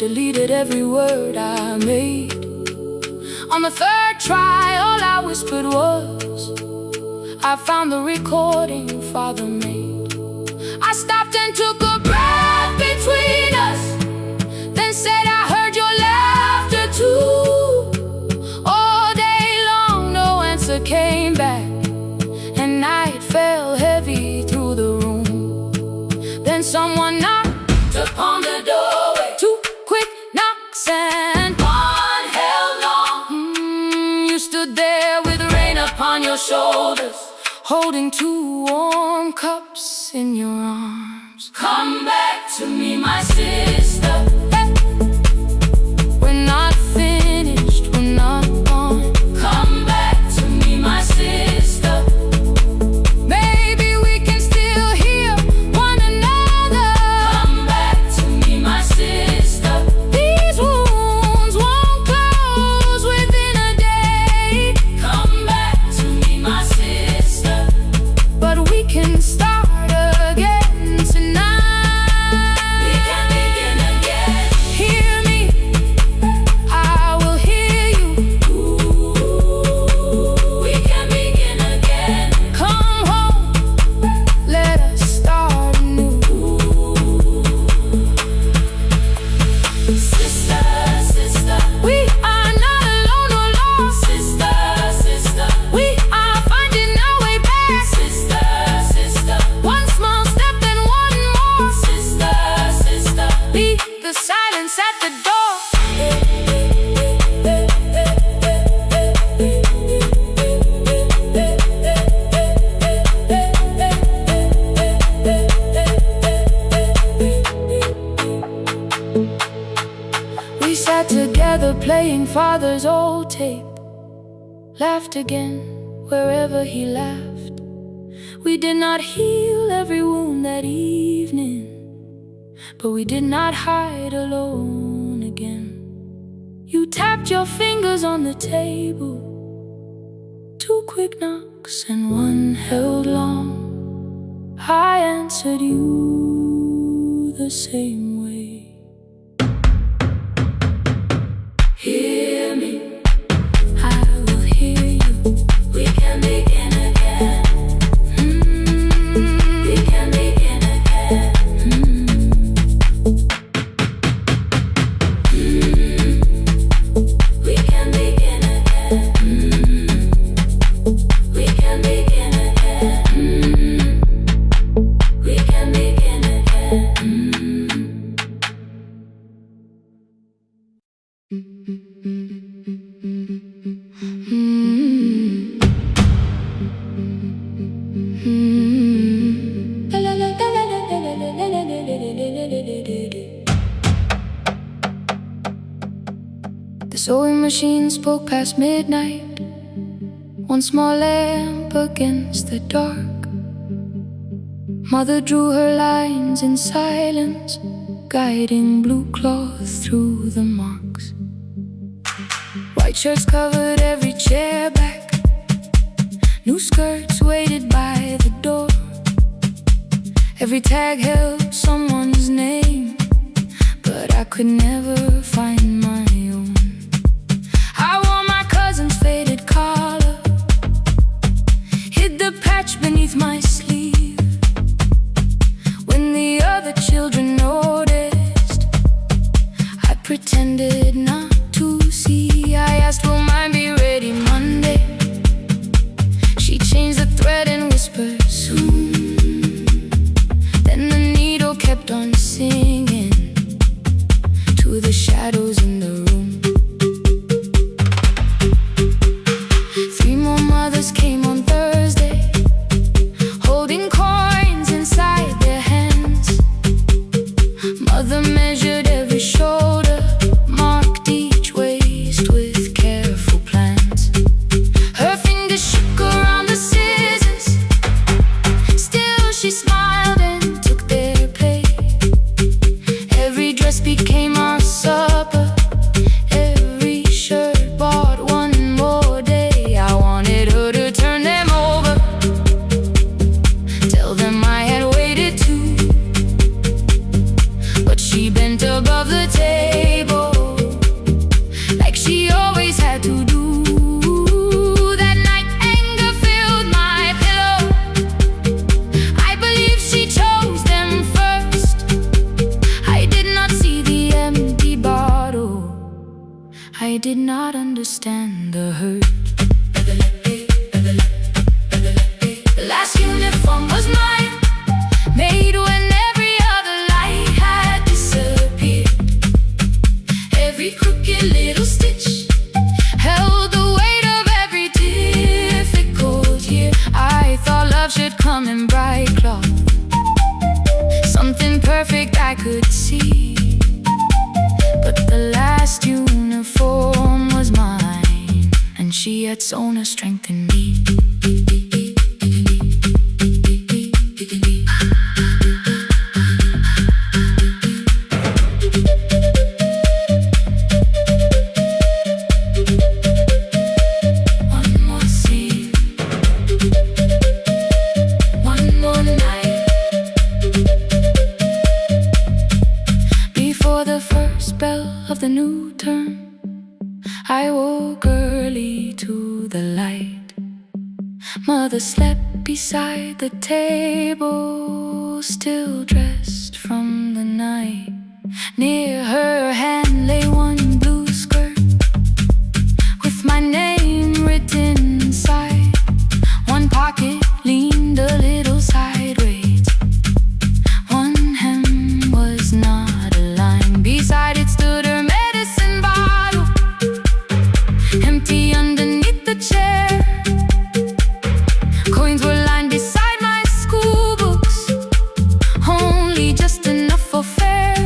deleted every word I made. On the third try, all I whispered was, I found the recording Father made. I stopped and took a breath between us, then said I heard your laughter too. All day long no answer came back, and night fell heavy through the room. Then someone knocked upon the doorway, 2 quick knocks and one held long. You stood there with rain upon your shoulders, holding 2 warm cups in your arms. Come back to me, my sister. Hey. We're not finished, we're not gone. Come back to me, my sister. Maybe we can still hear one another. Come back to me, my sister. These wounds won't close within a day. Come back to me, my sister. But we can start again tonight. We can begin again. Hear me, I will hear you. Ooh, we can begin again. Come home, let us start anew. Sister, sister, we are not alone or lost. Sister, sister, we are finding our way back. Sister, sister, one small step and one more. Sister, sister, beat the silence at the door. We sat together playing Father's old tape, laughed again wherever he laughed. We did not heal every wound that evening, but we did not hide alone again. You tapped your fingers on the table, 2 quick knocks and one held long. I answered you the same way. Hear me, I will hear you. We can begin again. We can begin again. We can begin again. We can begin again. We can begin again. The sewing machine spoke past midnight, one small lamp against the dark. Mother drew her lines in silence, guiding blue cloth through the marks. White shirts covered every chair back, new skirts waited by the door. Every tag held someone's name, but I could never find my own. I wore my cousin's faded collar, hid the patch beneath my sleeve. When the other children noticed, I pretended not to see. I asked, will mine be ready Monday? She changed the thread and whispered, soon. Then the needle kept on singing to the shadows in the room. 3 more mothers came on Thursday, holding coins inside their hands. Mother measured every shoulder, marked each waist with careful plans. Her fingers shook around the scissors, still she smiled and took their place. Every dress became our supper, every shirt bought one more day. I wanted her to turn them over, tell them I had waited too, but she bent above the table. did not understand the hurt. The last uniform was mine, made when every other light had disappeared. Every crooked little stitch held the weight of every difficult year. I thought love should come in bright cloth, something perfect I could see. But the last uniform was mine, and she had sewn her strength in me. The new term, I woke early to the light. Mother slept beside the table, still dressed from the night. Near her hand lay one blue skirt with my name written inside. One pocket leaned a little sideways, one hem was not aligned. Beside it stood her medicine bottle, empty underneath the chair. Coins were lined beside my school books, only just enough for fare.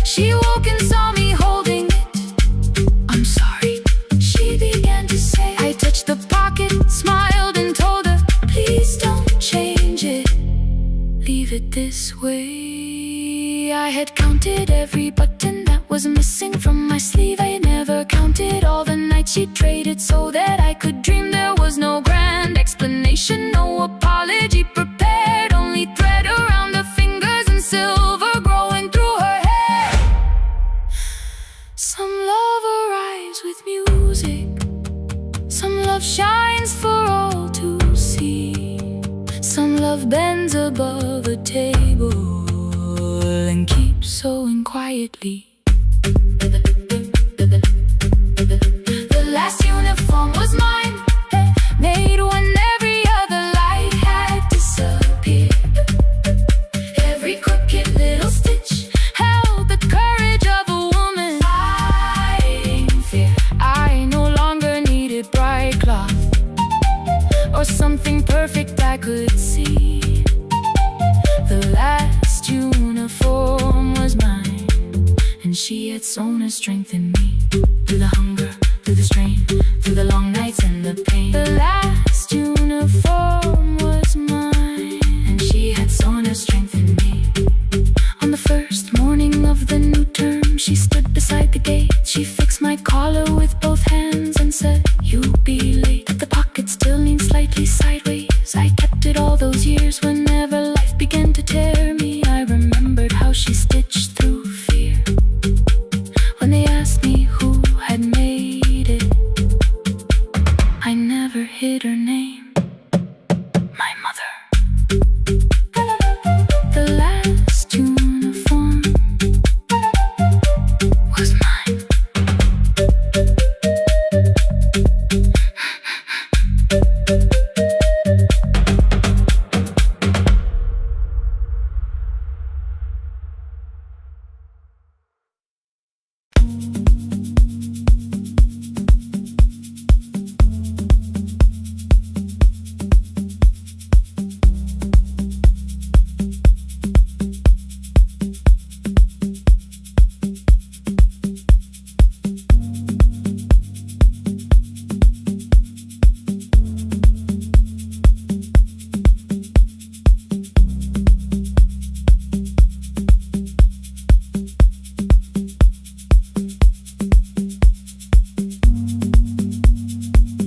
She woke and saw me holding it. I'm sorry, she began to say. I touched the pocket, smiled and told her, please don't change it, leave it this way. I had counted every button that was missing from my sleeve. I had never counted all the nights she traded so that I could dream. There was no grand explanation, no apology prepared, only thread around her fingers and silver growing through her hair. Some love arrives with music, some love shines for all to see. Some love bends above a table and keeps sewing quietly. The last uniform was mine, made when every other light had disappeared. Every crooked little stitch held the courage of a woman fighting fear. I no longer needed bright cloth or something perfect I could see. The last uniform was mine, and she had sewn her strength in me. Through the hunger, through the strain, through the long nights and the pain. The last uniform was mine, and she had sewn her strength in me. On the first morning of the new term, she stood beside the gate. She fixed my collar with both hands and said, you'll be late. But the pocket still leaned slightly sideways. I kept it all those years. Whenever life began to tear me, I remembered how she stitched through fear. When they asked me who had made it, I never hid her name, my mother. The last uniform was mine.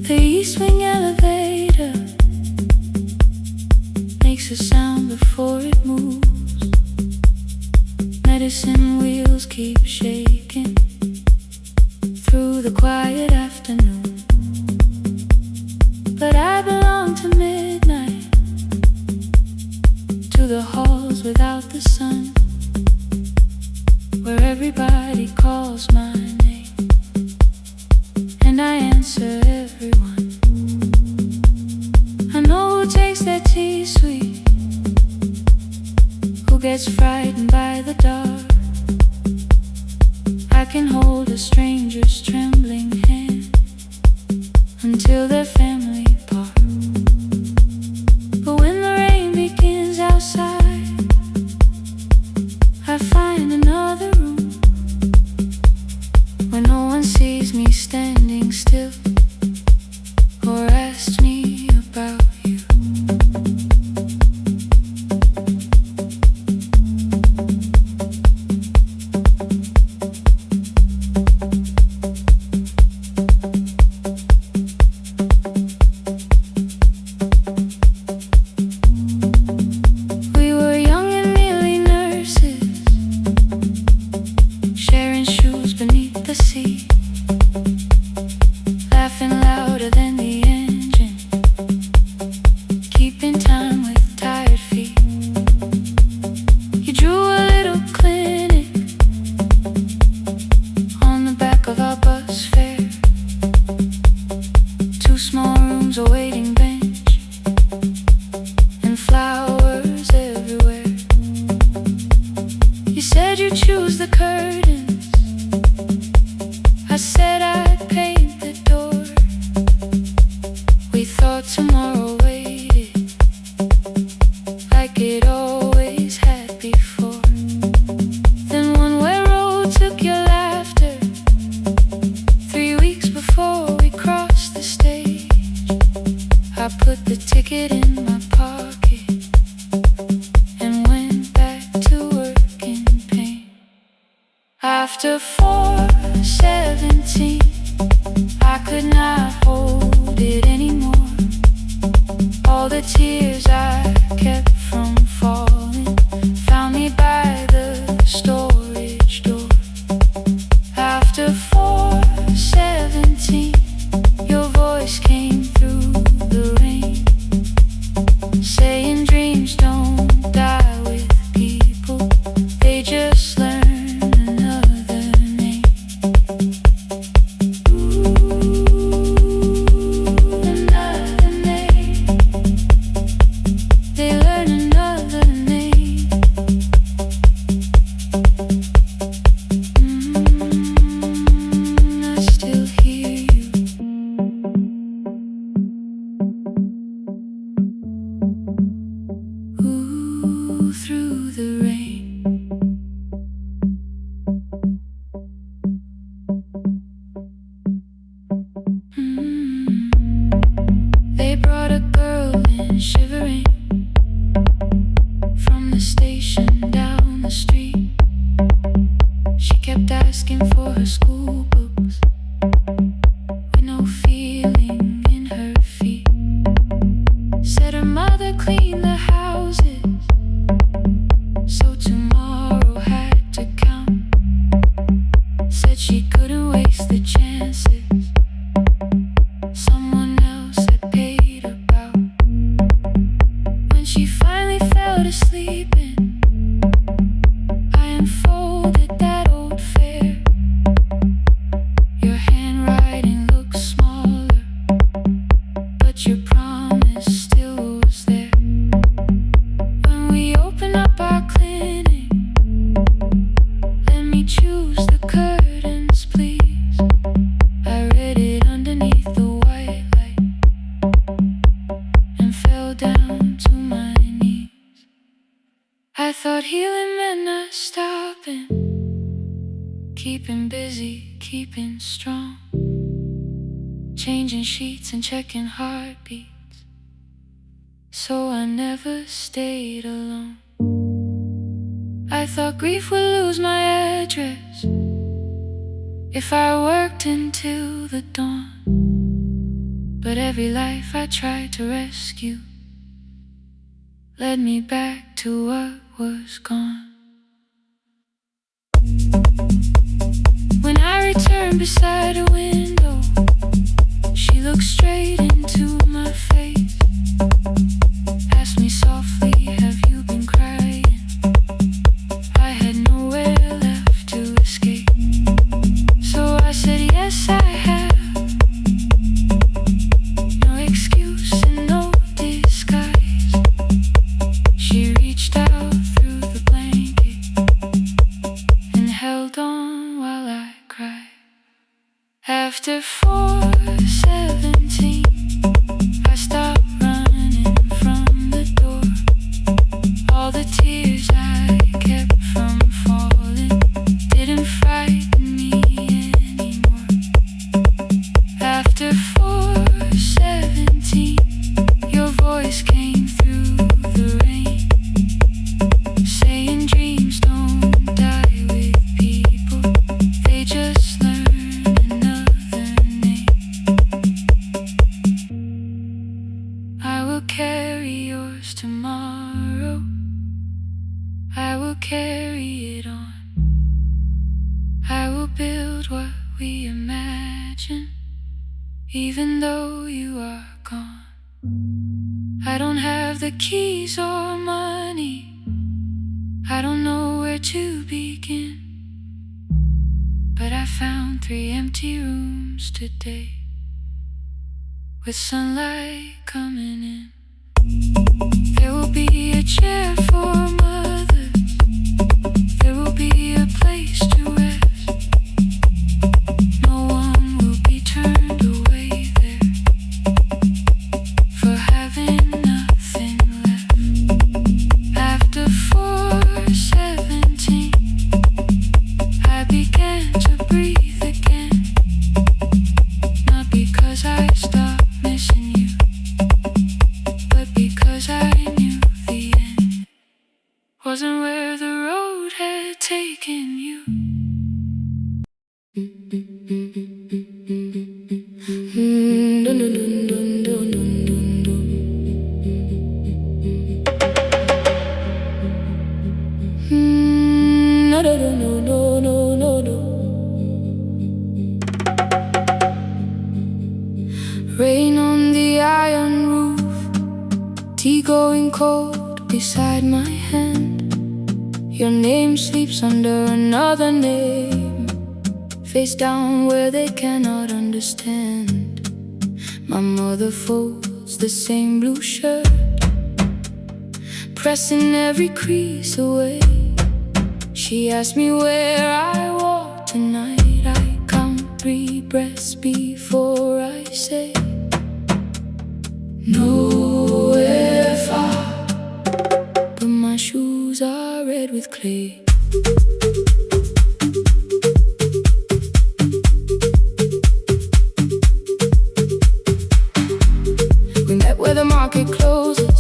The east-wing elevator makes a sound before it moves. Medicine wheels keep shaking through the quiet afternoon. But I belong to midnight, to the halls without the sun, where everybody calls my name. answer everyone. I know who takes their tea sweet, who gets frightened by the dark. I can hold a stranger's trembling hand until their family part. But when the rain begins outside, I find another room where no one sees me standing still or asks me about you. We were young and nearly nurses, sharing shoes beneath the sea, laughing louder than the engine, keeping time with tired feet. You drew a little clinic on the back of our bus fare, 2 small rooms, a waiting bench, and flowers everywhere. You said you'd choose the curtains, I said I'd paint the door. We thought tomorrow waited like it always had before. Then one way road took your laughter, 3 weeks before we crossed the stage. I put the ticket in my pocket and went back to work in pain. After 4:17, I could not hold it anymore. All the tears I kept from falling found me by the storage door. After 4:17, your voice came through the rain, saying dreams don't die with people, they just learn another name. Another name. They learn another name. I still hear you. Ooh, through the rain. They brought a girl in shivering from the station down the street. She kept asking for her school books with no feeling in her feet. Said her mother cleaned the houses, so tomorrow had to count. Said she couldn't waste the chances someone else had paid about. When she finally fell to sleeping, I unfolded that old fare. Your handwriting looked smaller, but your promise still was there. When we opened up our clinic, let me choose the curtains, please. I read it underneath the white light and fell down to my knees. I thought healing meant not stopping, keeping busy, keeping strong, changing sheets and checking heartbeats, so I never stayed alone. I thought grief would lose my address if I worked until the dawn. But every life I tried to rescue led me back to what was gone. When I returned beside a window, she looked straight into my face, asked me softly, have you been crying? I had nowhere left to escape, so I said yes I have. After 4:17, I stopped running from the door. All the tears I kept from falling didn't frighten me anymore. After 4:17, your voice came through the rain, saying dreams don't die with people, they just learn another name. I will carry yours tomorrow, I will carry it on. I will build what we imagine, even though you are gone. I don't have the keys or money, I don't know where to begin, but I found 3 empty rooms today, with sunlight coming in. There will be a chair for mothers, there will be a place to rest. No one will be turned away there for having nothing left. After 4:17, I began to breathe again, not because I stopped missing you, but because I knew the end wasn't where the road had taken you. Rain on the iron roof, tea going cold beside my hand. Your name sleeps under another name, face down where they cannot understand. My mother folds the same blue shirt, pressing every crease away. She asked me where I walk tonight. I count 3 breaths before I say nowhere far, but my shoes are red with clay. We met where the market closes,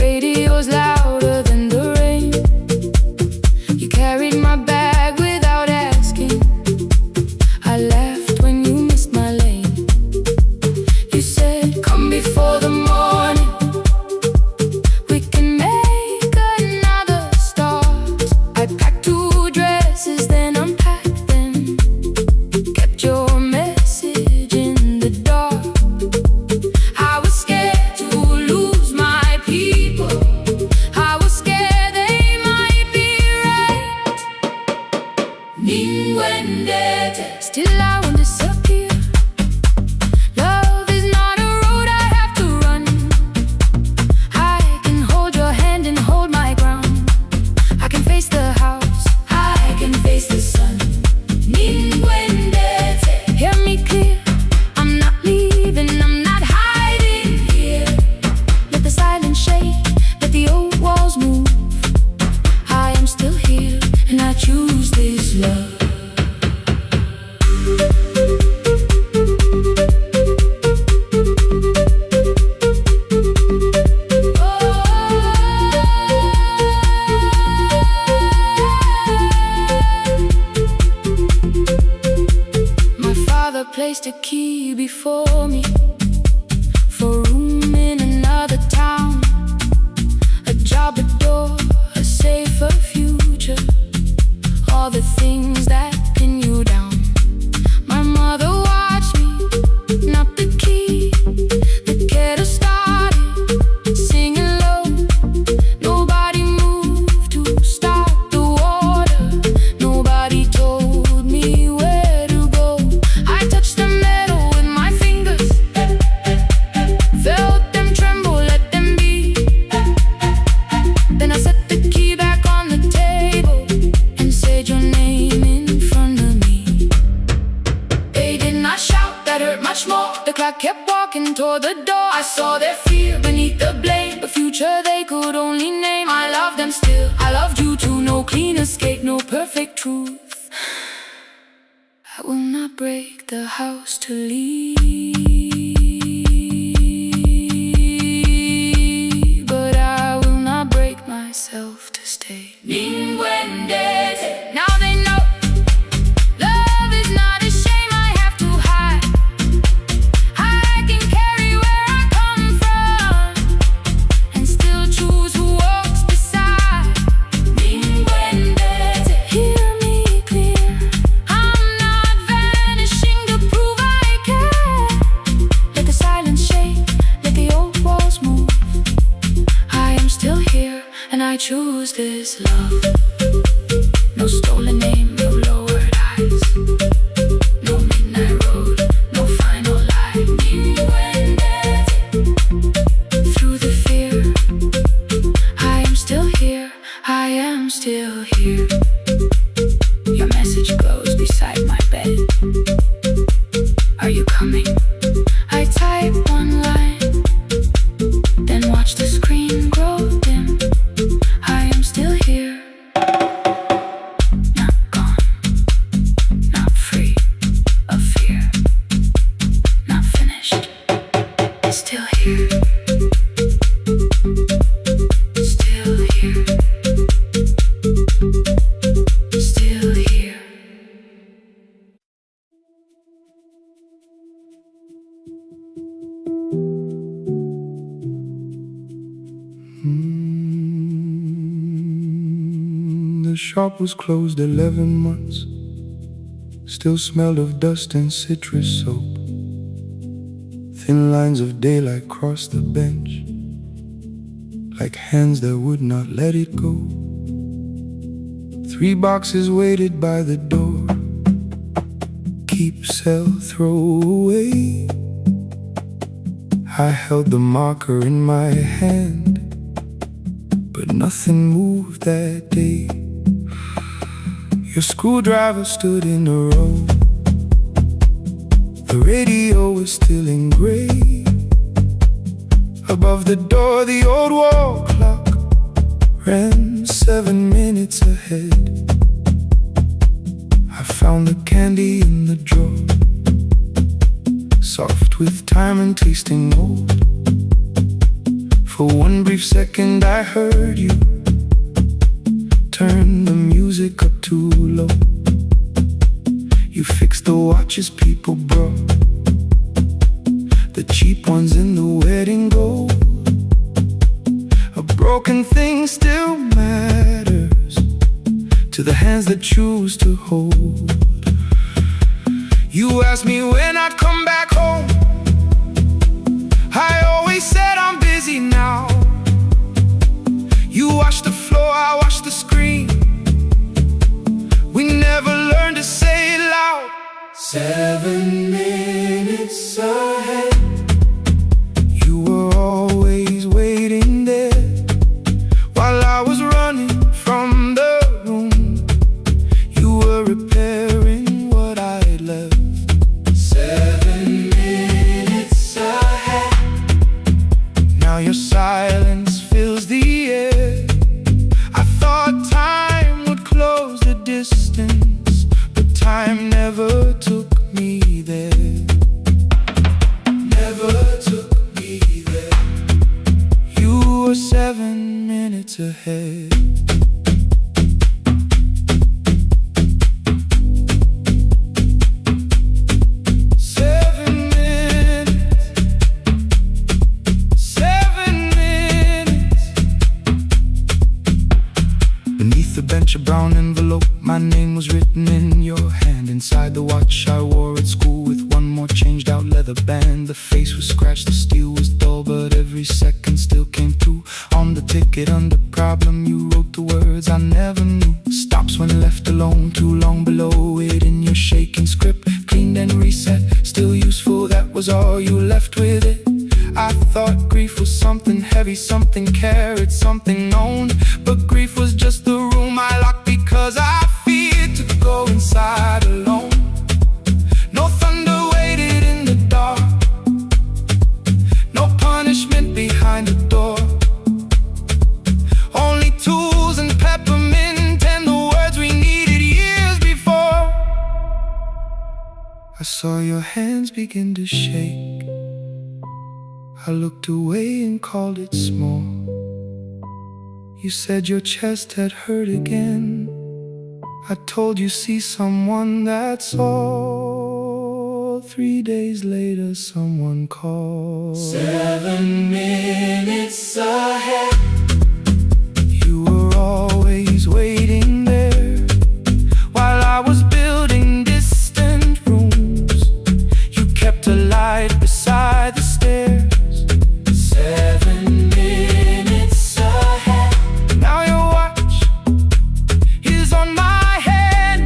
radio's louder than the rain. You carried my bag without asking, I laughed when you missed my lane. You said, come before the morning, we can make another start. I packed 2 dresses, then unpacked them, kept your message in the dark. I was scared to lose my people, I was scared they might be right. Still I won't disappear. Love is not a road I have to run. I can hold your hand and hold my ground. I can face the house, I can face the sun. Hear me clear, I'm not leaving, I'm not hiding here. Let the silence shake, let the old walls move. I am still here, and I choose this love. My father placed a key before me for room in another town, a job, a door, a safer future, all the things that pin you down. My mother watched me, not the key, the kettle started singing low. Nobody moved to stop the water, nobody told me where to go. I touched the metal with my fingers, felt them tremble, let them be. Then I set the key back on the table and said your name in before the door. I saw their fear beneath the blame, a future they could only name. I love them still, I loved you too. No clean escape, no perfect truth. I will not break the house to leave, but I will not break myself to stay. Now they know love is not a shame I have to hide. I can carry where I come from and still choose who walks beside. Hear me clear, I'm not vanishing to prove I care. Let the silence shake, let the old walls move. I am still here and I choose this love. No stolen name, no lowered eyes, no midnight road, no final lie. Through the fear, I am still here, I am still here. Your message glows beside my bed. Are you coming? I type one line, then watch the screen grow dim. I am still here. Not gone, not free of fear, not finished, still here, still here, still here. The shop was closed 11 months. Still smelled of dust and citrus soap. Thin lines of daylight crossed the bench, like hands that would not let it go. 3 boxes waited by the door. Keep, sell, throw away. I held the marker in my hand, but nothing moved that day. Your screwdriver stood in a row. The radio was still in gray. Above the door, the old wall clock ran 7 minutes ahead. I found the candy in the drawer, soft with time and tasting old. For one brief second I heard you turn the music up too low. You fixed the watches people brought, the cheap ones in the wedding gold. A broken thing still matters to the hands that choose to hold. You asked me when I'd come back home. I always said I'm busy now. You washed the floor, I washed the screen. We never learned to say it loud. 7 minutes ahead. You were always waiting there while I was running from the room. You were repairing what I had left. 7 minutes ahead. Now your silence fills the air. I thought time would close the distance, but time never took me there. Never took me there. You were 7 minutes ahead. A brown envelope, my name was written in your hand. Inside the watch I wore at school with one more changed out leather band. The face was scratched, the steel was dull, but every second still came through. On the ticket under problem you wrote the words I never knew. Stops when left alone, too long below it in your shaking script. Cleaned and reset, still useful, that was all you left with it. I thought grief was something heavy, something carried, something owned. But grief was just the room I locked because I feared to go inside alone. No thunder waited in the dark. I saw your hands begin to shake. I looked away and called it small. You said your chest had hurt again. I told you see someone, that's all. 3 days later someone called. 7 minutes ahead. You were always waiting there while I was building distant rooms. You kept a light beside the stairs. 7 minutes ahead. Now your watch is on my hand.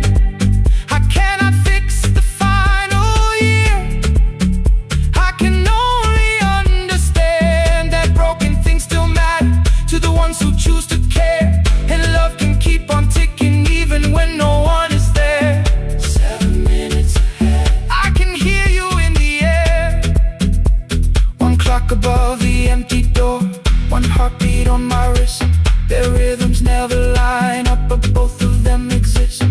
I cannot fix the final year. I can only understand that broken things still matter to the ones who choose to care. And love can keep on ticking even when no one is there. 7 minutes ahead. I can hear you in the air. One clock above the empty door, one heartbeat on my wrist. Their rhythms never line up, but both of them exist.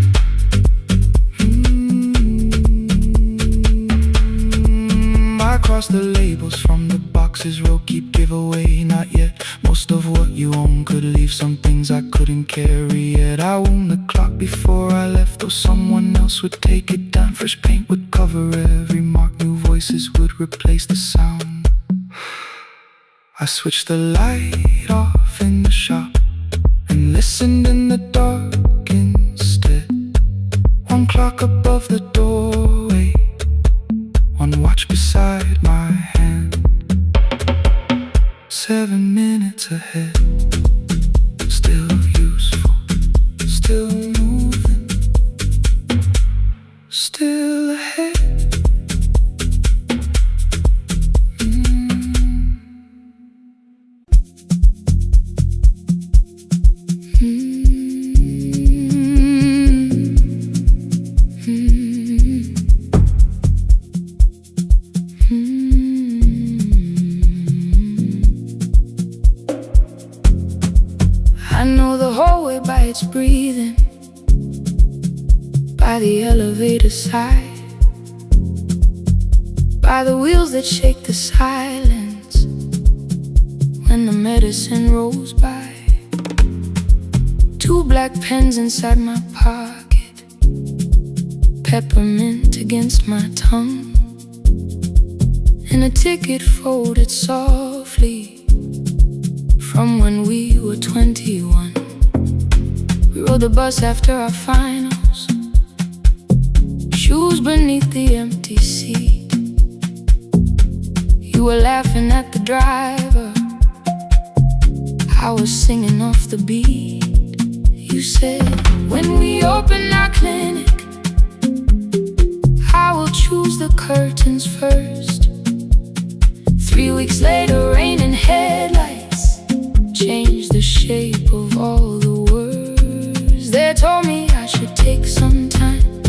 I cross the labels from the boxes, row keep giveaway, not yet. Most of what you own could leave some things I couldn't carry yet. I wound the clock before I left, though someone else would take it down. Fresh paint would cover every mark, new voices would replace the sound. I switched the light off in the shop and listened in the dark instead. One clock above the doorway, one watch beside my hand. 7 minutes ahead. Still useful, still moving, still ahead. I know the hallway by its breathing, by the elevator side, by the wheels that shake the silence when the medicine rolls by. 2 black pens inside my pocket, peppermint against my tongue, and a ticket folded softly from when we were 21. We rode the bus after our finals, shoes beneath the empty seat. You were laughing at the driver, I was singing off the beat. You said, when we open our clinic, I will choose the curtains first. 3 weeks later, rain and headlights changed the shape of all the words. They told me I should take some time.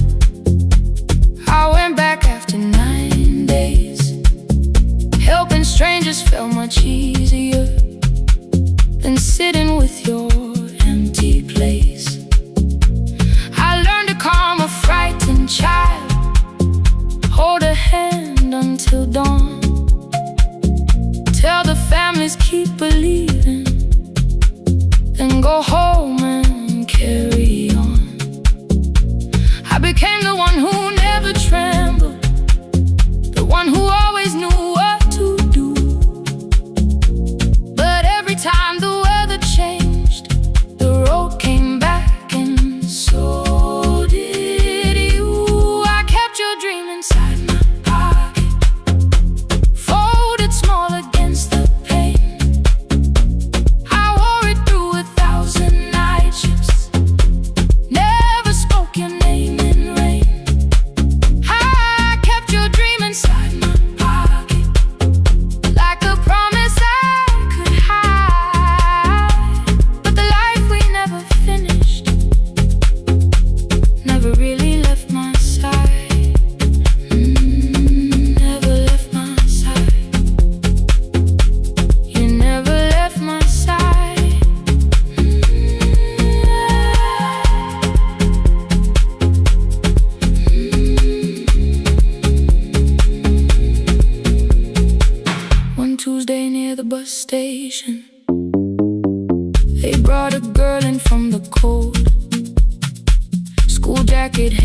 I went back after 9 days. Helping strangers felt much easier than sitting with your empty place. I learned to calm a frightened child, hold a hand until dawn, tell the families keep believing, then go home and carry on. I became the one who never trembled, the one who always knew what to do. But every time the weather changed, the road came back, and so did you. I kept your dream inside my pocket, folded small against the pain. I wore it through 1,000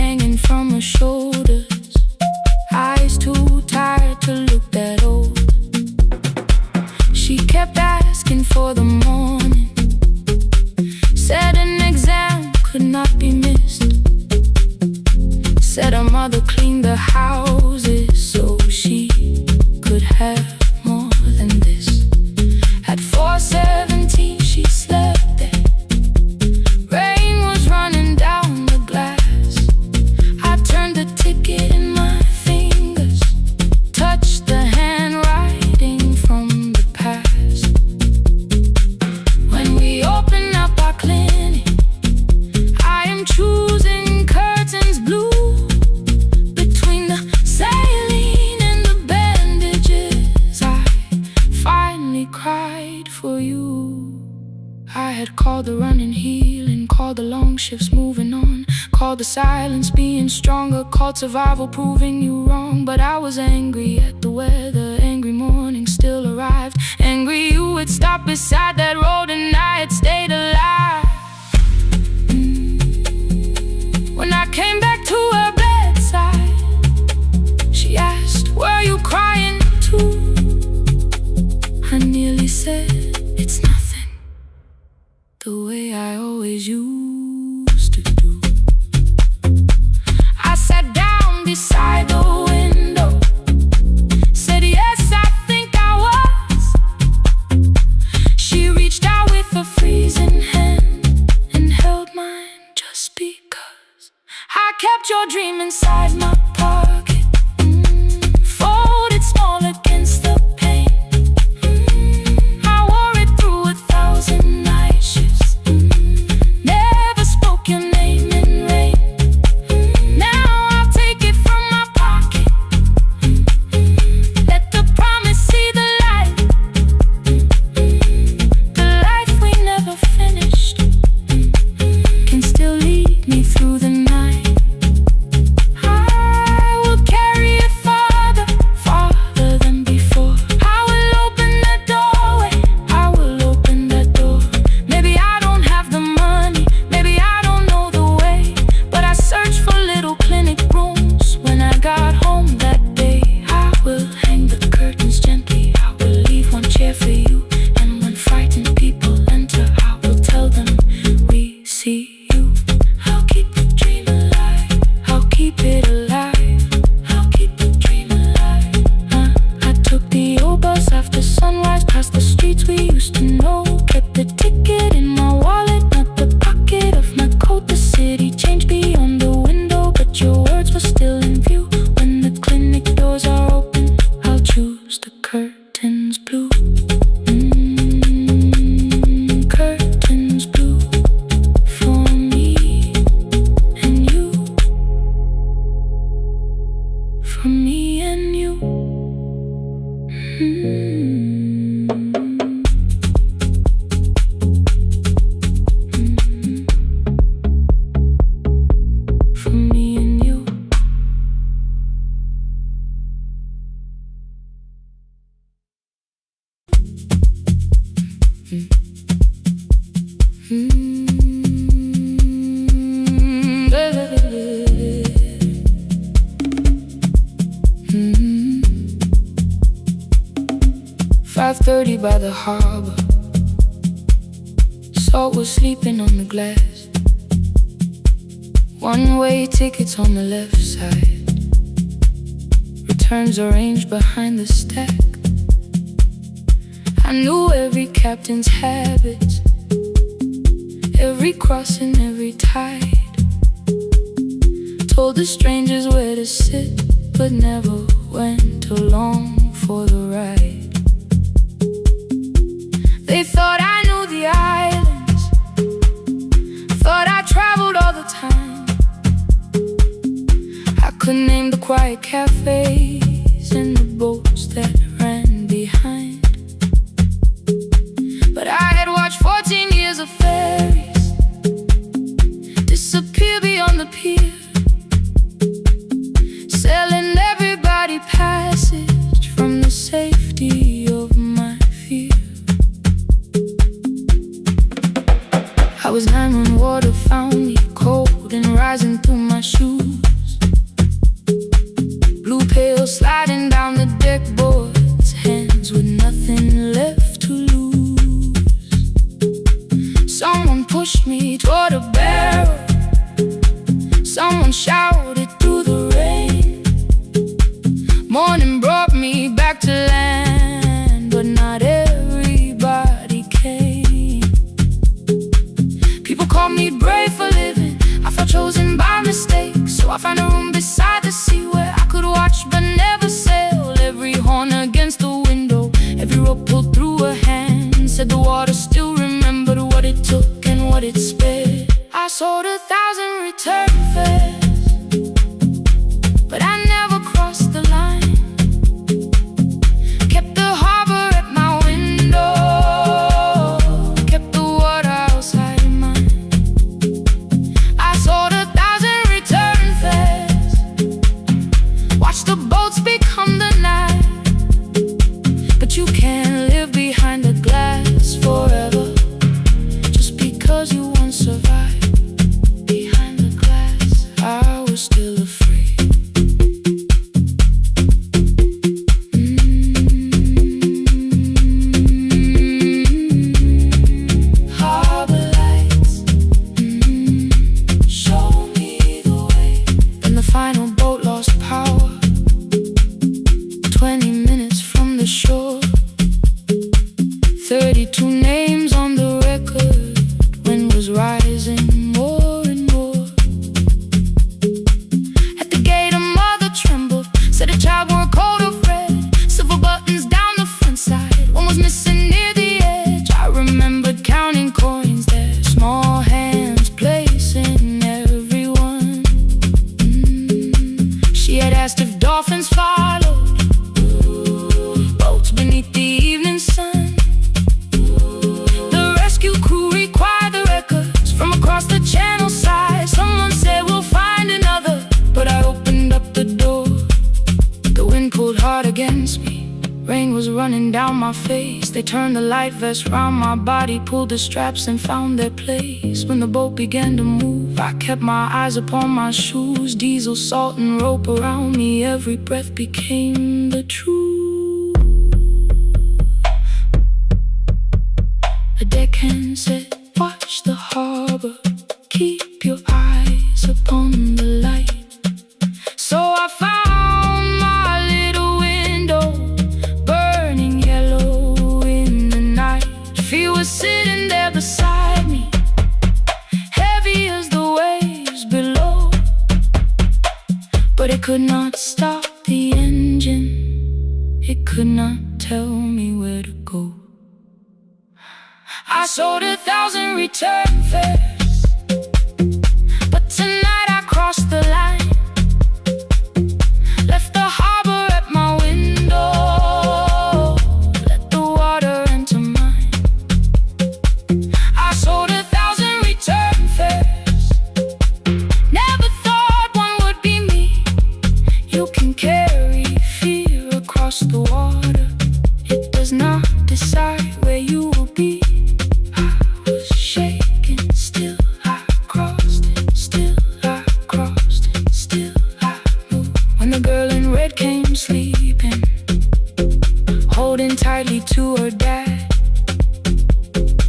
hanging from her shoulders, eyes too tired to look that old. She kept asking for the morning, said an exam could not be missed, said her mother cleaned the houses so she could have more than this. At 4:17 she slept there. Rain was running down the glass. I turned the ticket in my fingers, touched the handwriting from the past. When we open up our clinic, I am choosing curtains blue. Between the saline and the bandages, I finally cried for you. I had called the running healing, called the long shifts moving on, called the silence being stronger, called survival proving you wrong. But I was angry at the weather, angry morning still arrived, angry you had stopped beside that road and I had stayed alive. When I came back to her bedside, she asked, "Were you crying too?" I nearly said, "It's nothing," the way I always used to do. I sat down beside the window, said, "Yes, I think I was." She reached out with a freezing hand and held mine just because I kept your dream inside my pocket, folded small against the pain. I wore it through 1,000 night shifts, never spoke your name in rain. Now I'll take it from my pocket, let the promise see the light. The life we never finished can still lead me through the night. I will carry it farther, farther than before. I will open the doorway, I will open that door. Maybe I don't have the money, maybe I don't know the way, but I searched for little clinic rooms when I got home that day. I will hang the curtains gently, I will leave one chair for you, and when frightened people enter, I will tell them we see you. I'll keep the dream alive, I'll keep it alive, I'll keep the dream alive. I took the old bus after sunrise, past the streets we used to know, kept the ticket in my wallet, not the pocket of my coat. The city changed beyond the window, but your words were still in view. When the clinic doors are open, I'll choose the curtains blue. Curtains blue for me and you, for me and you. For me and you. Mm. 5:30 by the harbor, salt was sleeping on the glass. One-way tickets on the left side, returns arranged behind the stack. I knew every captain's habits, every crossing, every tide. Told the strangers where to sit, but never went along for the ride. They thought I knew the islands, thought I traveled all the time. I could name the quiet cafes and the boats that ran behind. But I had watched 14 years of ferries disappear beyond the pier, selling everybody passage from the safety of my fear. I was 9 when water found me, cold and rising through my shoes. home beside the sea, where I could watch but never sail. Every horn against the window, every rope pulled through a hand, said the water still remembered what it took and what it spared. I sold 1,000 return fares, but I never crossed the line. Kept the harbor at my window, kept the water outside of mine. I sold 1,000 return fares, watched the boats become the night. But you can't live behind the glass forever, just because you once survived. Behind the glass, I was still afraid. Harbor lights, show me the way. Then the final boat lost power, 20 minutes from the shore. 32 names on the record, wind was rising more and more. At the gate a mother trembled, said a child wore a coat of red, silver buttons down the front side, one was missing near the edge. I remembered counting coins there, small hands placing everyone. She had asked if dolphins followed, boats beneath the evening sun. The rescue crew required the records from across the channel side. Someone said we'll find another, but I opened up the door. The wind pulled hard against me, rain was running down my face. They turned the light vest round my body, pulled the straps and found their place. When the boat began to move, I kept my eyes upon my shoes. Diesel, salt and rope around me, every breath became the truth. A deckhand said, watch the harbor, keep your eyes upon the light. So I found my little window, burning yellow in the night. Fear was sitting there beside me, heavy as the waves below, but it could not stop the engine, it could not tell me where to go. I sold 1,000 return fares, but tonight I crossed the line. Left the harbor at my window, let the water enter mine. I sold 1,000 return fares, never thought one would be me. You can carry fear across the water, it does not decide where you will be. Shaking, still I crossed it, still I crossed it, still I moved. When the girl in red came sleeping, holding tightly to her dad,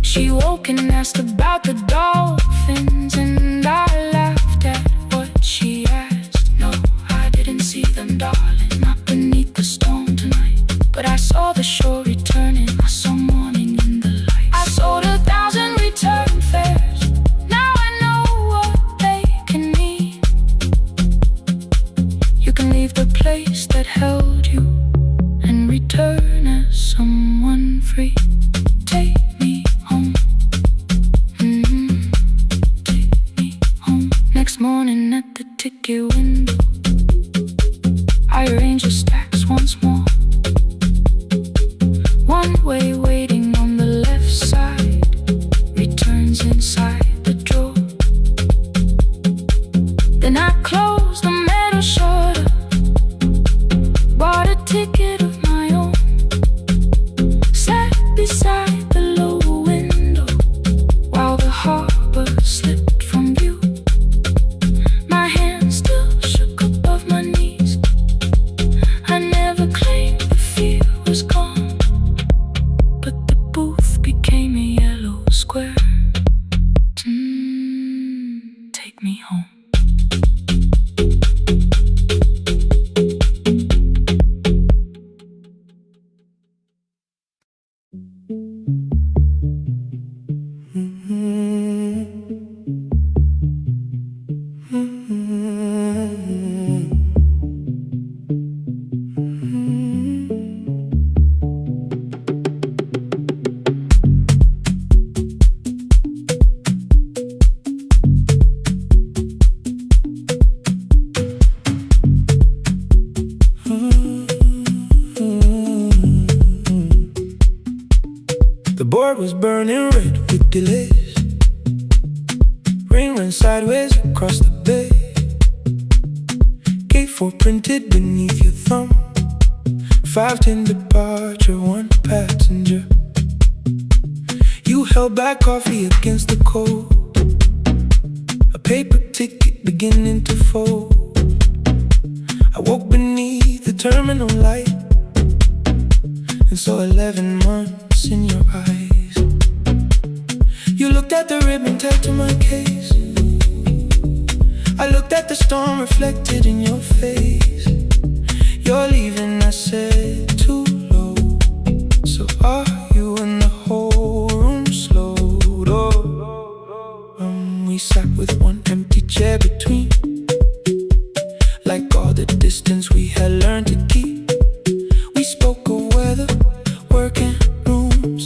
she woke and asked about the dolphins, and I laughed at what she asked. No, I didn't see them, darling, not beneath the storm tonight, but I saw the shore returning, I saw morning in the light. I sold 1,000 return fares, now I know what they can mean. You can leave the place that held you and return as someone free. Take me home, take me home. Next morning at the ticket window, I arranged the stacks once more. One way waiting on the left side, returns inside the drawer. Then I closed the metal shutter, bought a ticket of my own, sat beside the low window while the harbor slipped from view. My hands still shook above my knees, I never claimed the fear was gone. board was burning red with delays. Rain ran sideways across the bay. Gate 4 printed beneath your thumb. 5:10 departure, 1 passenger. You held back coffee against the cold. A paper ticket beginning to fold. I woke beneath the terminal light and saw 11 months in your eyes. You looked at the ribbon tagged to my case. I looked at the storm reflected in your face. You're leaving, I said, too low. So are you? And the whole room slowed up. We sat with one empty chair between, like all the distance we had learned to keep. We spoke of weather, work and rooms,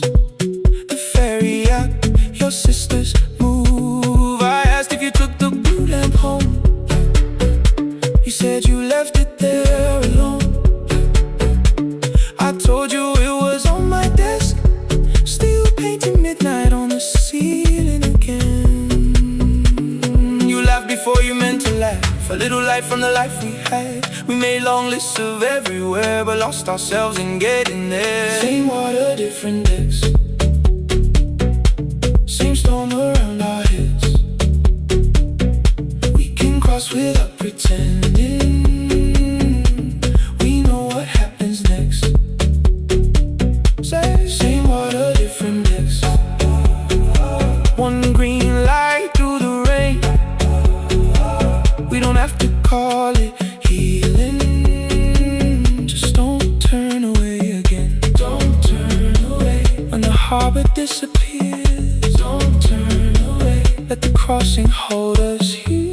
the ferry app, your sister's move. I asked if you took the blue lamp home. You said you left it there alone. I told you it was on my desk, still painting midnight on the ceiling again. You laughed before you meant to laugh. A little light from the life we had. We made long lists of everywhere, but lost ourselves in getting there. Same water, different decks. Same storm around our heads. We can cross without pretending. We know what happens next. Same water, different decks. One green light through the rain. We don't have to call it healing. Just don't turn away again. Don't turn away. When the harbor disappears, don't turn away. Let the crossing hold us here.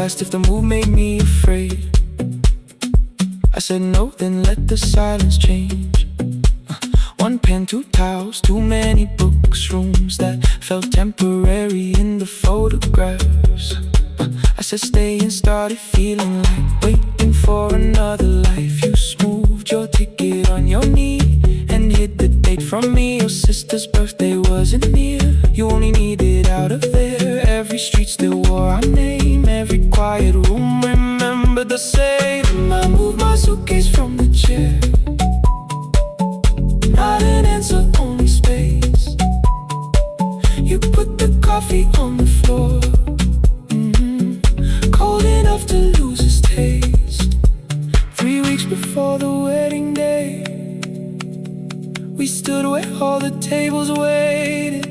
Asked if the move made me afraid. I said no, then let the silence change. One pen, 2 towels, too many books, rooms that felt temporary in the photographs. I said stay and started feeling like waiting for another life. You smoothed your ticket on your knee and hid the date from me. Your sister's birthday wasn't near. You only needed out of there. Every street still wore our name. Every quiet room remembered the same. I moved my suitcase from the chair. Not an answer, only space. You put the coffee on the floor, cold enough to lose its taste. 3 weeks before the wedding day, we stood where all the tables waited.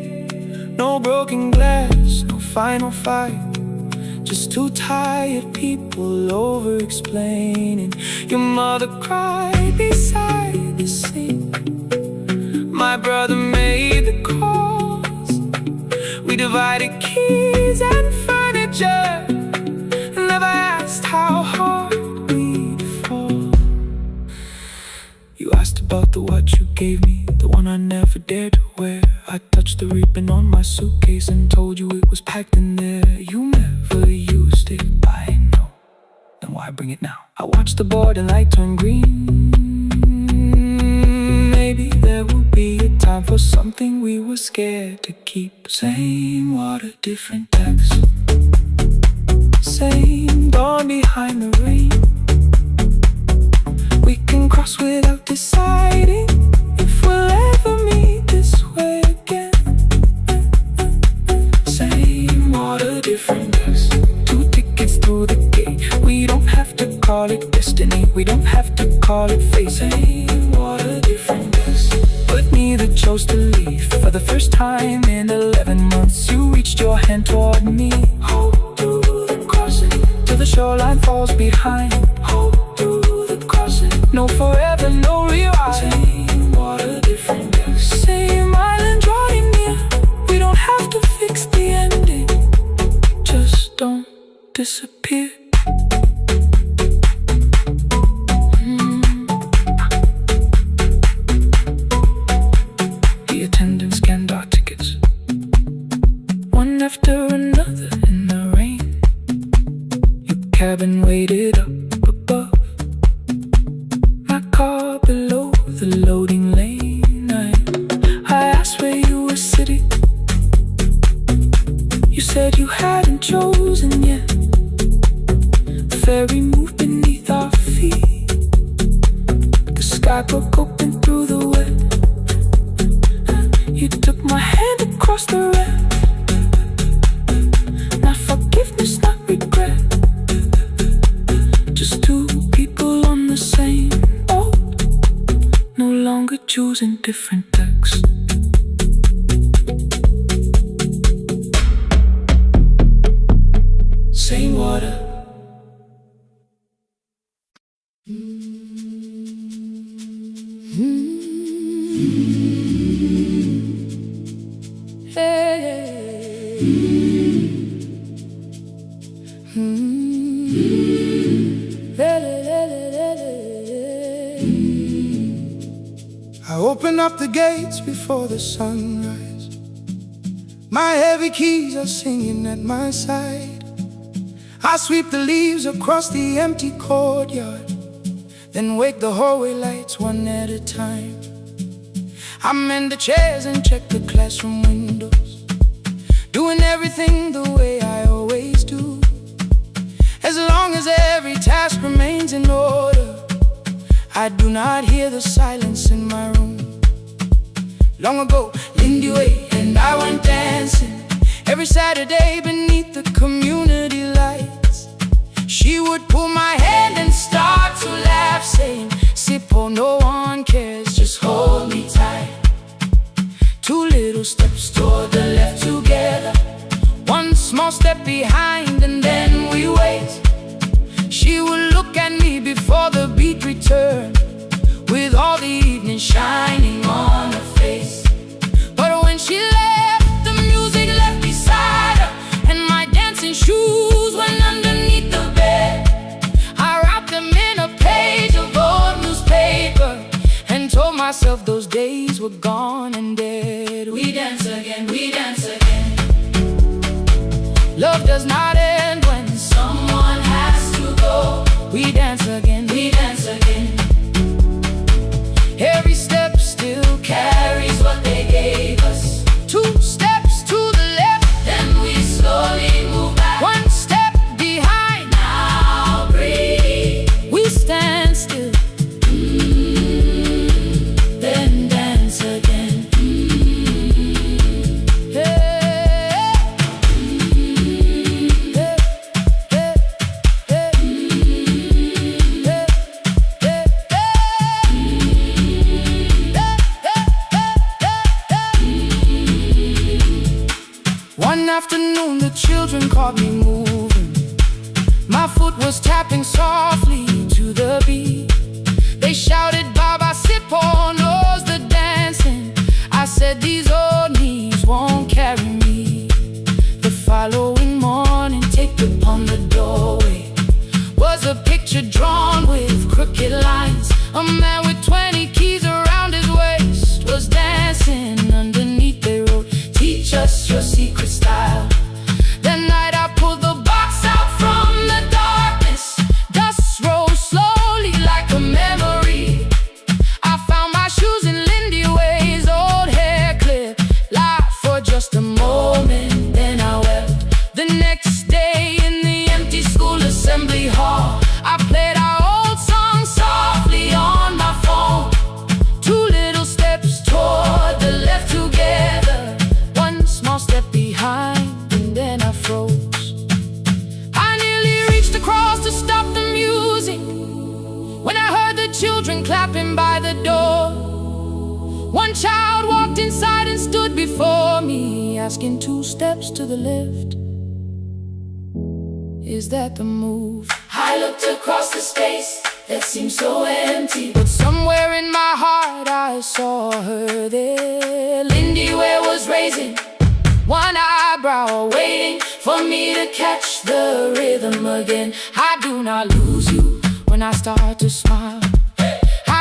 No broken glass, no final fight. Just 2 tired people over-explaining. Your mother cried beside the sink. My brother made the calls. We divided keys and furniture. Never asked how hard we'd fall. You asked about the watch you gave me, the one I never dared to wear. I touched the ribbon on my suitcase and told you it was packed in there. You never used it, I know. Then why bring it now? I watched the board and light turn green. Maybe there will be a time for something we were scared to keep. Same water, different decks. Same dawn behind the rain. We can cross without deciding if we'll ever meet this way again. Same water, different decks. 2 tickets through the gate. We don't have to call it destiny. We don't have to call it fate. Same water, different decks. But neither chose to leave. For the first time in 11 months, you reached your hand toward me. Hold through the crossing till the shoreline falls behind. Hold through the crossing. No forever, no rewrite. Same water, different decks. Same island drawing near. We don't have to fix the ending. Just don't disappear. city. You said you hadn't chosen yet. The ferry moved beneath our feet. The sky broke open through the wet. You took my hand across the red. Not forgiveness, not regret. Just two people on the same boat, no longer choosing different decks. Same water. I open up the gates before the sunrise. My heavy keys are singing at my side. I sweep the leaves across the empty courtyard, then wake the hallway lights one at a time. I mend the chairs and check the classroom windows, doing everything the way I always do. As long as every task remains in order, I do not hear the silence in my room. Long ago, Lindy Way and I went dancing every Saturday beneath the community lights. She would pull my hand and start to laugh, saying, "Sippo, no one cares, just hold me tight." Two little steps toward the left together, one small step behind, and then we wait. She would look at me before the beat returned, with all the evening shining on her face. But when she left, the music left beside her, and my dancing shoes went underneath the bed. I wrapped them in a page of old newspaper and told myself those days were gone and dead. We dance again, we dance again. Love does not end when someone has to go. We dance again, we dance again. Every step still carries what they gave us. Two steps to the left, then we slowly move back. One step behind, now breathe. We stand still, then dance again. One afternoon the children caught me moving. My foot was tapping softly to the beat. They shouted, "Baba Sippo knows the dancing." I said, "These old knees won't carry me." The following morning, taped upon the doorway was a picture drawn with crooked lines. A man with 20 keys around his waist was dancing. Underneath they wrote, "Teach us your secret style." That night I pulled the box out from the darkness. Dust rose slowly like a memory. I found my shoes in Lindy Way's old hair clip. Laughed for just a moment, then I wept. The next day in the empty school assembly hall, I played our old song softly on my phone. Two little steps toward the left together, one small step behind, and then I froze. I nearly reached across to stop the music when I heard the children clapping by the door. One child walked inside and stood before me, asking, "Two steps to the left, is that the move?" I looked across the space that seemed so empty, but somewhere in my heart I saw her there. Lindy Ware was raising one eyebrow, waiting for me to catch the rhythm again. I do not lose you when I start to smile.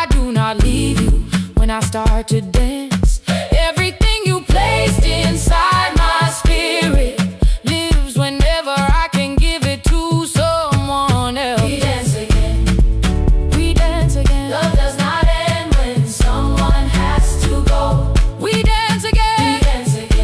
I do not leave you when I start to dance. Everything you placed inside my spirit lives whenever I can give it to someone else. We dance again, we dance again. Love does not end when someone has to go. We dance again, we dance again.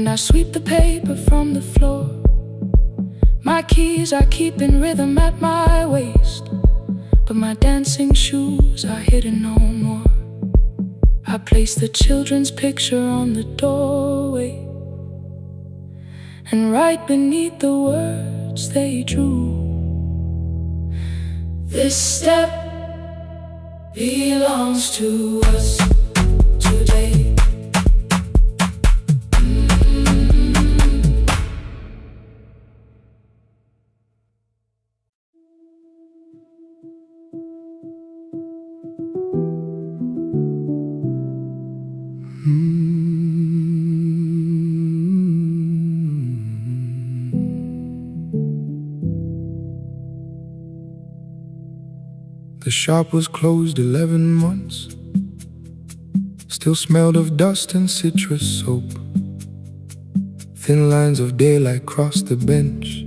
I sweep the paper from the floor. My keys I keep in rhythm at my waist, but my dancing shoes are hidden no more. I place the children's picture on the doorway, and right beneath the words they drew, this step belongs to us today. The shop was closed 11 months. Still smelled of dust and citrus soap. Thin lines of daylight crossed the bench,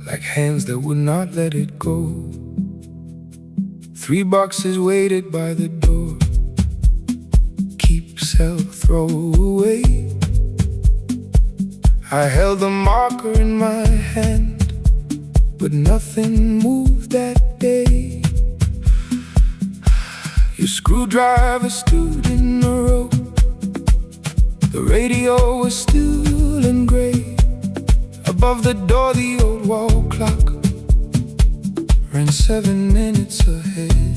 like hands that would not let it go. 3 boxes waited by the door. Keep, sell, throw away. I held the marker in my hand, but nothing moved that day. Your screwdriver stood in a row. The radio was still and gray. Above the door the old wall clock ran 7 minutes ahead.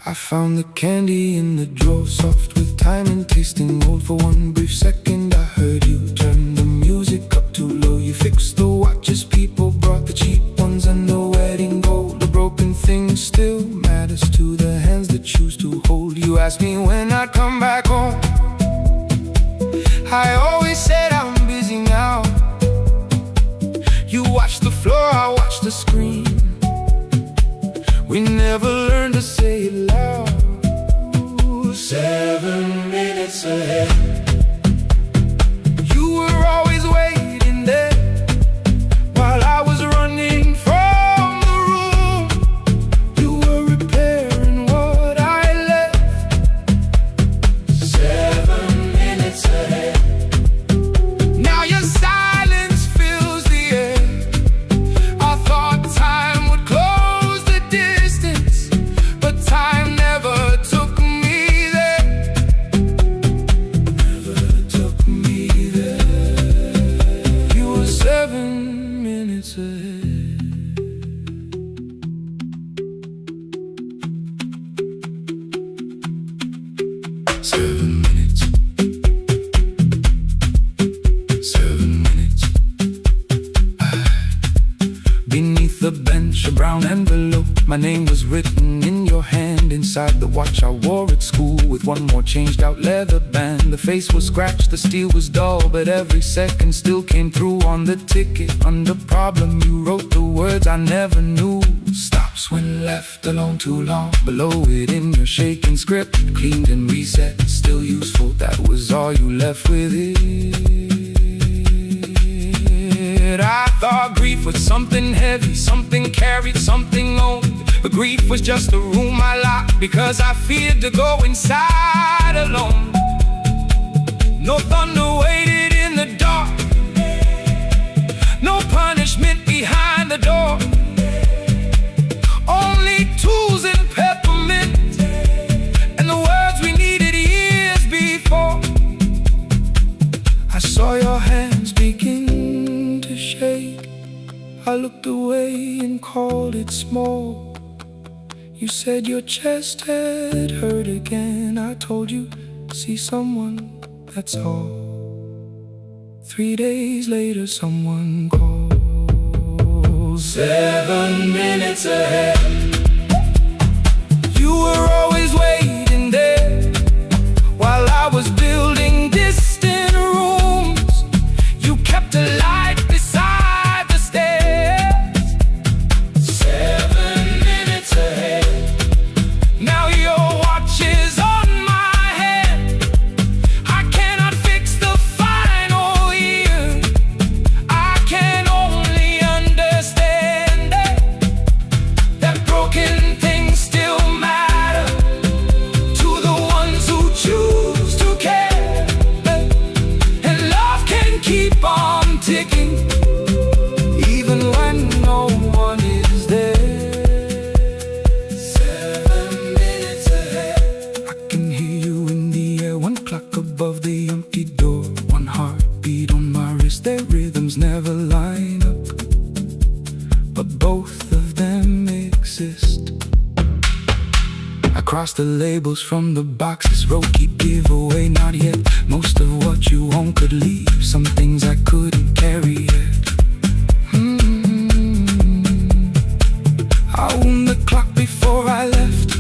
I found the candy in the drawer, soft with time and tasting old. For one brief second I heard you turn the music up too low. You fixed the watches, people brought the cheap ones and the wedding gold. The broken thing still matters to the hands that choose to hold. You asked me when I'd come back home. I always said I'm busy now. You watched the floor, I watched the screen. We never learned to say it loud. 7 minutes ahead. You were always waiting there while I was running from the room. You were repairing what I left. 7 minutes ahead. Now your silence fills the air. I thought time would close the distance, but time never took me there. Never took me there. You were 7 minutes ahead. Seven minutes. 7 minutes. Beneath the bench, a brown envelope. My name was written in your hand. Inside the watch I wore at school, with one more changed out leather band. The face was scratched, the steel was dull, but every second still came through on the ticket. Under problem you wrote the words I never knew. Stops when left alone too long. Below it in your shaking script, cleaned and reset, still useful. That was all you left with it. I thought grief was something heavy, something carried, something owned. But grief was just a room I locked because I feared to go inside alone. No thunder waited in the dark, no punishment behind the door. Only tools and peppermint, and the words we needed years before. I saw your hands begin to shake. I looked away and called it small. You said your chest had hurt again. I told you, see someone, that's all. 3 days later someone called. 7 minutes ahead. You were always waiting there while I was building distant rooms. You kept a light beside the stairs. 7 minutes ahead. Now your watch is on my head. I cannot fix the final year. I can only understand that Across the labels from the boxes, wrote keep giveaway, not yet. Most of what you own could leave, some things I couldn't carry yet. I wound the clock before I left,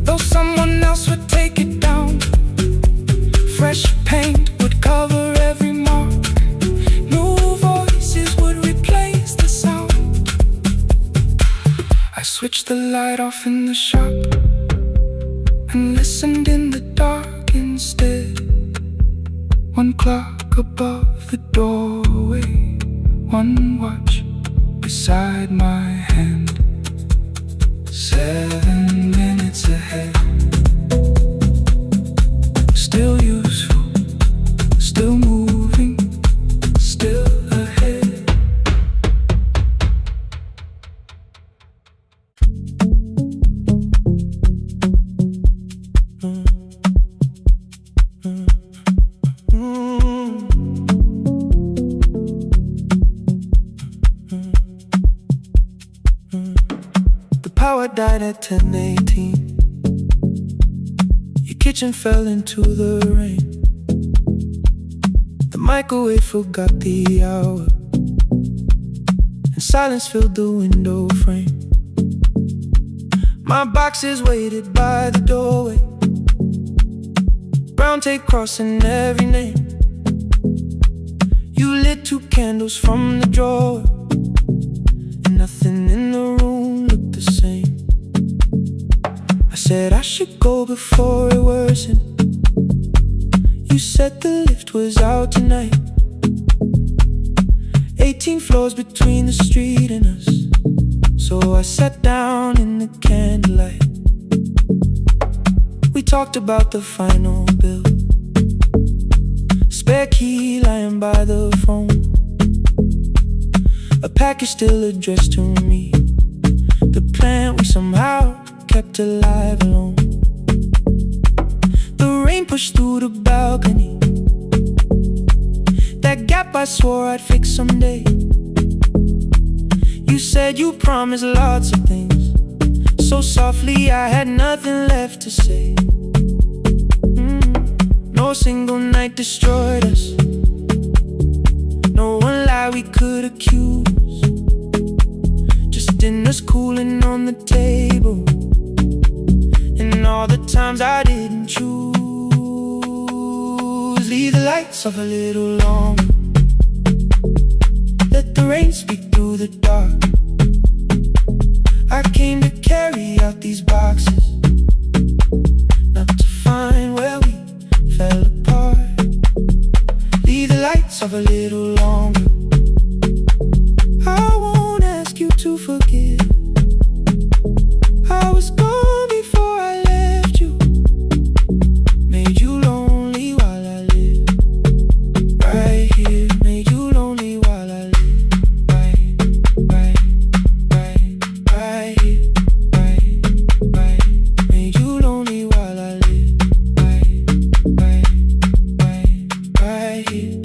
though someone else would take it down. Fresh paint would cover every mark, new voices would replace the sound. I switched the light off in the shop and listened in the dark instead. One clock above the doorway, one watch beside my hand. 7 minutes ahead. Still useful, still moving, still ahead. The power died at 10:18. Your kitchen fell into the rain. The microwave forgot the hour, and silence filled the window frame. My boxes waited by the doorway, brown tape crossing every name. You lit 2 candles from the drawer, and nothing in the room looked the same. I said I should go before it worsened. You said the lift was out tonight. 18 floors between the street and us, so I sat down in the candlelight. We talked about the final bill, spare key lying by the phone, a package still addressed to me, the plant we somehow kept alive alone. The rain pushed through the balcony, that gap I swore I'd fix someday. You said you promised lots of things, so softly I had nothing left to say. No single night destroyed us, no one lie we could accuse, just dinners cooling on the table, and all the times I didn't choose. Leave the lights off a little longer, let the rain speak through the dark. I came to carry out these boxes, not to find where we fell apart. Leave the lights off a little longer, I won't ask you to forgive. I was gone before I left you, made you lonely while I lived right here, made you lonely while I lived right here, made you lonely while I lived right here.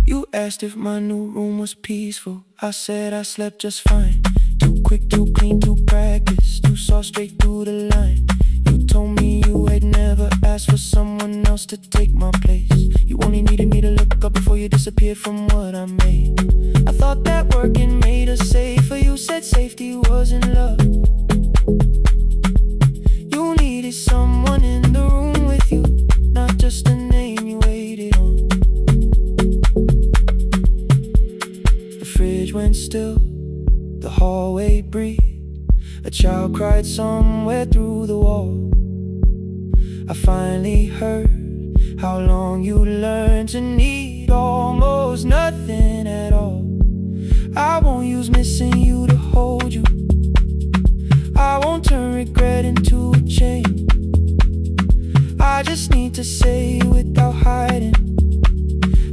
You asked if my new room was peaceful, I said I slept just fine. Too quick, too clean, too practiced, too saw straight through the line. You told me you had never asked for someone else to take my place. You only needed me to look up before you disappeared from what I made. I thought that working made us safer. You said safety wasn't love. You needed someone in the room with you, not just a name you waited on. The fridge went still, the hallway breathed, a child cried somewhere through the wall. I finally heard how long you learned to need almost nothing at all. I won't use missing you to hold you, I won't turn regret into a chain. I just need to say without hiding,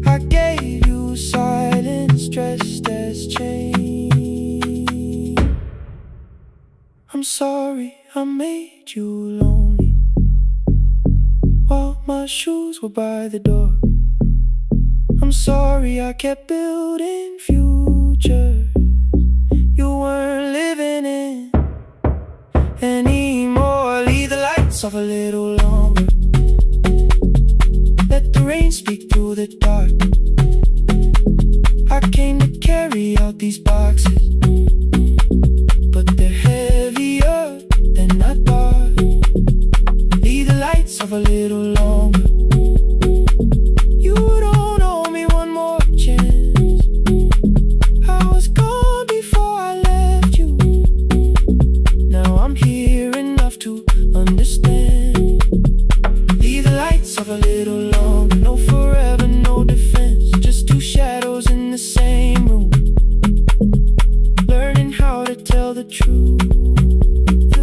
I gave you silence dressed as change. I'm sorry I made you lonely while my shoes were by the door. I'm sorry I kept building futures you weren't a little longer. Let the rain speak through the dark. I came to carry out these boxes, but they're heavier than I thought. Leave the lights off a little longer. You don't owe me one more chance. I was gone before I left you. Now I'm here enough to understand. Leave the lights off a little longer. No forever, no defense. Just two shadows in the same room, learning how to tell the truth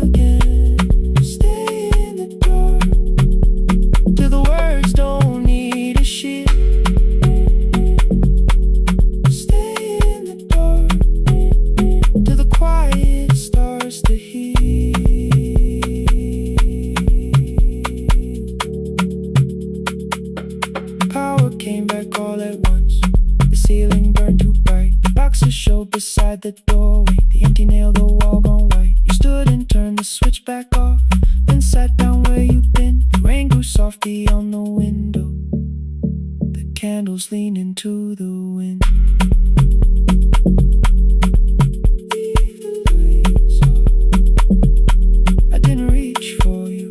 again. Stay in the dark till the words don't need a shield. Stay in the dark till the quiet starts to heal. Power came back all at once. The ceiling burned too bright. The boxes showed beside the doorway. The empty nail, the wall gone white. You stood and turned the switch back off, then sat down where you'd been. The rain grew soft beyond the window. The candles leaned into the wind. Leave the lights off. I didn't reach for you.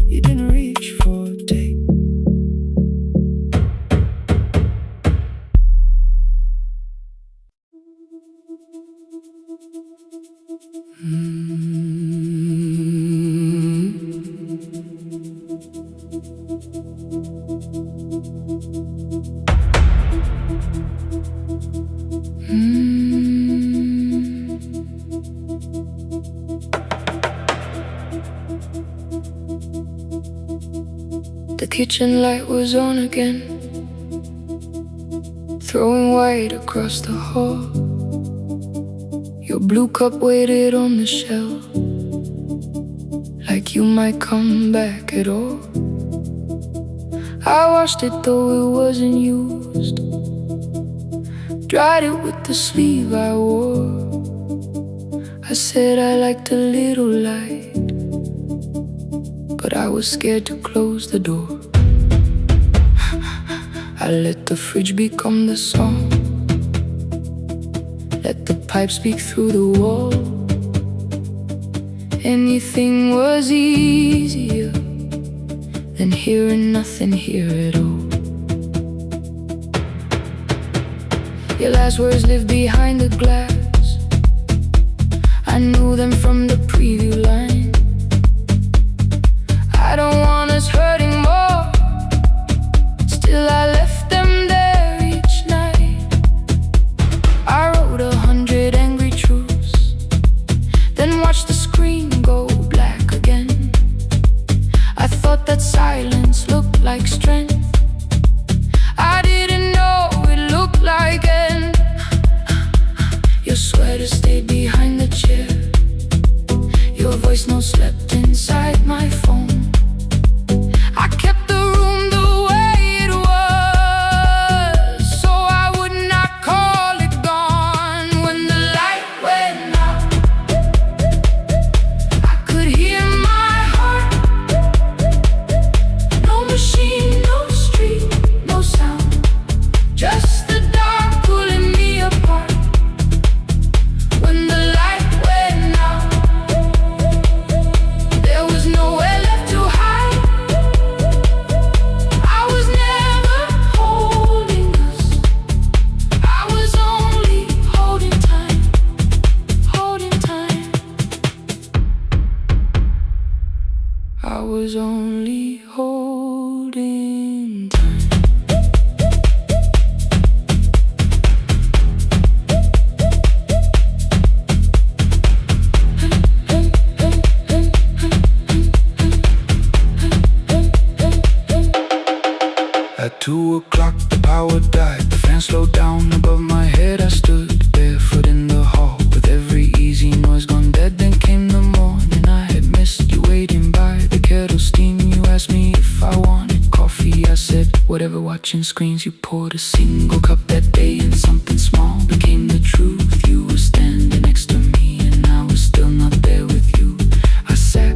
You didn't reach for a take. The kitchen light was on again, throwing white across the hall. Your blue cup waited on the shelf, like you might come back at all. I washed it though it wasn't used, dried it with the sleeve I wore. I said I liked a little light, but I was scared to close the door. I let the fridge become the song, let the pipe speak through the wall. Anything was easier than hearing nothing here at all. Your last words live behind the glass. I knew them from the preview line. I don't want us hurting more, still I left them there each night. I wrote 100 angry truths, then watched the screen go black again. I thought that silence looked like strength. I didn't know it looked like end. Your sweater stayed behind the chair. Your voice no slept inside my phone. I kept the room the way it was, so I would not call it gone. When the light went out, I could hear my heart. No machine, no street, no sound, just the dark pulling me apart. When the light went out, there was nowhere left to hide. I was never holding us, I was only holding time, holding time. I was only holding time. At 2 o'clock the power died. The fan slowed down above my head. I stood barefoot in the hall with every easy noise gone dead. Then came the morning. I had missed you waiting by the kettle steam. You asked me if I wanted coffee. I said whatever, watching screens. You poured a single cup that day, and something small became the truth. You were standing next to me, and I was still not there with you. I sat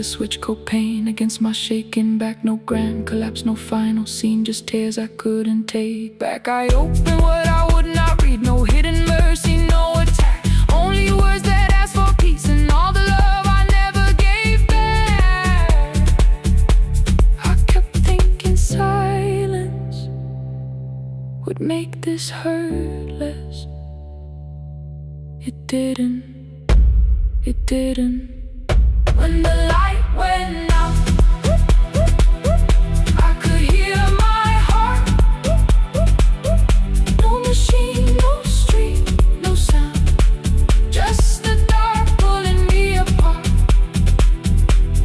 switch, cocaine against my shaking back. No grand collapse, no final scene, just tears I couldn't take back. I opened what I would not read, no hidden mercy, no attack. Only words that ask for peace and all the love I never gave back. I kept thinking silence would make this hurt less. It didn't, it didn't. When the light went out, I could hear my heart. No machine, no street, no sound, just the dark pulling me apart.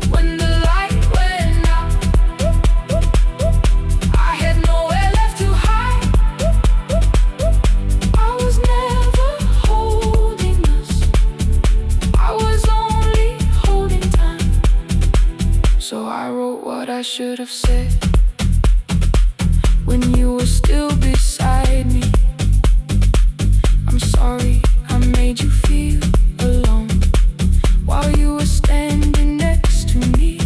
When the light went out, I had nowhere left to hide. I was never holding us, I was only holding time. So I wrote what I should have said when you were still beside me. I'm sorry I made you feel alone while you were standing next to me.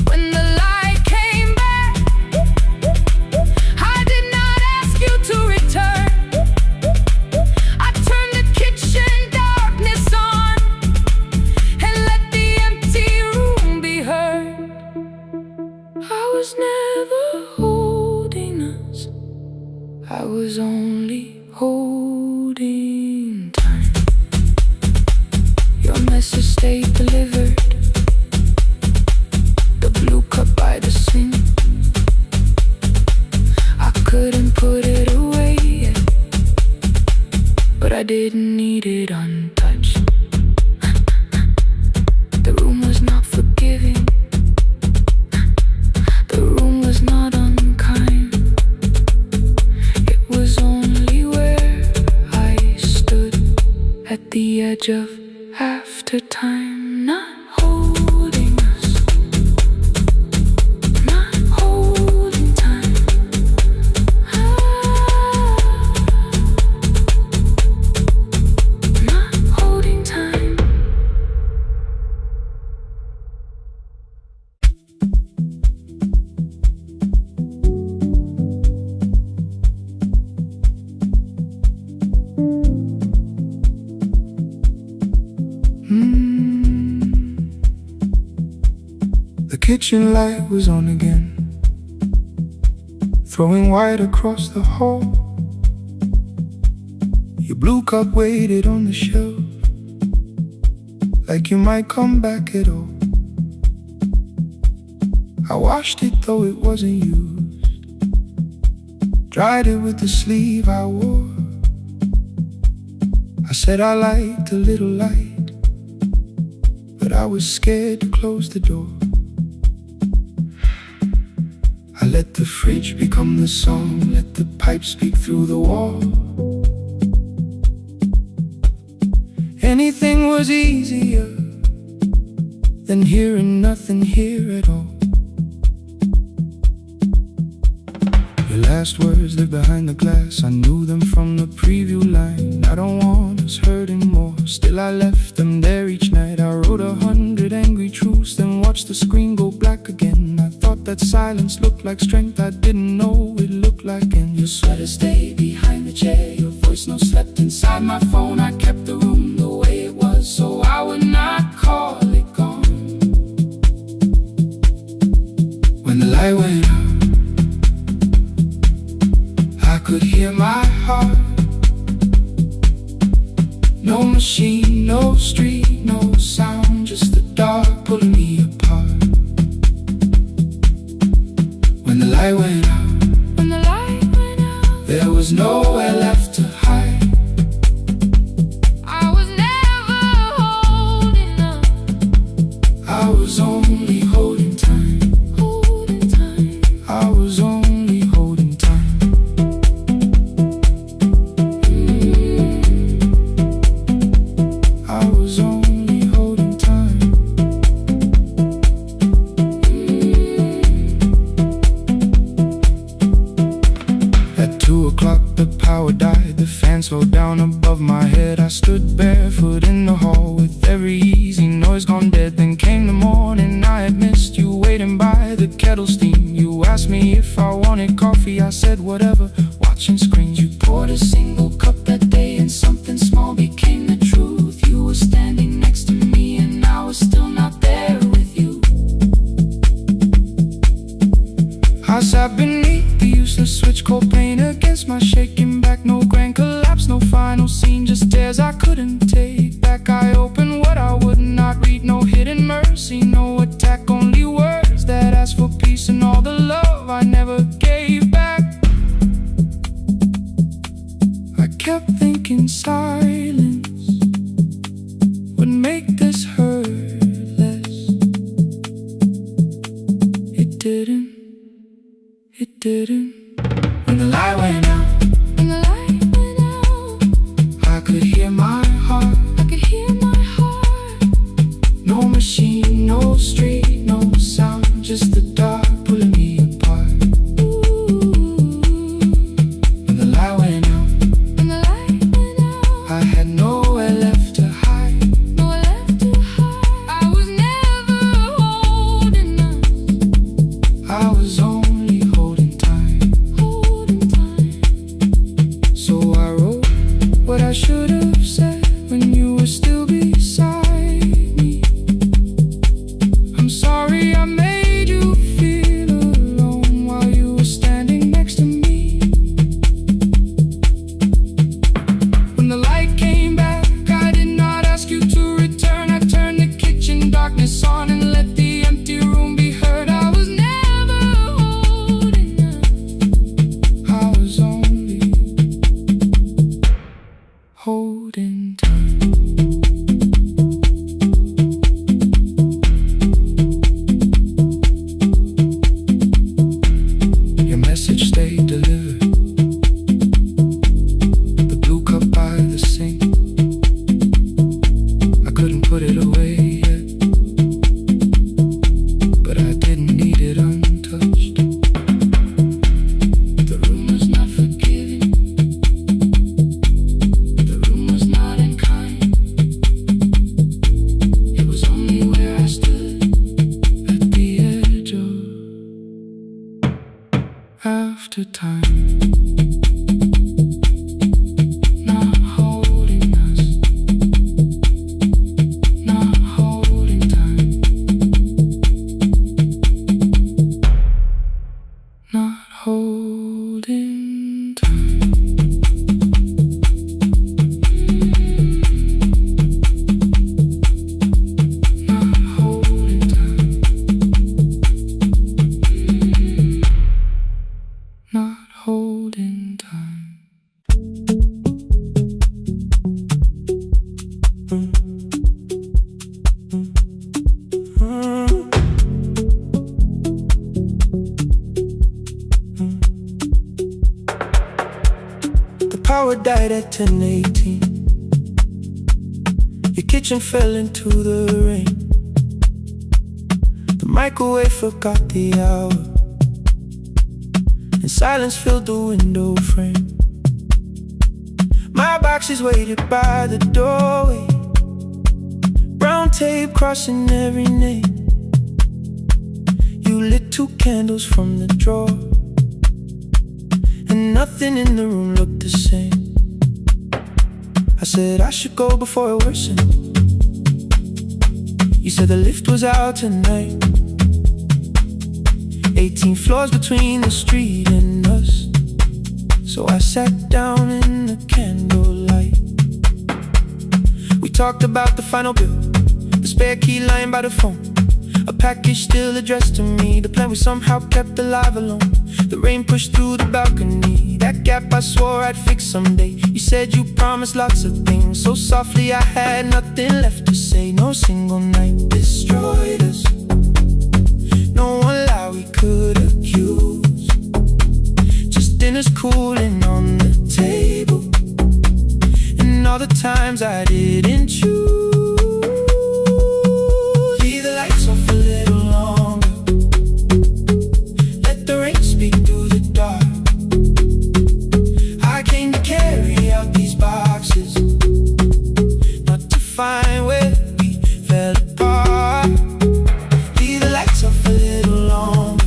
When the light came back, I did not ask you to return. I turned the kitchen darkness on and let the empty room be heard. I was never holding us, I was only holding time. Your message stayed delivered, the blue cup by the sink. I couldn't put it away yet, but I didn't need it untouched. The room was not forgiving, the room was not unkind. It was only where I stood at the edge of after time, not holding us, not holding time. Not holding time. The kitchen light was on again, throwing white across the hall. Your blue cup waited on the shelf, like you might come back at all. I washed it though it wasn't used, dried it with the sleeve I wore. I said I liked a little light, but I was scared to close the door. I let the fridge become the song, let the pipe speak through the wall. Anything was easier than hearing nothing here at all. Your last words lived behind the glass, I knew them from the preview line. I don't want us hurting more, still I left them there each night. I wrote 100 angry truths, then watched the screen go black again. I thought that silence looked like strength, I didn't know it looked like end. Your sweater stayed behind the chair, your voice no slept inside my phone. I kept the room the way it was, so I would not call it gone. When the light went out, I could hear my heart. No machine, no street, no sound, just the dark pulling me apart. When the light went out, When the light went out, there was nowhere left to hide. I was never holding us, I was only holding time. holding time. I was only holding time. I was only holding time. At 2 o'clock the power died, the fan slowed down above my head. I stood barefoot in the hall with every easy noise gone dead. Then came the morning. You asked me if I wanted coffee, I said whatever. Watching screens, you poured a single cup that day, and something small became the truth. You were standing next to me, and I was still not there with you. I sat beneath the useless switch, cold pain against my shaking back. No grand collapse, no final scene, just tears I couldn't take back. I opened what I would not read, no hidden mercy, no attack, only words that ask for peace and all the love I never gave back. I kept thinking silence would make this hurt less. It didn't. It didn't. When the light went out, when the light went out, I could hear my heart, I could hear my heart. No machine, no street, no sound, just the dark pulling me apart. When the light went out, when the light went out, I had nowhere left to hide, nowhere left to hide. I was never holding us, I was only holding tight, holding tight. So I wrote what I should have said when you were still beside me. I'm sorry I made you feel alone while you were standing next to me. When the light came back, I did not ask you to return. I turned the kitchen darkness on and let the empty room be heard. I was never holding us, I was only holding tight. Your message stayed delivered, the blue cup by the sink. I couldn't put it away yet, but I didn't need it untouched. The room was not forgiving, the room was not unkind. It was only where I stood at the edge of after time. Not holding us, not holding time, not holding time. Not holding time, not holding time. The power died at 10:18. Your kitchen fell into the rain. The microwave forgot the hour, and silence filled the window frame. My boxes waited by the doorway, brown tape crossing every name. You lit 2 candles from the drawer, and nothing in the room looked the same. I said I should go before it worsened. You said the lift was out tonight. 18 floors between the street and us. So I sat down in the candlelight. We talked about the final bill, the spare key lying by the phone, a package still addressed to me, the plan we somehow kept alive alone. The rain pushed through the balcony, that gap I swore I'd fix someday. You said you promised lots of things, so softly I had nothing left to say. No single night destroyed us, no one lie we could accuse. Just dinners cooling on the table, and all the times I didn't choose. Leave the lights off a little longer, let the rain speak through the dark. I came to carry out these boxes, not to find where we fell apart. Leave the lights off a little longer,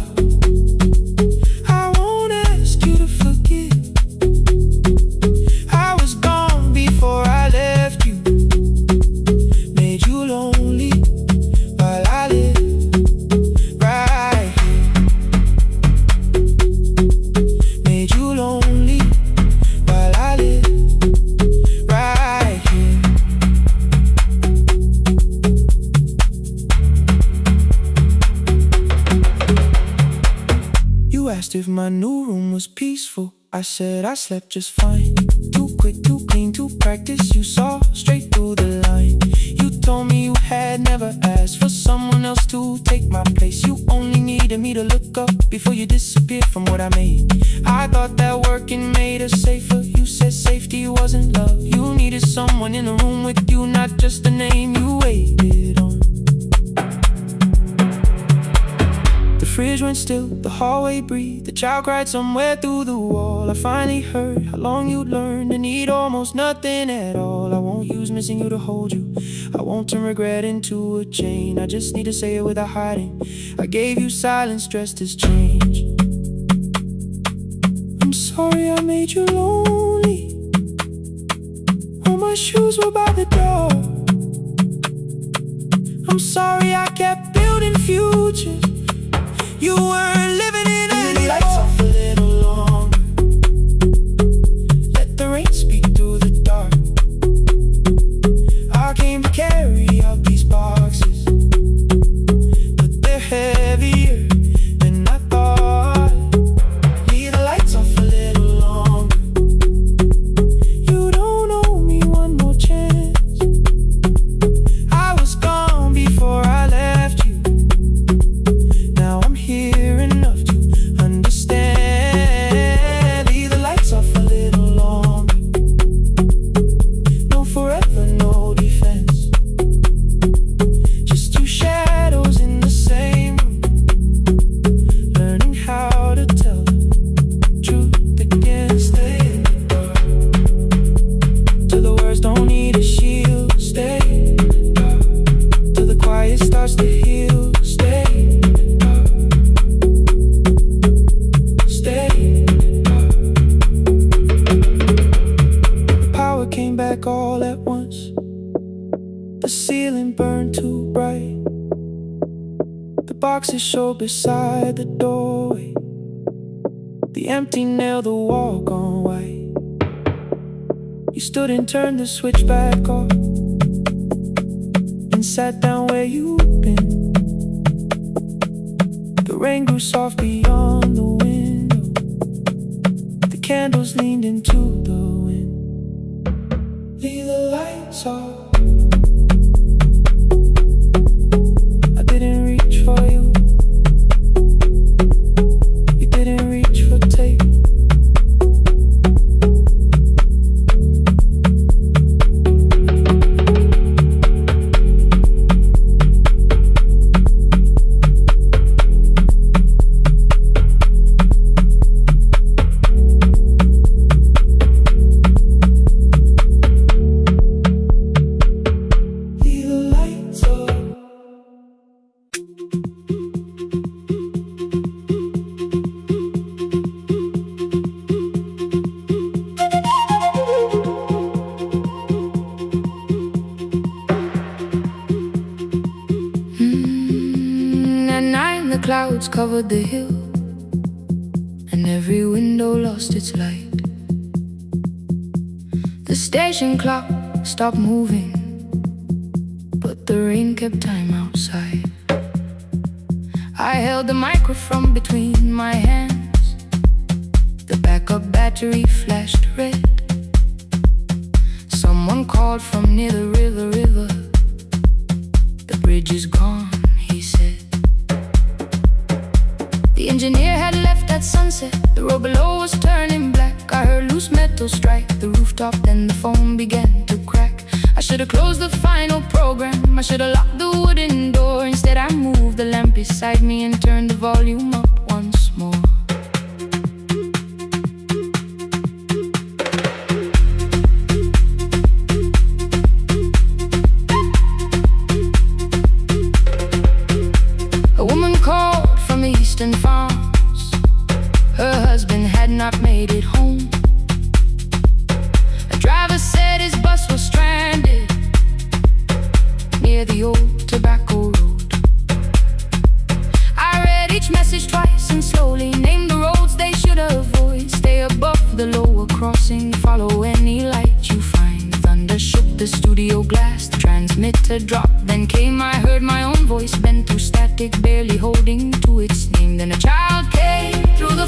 You asked if my new room was peaceful. I said I slept just fine. Too quick, too clean, too practiced. You saw straight through the line. You told me you had never asked for someone else to take my place. You only needed me to look up before you disappeared from what I made. I thought that working made us safer. You said safety wasn't love. You needed someone in the room with you, not just a name you waited on. The fridge went still, the hallway breathed. The child cried somewhere through the wall. I finally heard how long you'd learned to need almost nothing at all. I won't use missing you to hold you. I won't turn regret into a chain. I just need to say it without hiding. I gave you silence dressed as change. I'm sorry I made you lonely. All my shoes were by the door. I'm sorry I kept building futures. You weren't living in any lights off a little longer. Let the rain speak through the dark. I came to carry out these boxes, but they're heavier than I thought. Leave the lights off a little longer. You don't owe me one more chance. I was gone before I left you. Now I'm here enough to understand. Leave the lights off a little longer. No forever, no defense. Just two shadows in the same room, learning how to tell the truth again. Stay in the dark till the words don't need a shield. Stay in the dark till the quiet starts to heal. Stay in the dark. Stay in the dark. The power came back all at once. The ceiling burned too bright. The boxes showed beside the doorway. The empty nail, the wall gone white. You stood and turned the switch back off and sat down where you'd been. The rain grew soft beyond the window. The candles leaned into the wind. Leave the lights off. I didn't reach for you. You didn't reach for tape. Leave the lights off. At night the clouds covered the hill, and every window lost its light. The station clock stopped moving, but the rain kept time outside. I held the microphone between my hands. The backup battery flashed red. Someone called from near the river. The bridge is gone, he said. The engineer had left at sunset. The road below was turning black. I heard loose metal strike the rooftop, then the phone began to crack. I should have closed the final program. I should have locked the wooden door. Instead I moved the lamp beside me and turned the volume up once more. A woman called from the eastern farms. Her husband had not made it home. A driver said his bus was stranded near the old tobacco road. I read each message twice and slowly named the roads they should avoid. Stay above the lower crossing, follow any light you find. Thunder shook the studio glass, the transmitter dropped. Then came, I heard my own voice bent through static, barely holding to its name. Then a child came through the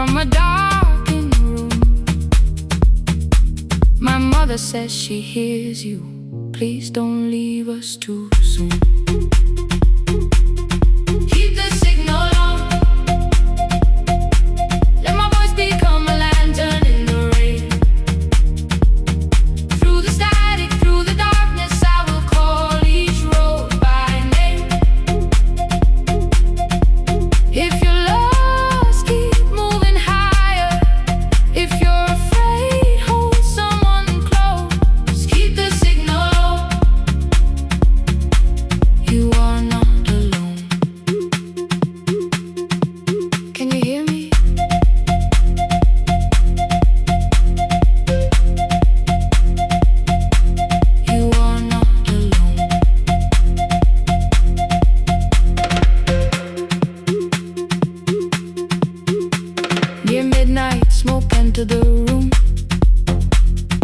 from a darkened room. My mother says she hears you. Please don't leave us too soon. Keep the signal on. Let my voice become a lantern in the rain. Through the static, through the darkness, I will call each road by name. If you're lost, keep moving higher. If you're afraid, hold someone close. Keep the signal on. You are not alone. Can you hear me? You are not alone. Near midnight, smoke entered the room.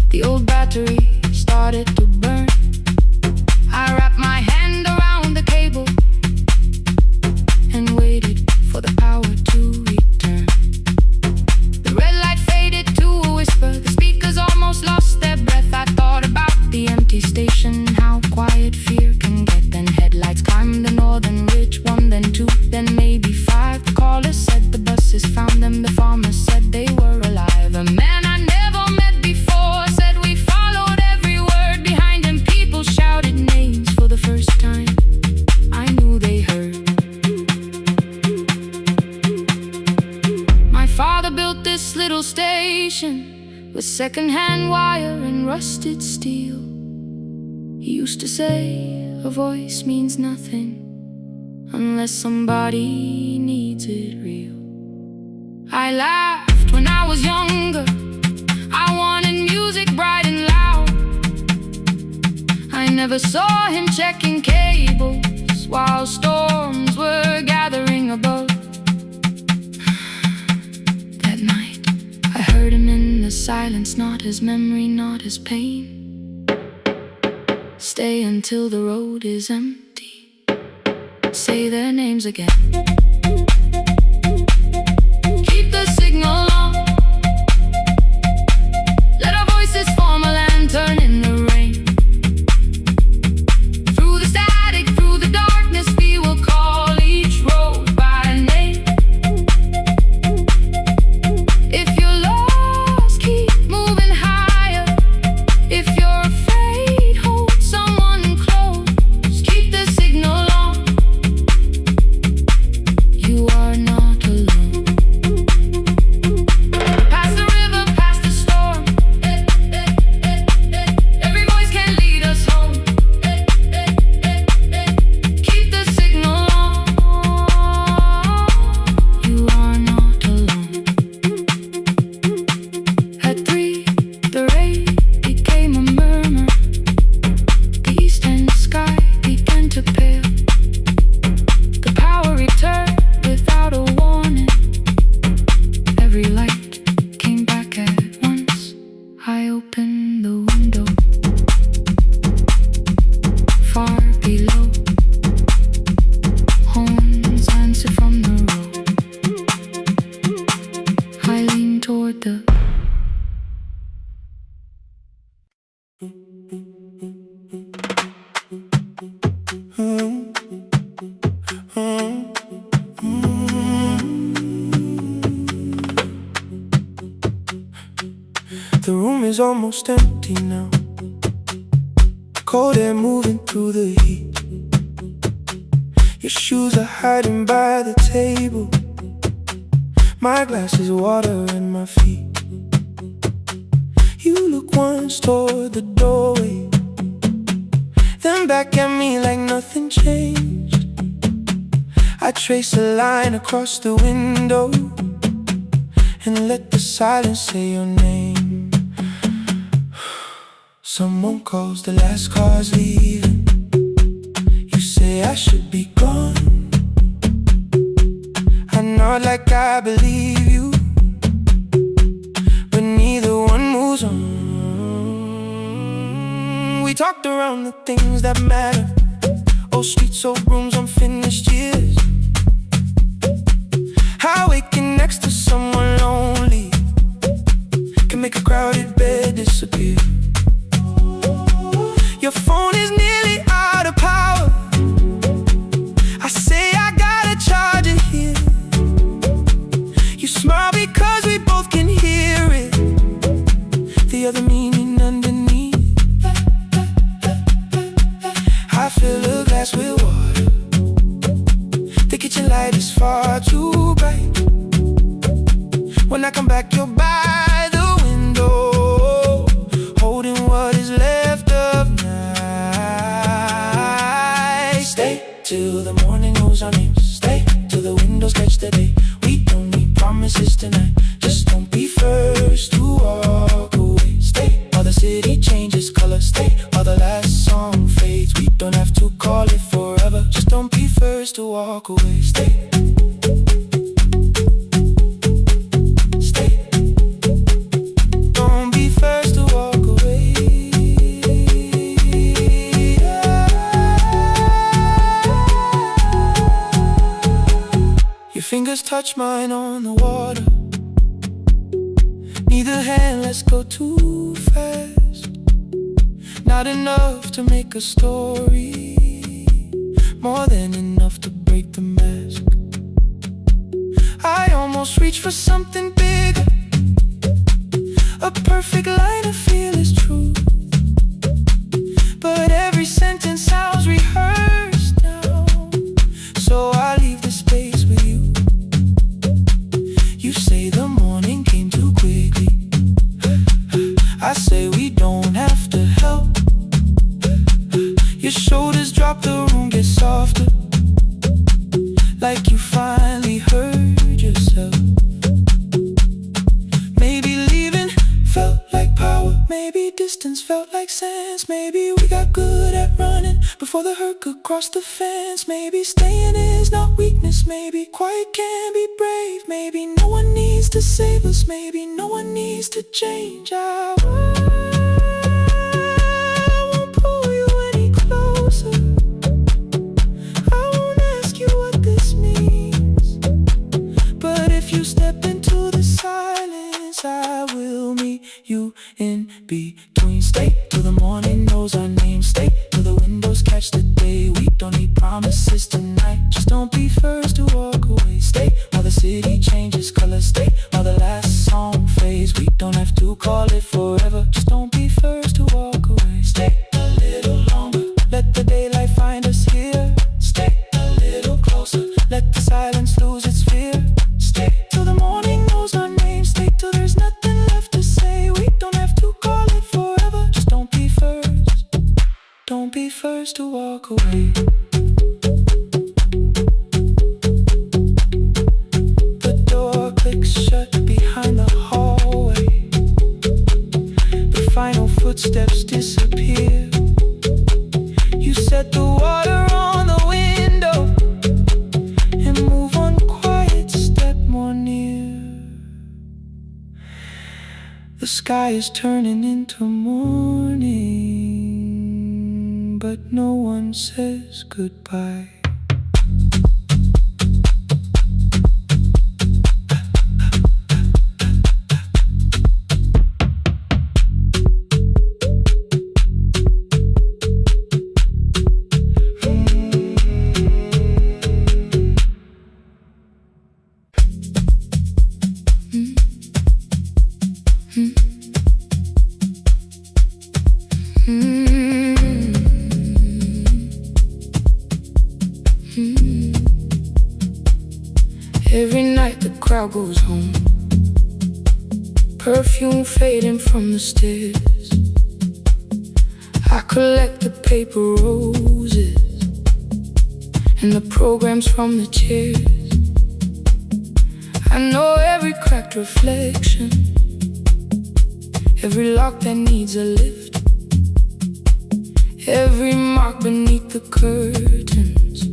The old battery started to burn. I wrapped my hand around the cable and waited for the power to return. The red light faded to a whisper. The speakers almost lost their breath. I thought about the empty station, how quiet fear can get. Then headlights climbed the northern ridge. One, then two, then maybe five. The caller said the buses found them. The farmer said they were alive. A man I never met before said we followed every word. Behind him people shouted names for the first time. I knew they heard. My father built this little station with second-hand wire and rusted steel. He used to say a voice means nothing unless somebody needs it real. I laughed when I was younger. I wanted music bright and loud. I never saw him checking cables while storms were gathering above. That night, I heard him in the silence, not his memory, not his pain. Stay until the road is empty. Say their names again. Keep the signal on. Let our voices form a lantern in the rain. Through the static, through the darkness, we will call each road by name. If you're lost, keep moving higher. If you're afraid, hold someone close. Keep the signal on. You are not alone. Past the river, past the storm. Every voice can lead us home. Keep the signal on. You are not alone. At 3, the rain became a murmur. The eastern sky began to pale. The power returned without a warning. Every light came back at once. I opened the window. Far below, horns answered from the road. I leaned toward the The room is almost empty now. Cold air moving through the heat. Your shoes are hiding by the table. My glass is water in my feet. You look once toward the doorway, then back at me like nothing changed. I trace a line across the window and let the silence say your name. Someone calls, the last car's leaving. You say I should be gone. I nod like I believe you, but neither one moves on. We talked around the things that matter. Old streets, old rooms, unfinished years. How waking next to someone lonely is far too bright. When I come back, you're by the window, holding what is left of night. Stay till the morning knows our names. Stay till the windows catch the day. We don't need promises tonight. Just don't be first to walk away. Stay while the city changes color. Stay while the last song fades. We don't have to call it forever. Just don't be first to walk away. Stay. Don't be first to walk away. Your fingers touch mine on the water. Neither hand, let's go too fast. Not enough to make a story, more than enough to break the mask. I almost reach for something bigger, a perfect line of fearless truth. But every sentence sounds rehearsed now, so I leave the space with you. You say the morning came too quickly. I say we don't have to help. Your shoulders drop, the room gets softer, like you finally heard yourself. Maybe leaving felt like power, maybe distance felt like sense. Maybe we got good at running before the hurt could cross the fence. Maybe staying is not weakness, maybe quiet can be brave. Maybe no one needs to save us, maybe no one needs to change our world. I will meet you in between. Stay till the morning knows our name. Stay till the windows catch the day. We don't need promises tonight. Just don't be first to walk away. Stay while the city changes color. Stay while the last song fades. We don't have to call it forever. Just don't be first to walk away. Stay a little longer, let the daylight find us here. Stay a little closer, let the silence lose its fear. Stay till the morning knows our name. Stay till there's nothing left to say. We don't have to call it forever. Just don't be first. Don't be first to walk away. The door clicks shut behind the hallway. The final footsteps disappear. You set the water on the window and move on quiet, step more near. The sky is turning into morning, but no one says goodbye. Every night the crowd goes home, perfume fading from the stairs. I collect the paper roses and the programs from the chairs. I know every cracked reflection, every lock that needs a lift, every mark beneath the curtains,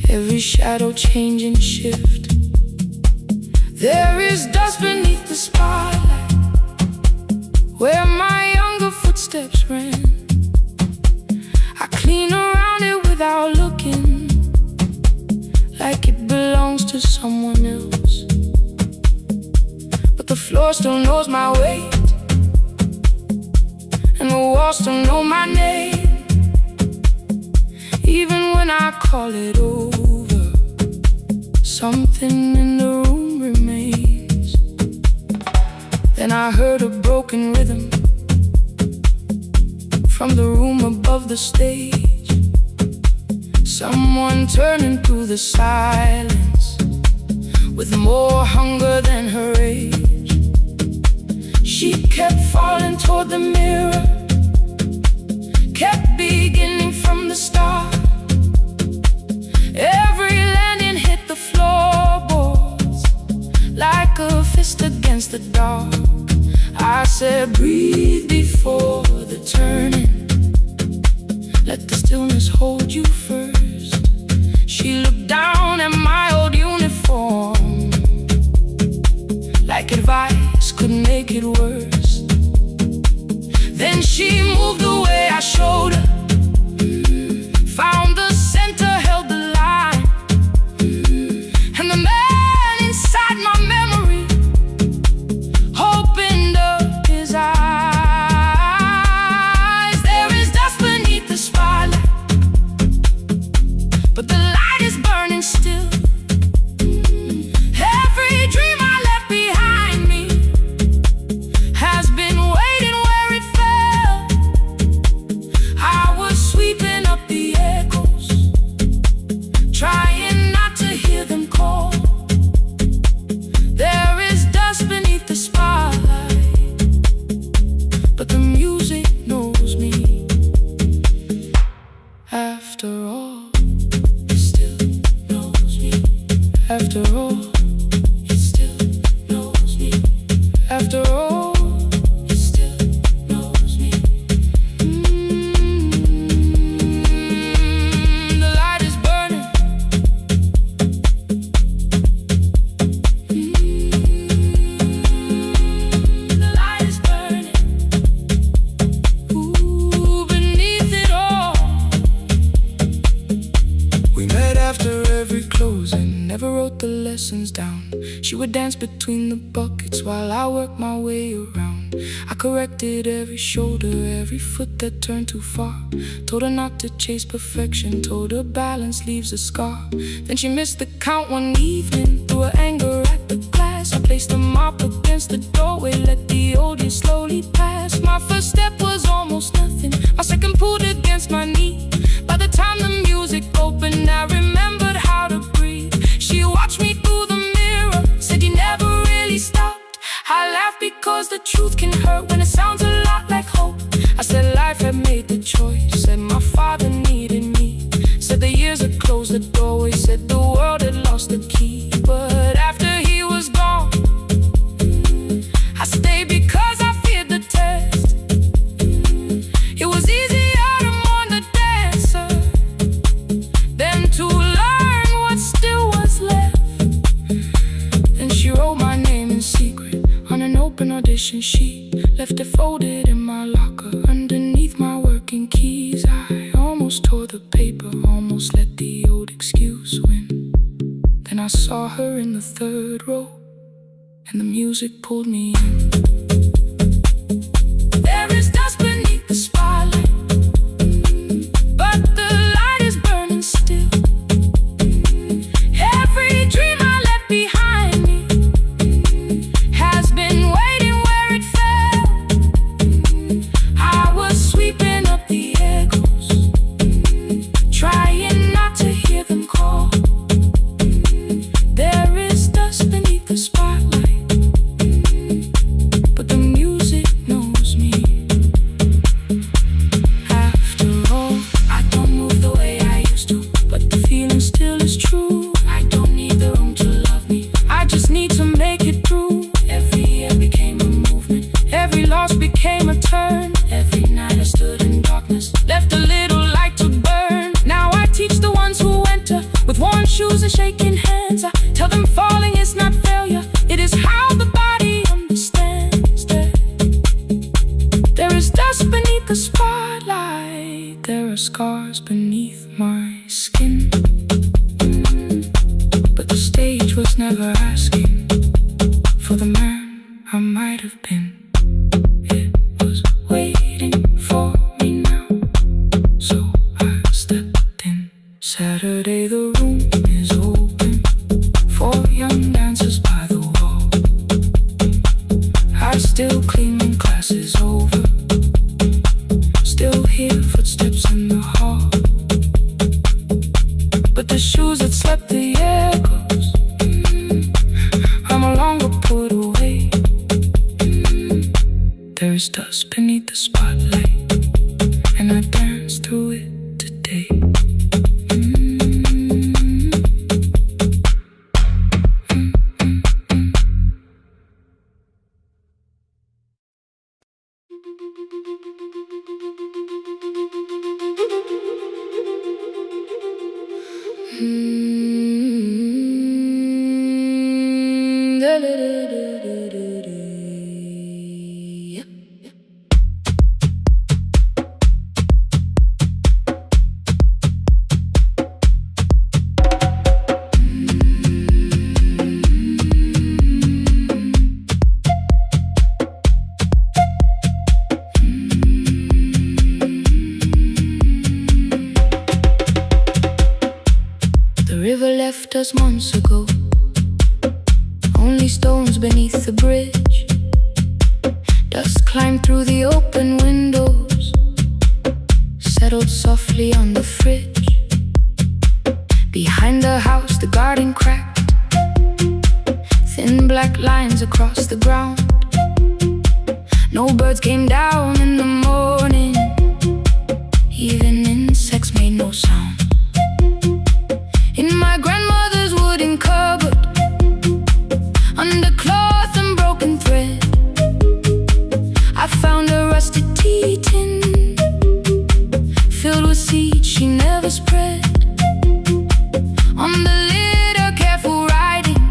every shadow change and shift. There is dust beneath the spotlight where my younger footsteps ran. I clean around it without looking, like it belongs to someone else. But the floor still knows my weight, and the walls still know my name. Even when I call it over, something in the room remains. Then I heard a broken rhythm from the room above the stage. Someone turning through the silence with more hunger than her age. She kept falling toward the mirror, kept beginning from the start. Every landing hit the floorboards like a fist against the dark. I said, breathe before the turning. Let the stillness hold you first. She looked down at my old uniform like advice could make it worse. Then she moved the way I showed her, found the center, held the line, and the man inside my memory opened up his eyes. There is dust beneath the spotlight, but the light is burning still. Every dream I left behind me has been waiting where it fell. I was sweeping up the echoes, trying not to hear them call. There is dust beneath the spotlight, but the music knows me. After all, it still knows me. After all, it still knows me. After all, it still knows me. The light is burning. The light is burning. Ooh, beneath it all. We met after every closing, never wrote the lessons down. She would dance between the buckets while I worked my way around. I corrected every shoulder, every foot that turned too far. Told her not to chase perfection, told her balance leaves a scar. Then she missed the count one evening, threw her anger at the glass. I placed the mop against the doorway, let the old years slowly pass. My first step was almost nothing, my second pulled against my knee. By the time the music opened, I remembered how to breathe. She watched me through the mirror, said you never really stopped. I laughed because the truth can hurt when it sounds a lot like hope. I said life had made the choice, said my father needed me, said the years had closed the doorway, said the world had lost the key. But after he was gone, I stayed because I feared the test. It was easier to mourn the dancer than to learn what still was left. Then she wrote my name in secret on an open audition sheet, left it folded in my locker underneath my working keys. I almost tore the paper, almost let the old excuse win. Then I saw her in the third row, and the music pulled me in. There is dust beneath the spotlight, but the light is burning still. Every dream I left behind me has been waiting where it fell. I was sweeping up the echoes, trying not to hear them call. There is dust beneath the spotlight, but the music knows me. After all, I don't move the way I used to, but the feeling still is true. I don't need the room to love me, I just need to make it through. Every year became a movement, every loss became a turn. Every night I stood in darkness, left a little light to burn. Now I teach the ones who enter with worn shoes and shaking hands. I tell them falling is not failure, it is how the body understands. There is dust beneath the spotlight, there are scars beneath my skin, but the stage was never asking for the man I might have been. It was waiting for me now, so I stepped in. Saturday the room is open for young dancers by the wall. I still clean when class is over, still hear footsteps in the hall. dust beneath the spotlight, and I dance through it today. Left us months ago, only stones beneath the bridge. Dust climbed through the open windows, settled softly on the fridge. Behind the house the garden cracked, thin black lines across the ground. No birds came down in the morning, even insects made no sound. In my grandmother's wooden cupboard, under cloth and broken thread, I found a rusted tea tin filled with seeds she never spread. On the lid a careful writing,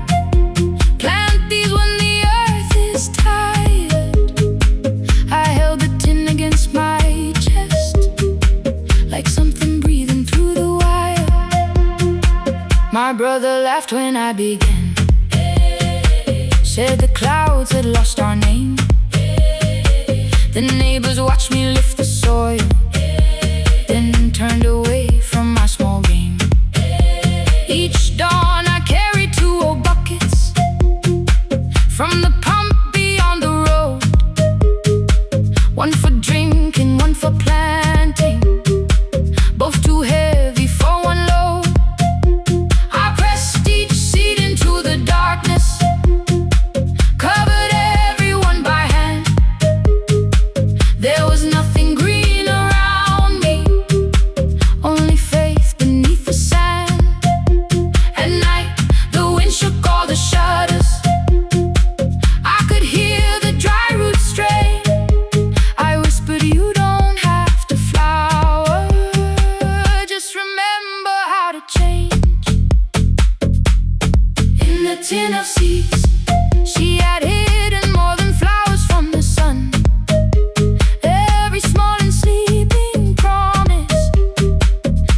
plant these when the earth is tired. I held the tin against my chest, like something breathing through the wire. My brother laughed when I began, said the clouds had lost our name. The neighbors watched me lift the soil, then turned away from my small game. Each dawn I carried 2 old buckets from the pump beyond the road, one for drinking, one for planting, both too heavy for one load. I pressed each seed into the darkness, covered everyone by hand. There was nothing green around me, only faith beneath the sand. At night the wind shook all the shutters, I could hear the dry roots stray. I whispered, you don't have to flower, just remember how to change. In the tin of seeds she had hidden more than flowers from the sun. Every small and sleeping promise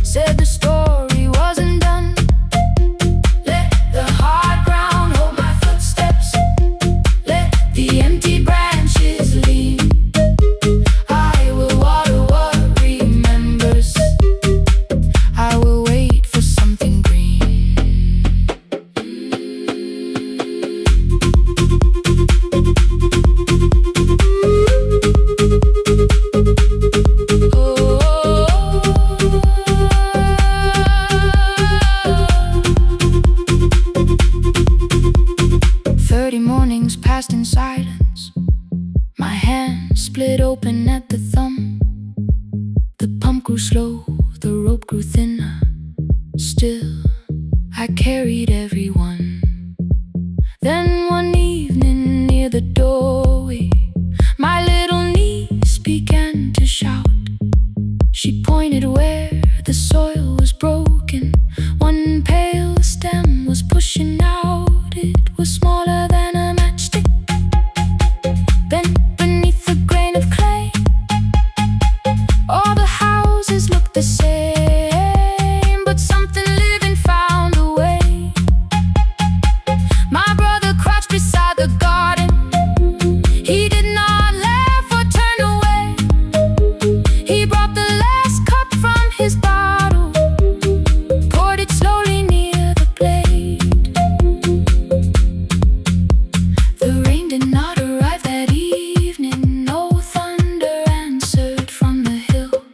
said the story wasn't done. Let the hard ground hold my footsteps, let the empty branches lean. I will water what remembers, I will wait for something green. Oh, 30 mornings passed in silence, my hand split open at the thumb. The pump grew slow, the rope grew thinner, still I carried everyone. Then one evening near the doorway, my little niece began to shout. She pointed where the soil was broken, one pale stem was pushing out. It was smaller than a matchstick, bent beneath a grain of clay. All the houses looked the same, but something living found a way. My brother crouched beside the garden, he did not laugh or turn away. He brought the last cup from his bottle, poured it slowly near the blade. The rain did not arrive that evening, no thunder answered from the hill.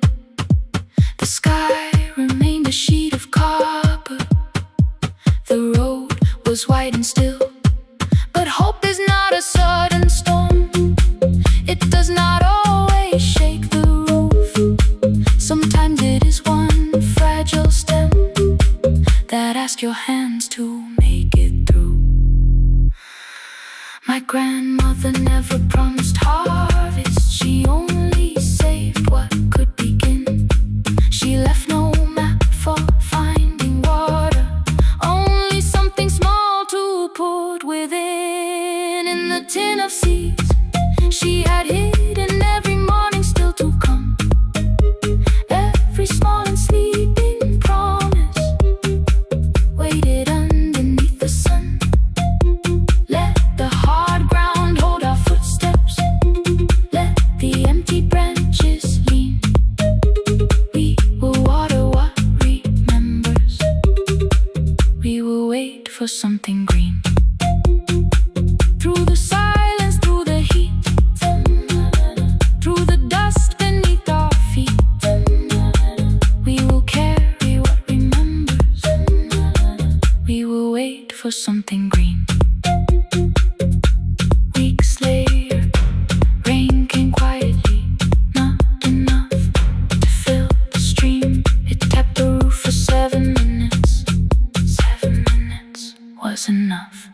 The sky remained a sheet of copper, the road was white and still. But hope is not a sudden storm, it does not My grandmother never promised harvest, she only saved what could begin. She left no map for finding water, only something small to put within. In the tin of seeds she had hidden every morning still to come, every small and sleeping promise waited underneath the sun. Let the hard ground hold our footsteps, let the empty branches lean. We will water what remembers, we will wait for something green. Through the silence, through the heat, through the dust beneath our feet, we will carry what remembers, we will wait for something green. Weeks later, rain came quietly, not enough to fill the stream. It tapped the roof for 7 minutes. 7 minutes was enough.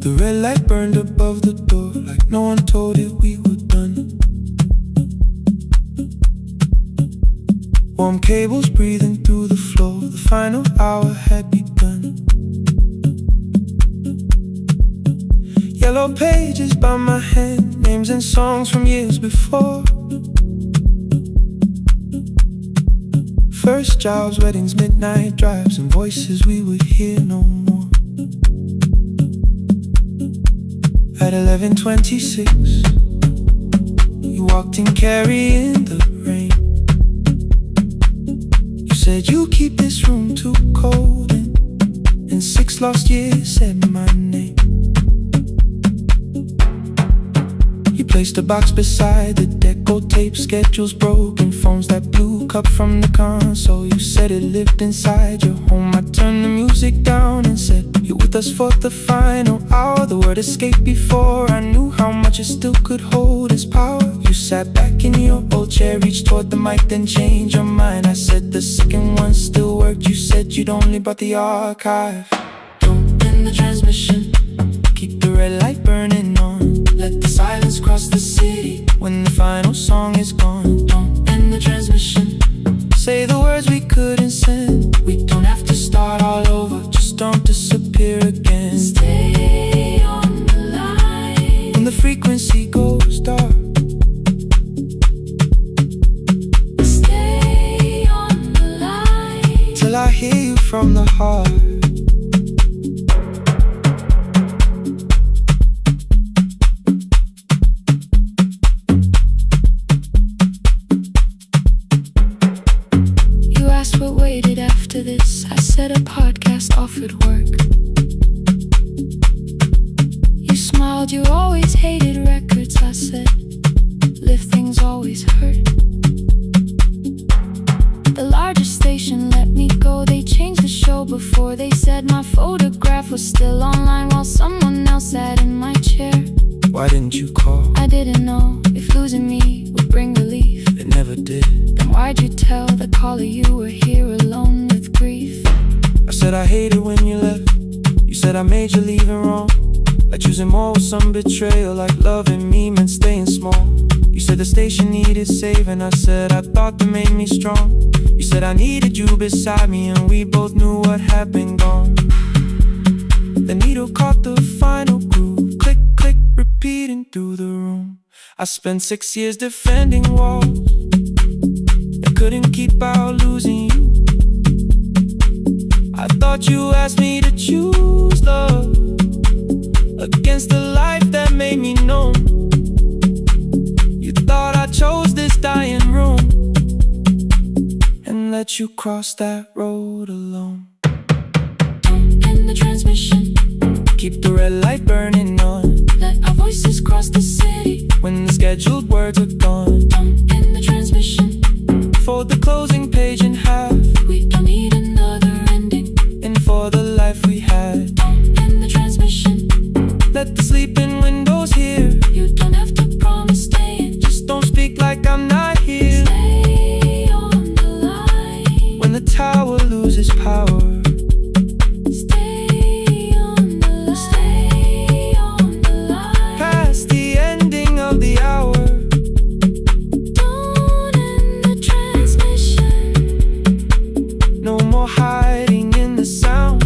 The red light burned above the door, like no one told it we were done. Warm cables breathing through the floor, the final hour had begun. Yellow pages by my hand, names and songs from years before. First jobs, weddings, midnight drives, and voices we would hear no more. At 11:26, you walked in carrying the rain. You said you keep this room too cold, and in 6 lost years said my name. You placed a box beside the deco tape, schedules broken, phones that blew, cup from the console. You said it lived inside your home. I turned the music down and said, you're with us for the final hour. The word escaped before I knew how much it still could hold its power. You sat back in your old chair, reached toward the mic, then changed your mind. I said the second one still worked. You said you'd only brought the archive. Don't end the transmission, keep the red light burning on. Let the silence cross the city when the final song is gone. Don't end the transmission, say the words we couldn't send. We don't have to start all over, just don't disappear again. Stay on the line when the frequency goes dark. Stay on the line Till I hear you from the heart. You asked what waited after this. I said a podcast offered work. You smiled, you always hated records. I said, lifting's always hurt. The largest station let me go. They changed the show before they said my photograph was still online while someone else sat in my chair. Why didn't you call? I didn't know if losing me would bring relief. It never did. Then why'd you tell the caller you were here alone with grief? I said I hated when you left. You said I made you leaving wrong, like choosing more with some betrayal, like loving me meant staying small. You said the station needed saving. I said I thought that made me strong. You said I needed you beside me, and we both knew what had been gone. The needle caught the final groove, click, click, repeating through the room. I spent 6 years defending walls that couldn't keep out losing you. I thought you asked me to choose love against the life that made me known. You thought I chose this dying room and let you cross that road alone. Don't end the transmission, keep the red light burning on. let our voices cross the city scheduled words are gone. Don't end the transmission. Fold the closing page in half. We don't need another ending. And for the life we had. Don't end the transmission. Let the sleeping windows hear. You don't have to promise staying. Just don't speak like I'm not here. Stay on the line. When the tower loses power. Stay on the line. Stay on the line. Past the ending of the hour. Don't end the transmission. No more hiding in the sound.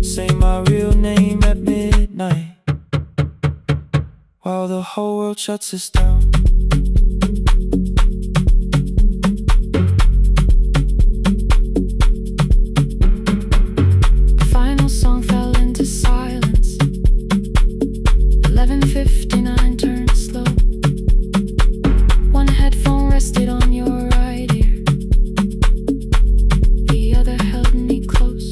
Say my real name at midnight, while the whole world shuts us down. Final song fell into silence. 11:59 turned slow. One headphone rested on your right ear. The other held me close.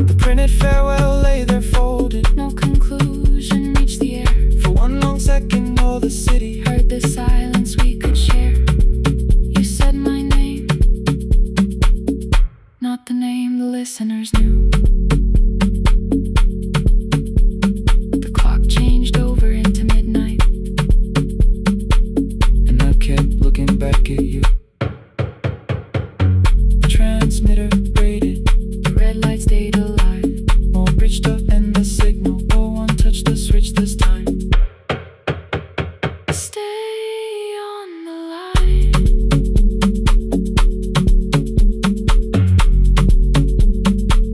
The printed farewell lay there folded. No conclusion reached the air. For one long second all the city Heard the silence we could share. You said my name, not the name the listeners knew. The clock changed over into midnight. and I kept looking back at you. Transmitter braided, The red light stayed alive. more bridged up and the signal. No one touched the switch this time. Stay on the line.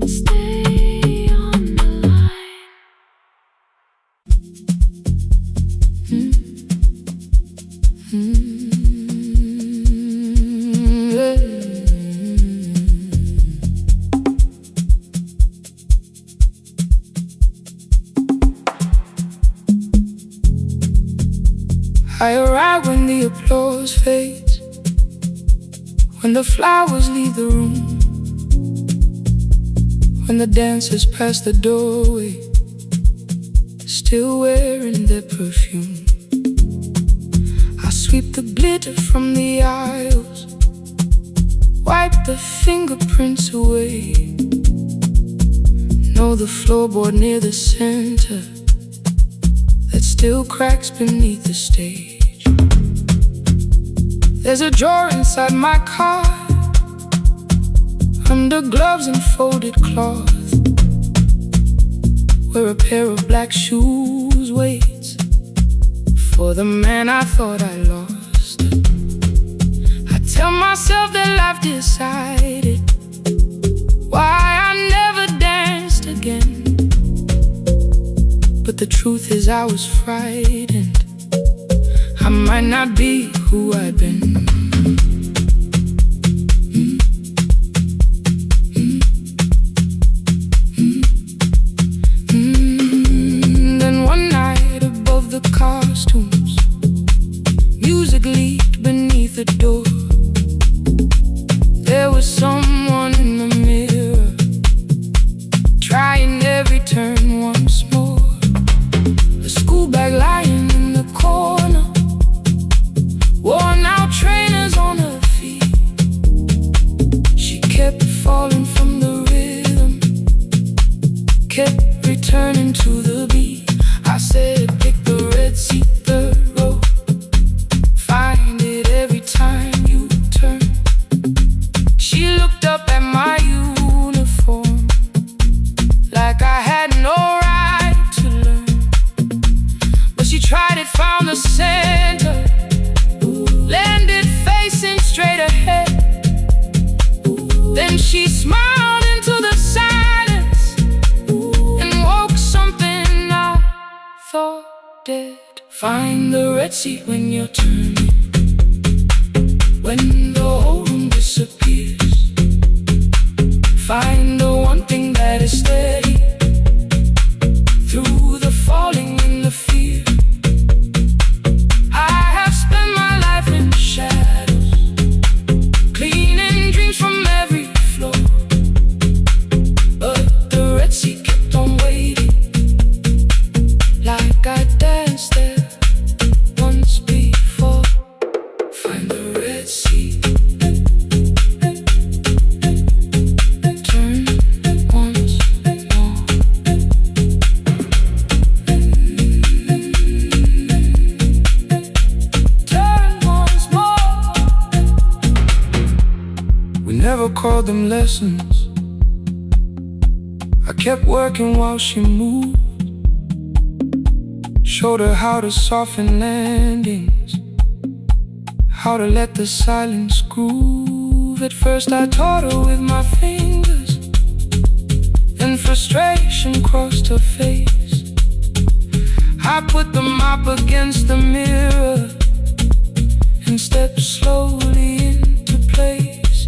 Stay on the line. I arrive when the applause fades, when the flowers leave the room, when the dancers pass the doorway, still wearing their perfume. I sweep the glitter from the aisles, wipe the fingerprints away. Know the floorboard near the center that still cracks beneath the stage. There's a drawer inside my car, under gloves and folded cloth, where a pair of black shoes waits for the man I thought I lost. I tell myself that life decided why I never danced again. But the truth is I was frightened. I might not be who I've been. Then one night above the costumes, music leaked beneath the door. There was someone in the mirror, trying every turn once more. A school bag lying in the corner, worn out trainers on her feet. She kept falling from the rhythm, kept returning to the beat. I said, pick the red seat, third row, find it every time you turn. She looked up at my uniform like I had no right to learn. But she tried it, found the center, landed facing straight ahead. Then she smiled into the silence and woke something I thought dead. Find the red seat when you're turning, when the whole room disappears. Find the one thing that is steady through the falling and the fear. I have spent my life in shadows, cleaning dreams from every floor. But the red seat kept on waiting, like I danced there called them lessons. I kept working while she moved. Showed her how to soften landings, how to let the silence groove. At first I taught her with my fingers, then frustration crossed her face. I put the mop against the mirror and stepped slowly into place.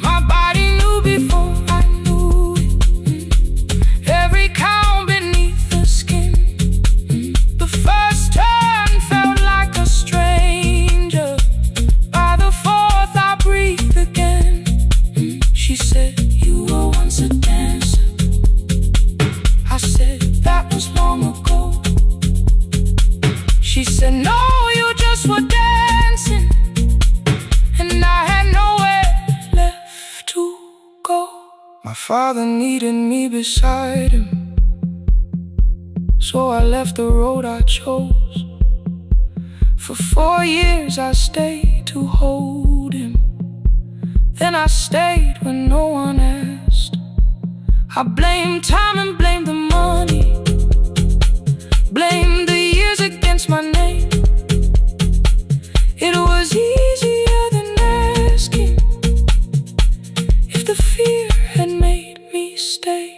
My body knew before I knew it, every count beneath the skin. The first turn felt like a stranger. By the fourth I breathed again. She said, "You were once a dancer." I said, "That was long ago." She said, "No, you just were dancing." And I had nowhere left to go. My father needed me beside him, so I left the road I chose. For 4 years I stayed to hold him. Then I stayed when no one asked. I blamed time and blamed the money, blamed the years against my name. It was easier than asking if the fear had made me stay.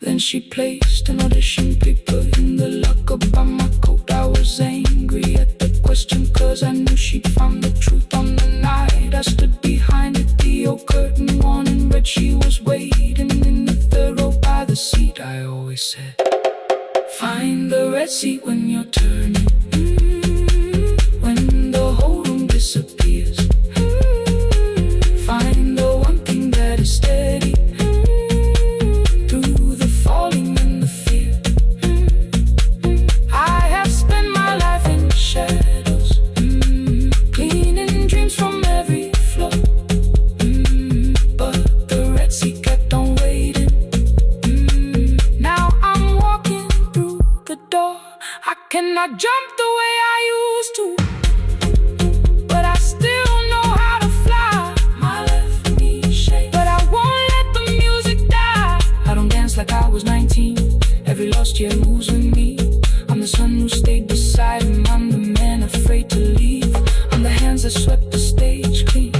Then she placed an audition paper in the locker by my coat. I was angry at the question, cause I knew she'd found the truth on the night I stood behind it. The old curtain worn in red, she was waiting in the third row by the seat. I always said, find the red seat when you're turning, when the whole room disappears. Find the one thing that is steady through the falling and the fear. I have spent my life in shadows, cleaning dreams from every floor. But the red seat kept on waiting. Now I'm walking through the door. I cannot jump the way I used to, but I still know how to fly. My left knee shakes, but I won't let the music die. I don't dance like I was 19. Every lost year moves with me. I'm the son who stayed beside him. I'm the man afraid to leave. I'm the hands that swept the stage clean.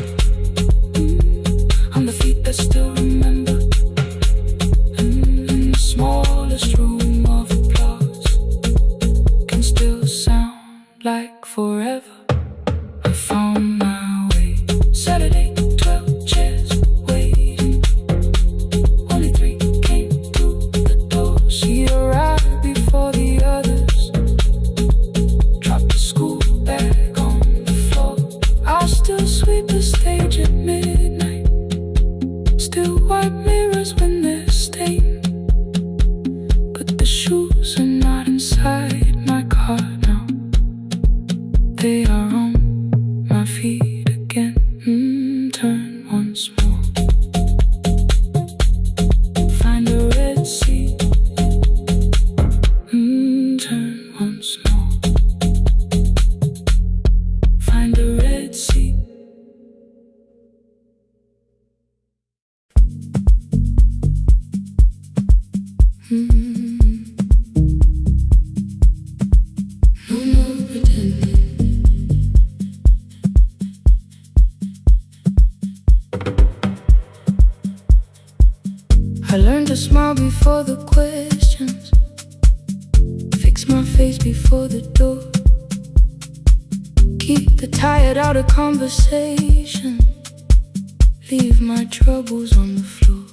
I'm the feet that still remember. In the smallest room of applause can still sound like forever. I found my way. Saturday, 12 chairs waiting. Only 3 came through the door. She arrived before the others, dropped the school bag on the floor. I'll still sweep the stage at midnight, still wipe mirrors when they're stained. But the shoes are not inside my car now. They are on my feet again. Turn once more. Find a red seat. Turn once more. Find a red seat. No more pretending. I learned to smile before the questions, fix my face before the door, keep the tired out of conversation, leave my troubles on the floor.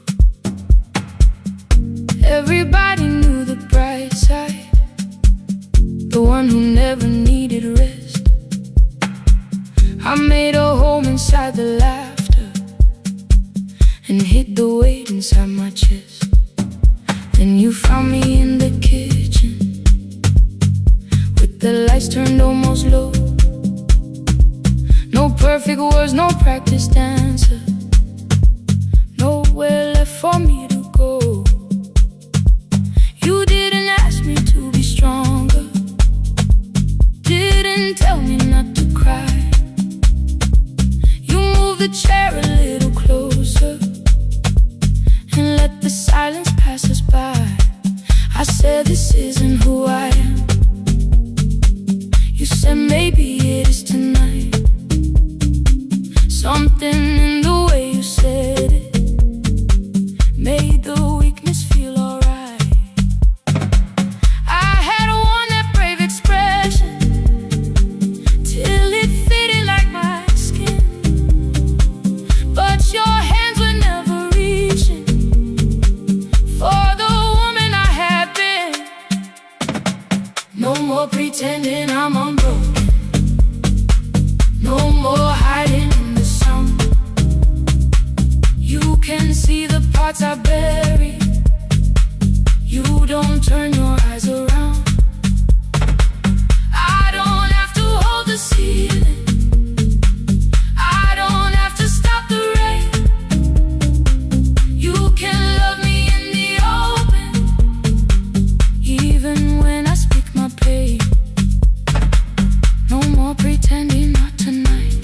Everybody knew the bright side, the one who never needed rest. I made a home inside the laughter and hid the weight inside my chest. Then you found me in the kitchen with the lights turned almost low. No perfect words, no practiced answer, nowhere left for me to go. You didn't ask me to be stronger, didn't tell me not to cry. You moved the chair a little more pretending I'm unbroken. No more hiding in the sound. You can see the parts I bury. You don't turn your eyes around. I don't have to hold the ceiling. I don't have to stop the rain. You can love me in the open, even when I speak my pain. No more pretending, not tonight.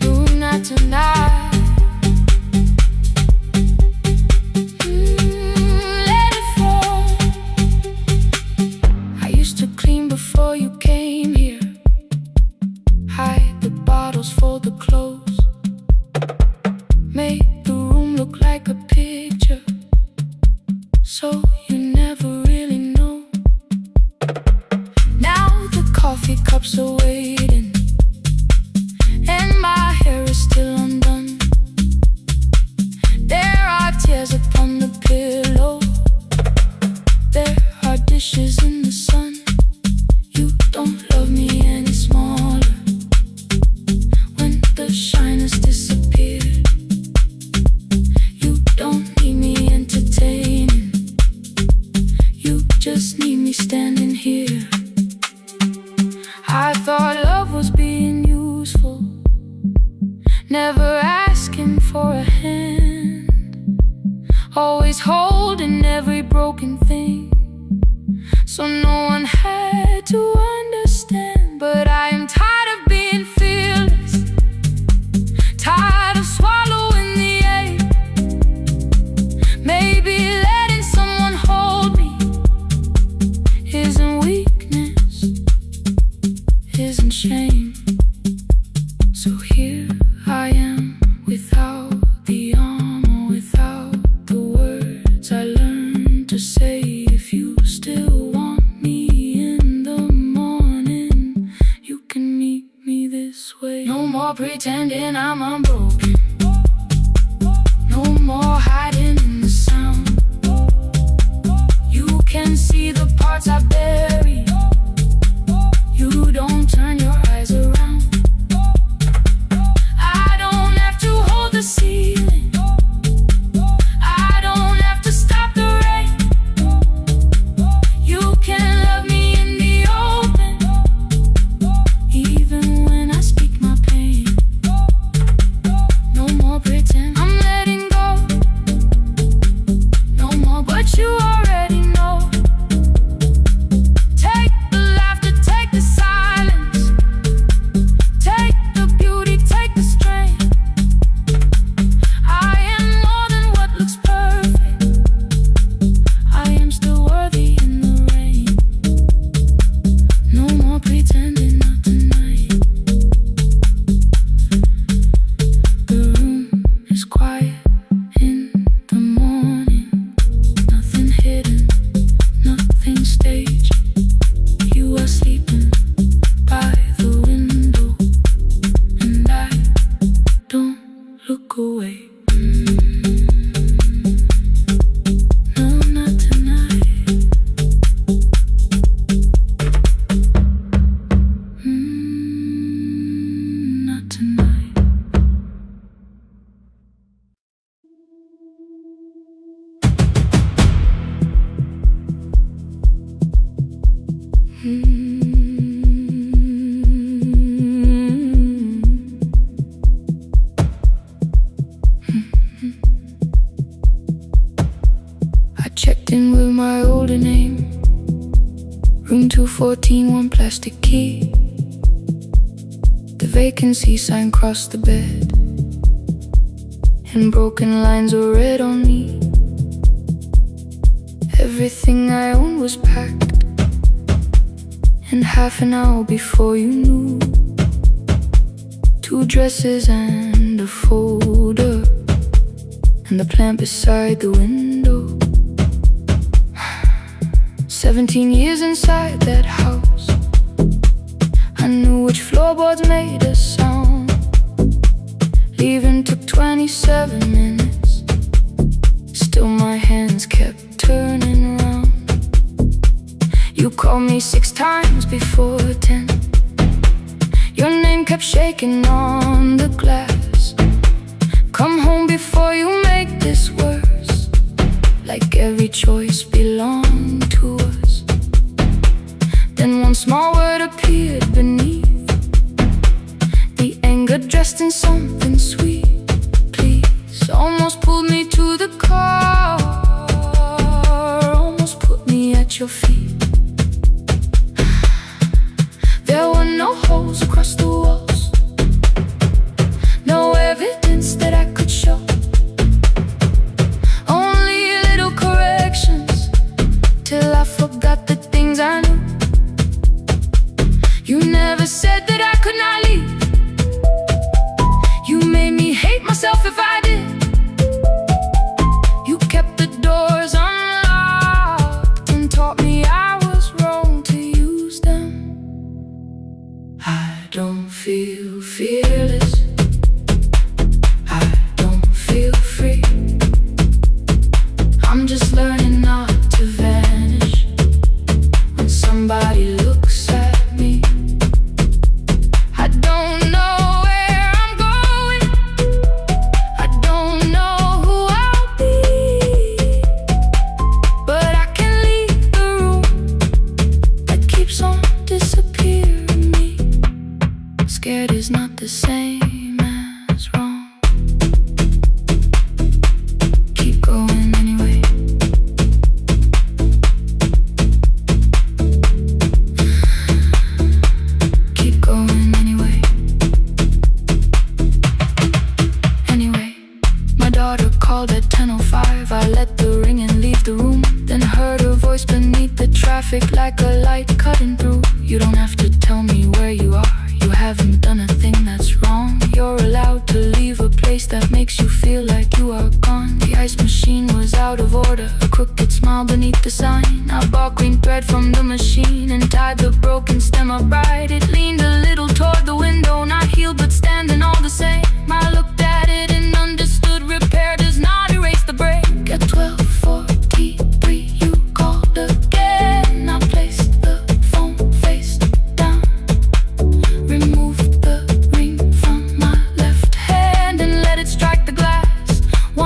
No, not tonight. Let it fall. I used to clean before you came here. Hide the bottles, fold the clothes. Make the room look like a picture, so you never really know. Now the coffee cups are waiting, and my hair is still undone. There are tears upon the pillow. There are dishes in the sun. You don't love me any smaller when the shine has disappeared. You don't need me entertaining. You just need me standing here. I thought love was being useful, never asking for a hand, always holding every broken thing, so no one had to understand. But I am tired of being fearless, tired of swallowing the ache. Maybe letting someone hold me isn't weakness, isn't shame. So here I am, without the armor, without the words I learned to say. If you still want me in the morning, you can meet me this way. No more pretending I'm unbroken. No more hiding in the sound. You can see the parts I bury. You don't turn your eyes around. I don't have to hold the ceiling. I don't have to stop the rain. You can love me in the open, even when I speak my pain. No more pretend, I'm letting go. No more, but you already know. Take the laughter, take the silence, take the beauty, take the strength. I am more than what looks perfect. I am still worthy in the rain. No more pretending, not tonight. The room is quiet in the morning. Nothing hidden, nothing staged. You are sleeping by the window, and I don't look away. No, not tonight. Not tonight. I checked in with my older name. Room 214, one plastic key. The vacancy sign crossed the bed, and broken lines were read on me. Everything I owned was packed, and half an hour before you knew, 2 dresses and a folder, and the plant beside the window. 17 years inside that house, I knew which floorboards made a sound. Leaving took 27 minutes. my hands kept turning round. You called me 6 times before 10. Your name kept shaking on the glass. Come home before you make this worse. Like every choice belonged to us. Then one small word appeared beneath the anger, dressed in something sweet. Please, almost pulled me to the car, almost put me at your feet. There were no holes across the walls, no evidence that I could show. Only little corrections, till I forgot the things I knew. You never said that I could not leave. You made me hate myself if I did. You kept the doors unlocked and taught me I was wrong to use them. I don't feel fearless, I don't feel free. I'm just learning not to vanish when somebody looks at me. I don't know where I'm going, I don't know who I'll be, but I can leave the room that keeps on disappearing me. Scared is not the same as wrong. Keep going anyway. Keep going anyway. Anyway, my daughter called at 10:05. I let the ring and leave the room, then heard her voice beneath the traffic like a light cutting through. You don't have to tell me where you are, you haven't done a thing that's wrong. You're allowed to leave a place that makes you feel like you are gone. The ice machine was out of order, a crooked smile beneath the sign. I bought green thread from the machine and tied the broken stem upright. It leaned a little toward the window, not healed but standing all the same. I looked at it and understood repair does not erase the break. At 12:43 you called again. I placed the phone face down, removed the ring from my left hand and let it strike the glass.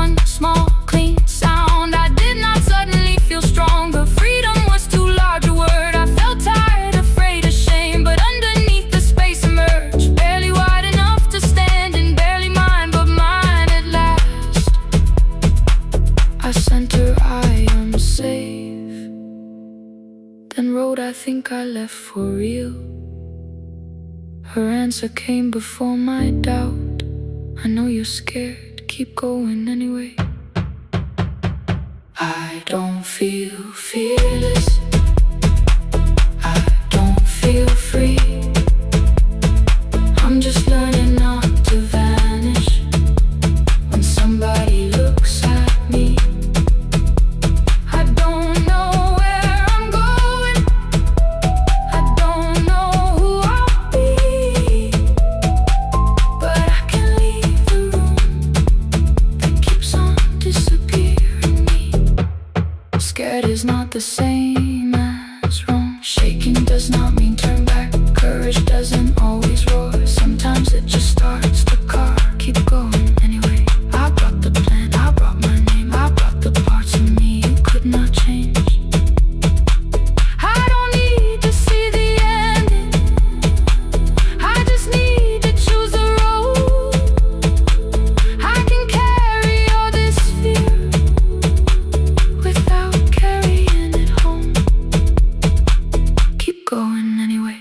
One small clean sound. I did not suddenly feel stronger. Freedom was too large a word. I felt tired, afraid, ashamed, but underneath the space emerged, barely wide enough to stand and barely mine, but mine at last. I sent her, I am safe, then wrote, I think I left for real. Her answer came before my doubt. I know you're scared, keep going anyway. I don't feel fearless, I don't feel free. I'm just learning not to vanish when somebody looks at me. I don't know where I'm going, I don't know who I'll be, but I can leave the room that keeps on disappearing me. Scared is not the same as wrong. Shaking does not mean turn back. Courage doesn't always roar. Sometimes it just starts the car. Keep going anyway. I brought the plan, I brought my name, I brought the parts of me you could not change. I don't need to see the ending, I just need to choose a road. I can carry all this fear without carrying it home. Keep going anyway.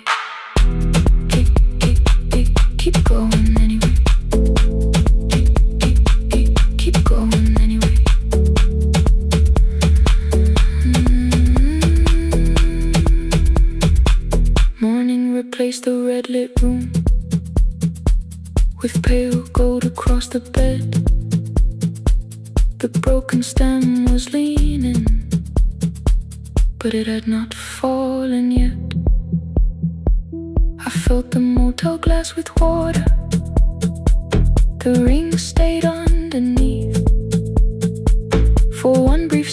Keep going anyway. Keep going anyway. Morning replaced the red lit room with pale gold across the bed. The broken stem was leaning, but it had not fallen yet. I filled the motel glass with water. The ring stayed underneath for one brief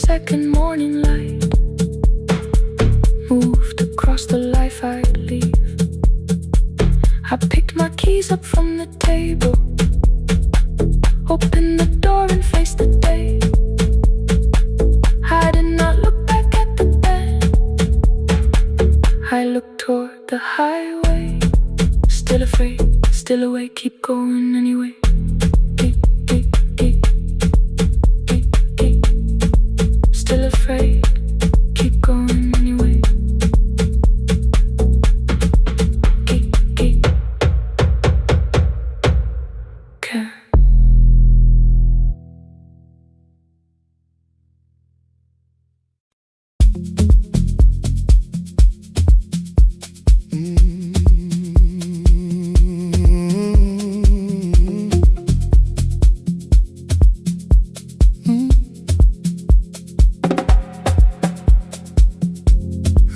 Opened the door and faced the day. I did not look back at the bed. I looked toward the highway. Still afraid, still awake, keep going anyway. Still afraid, keep going anyway. Care.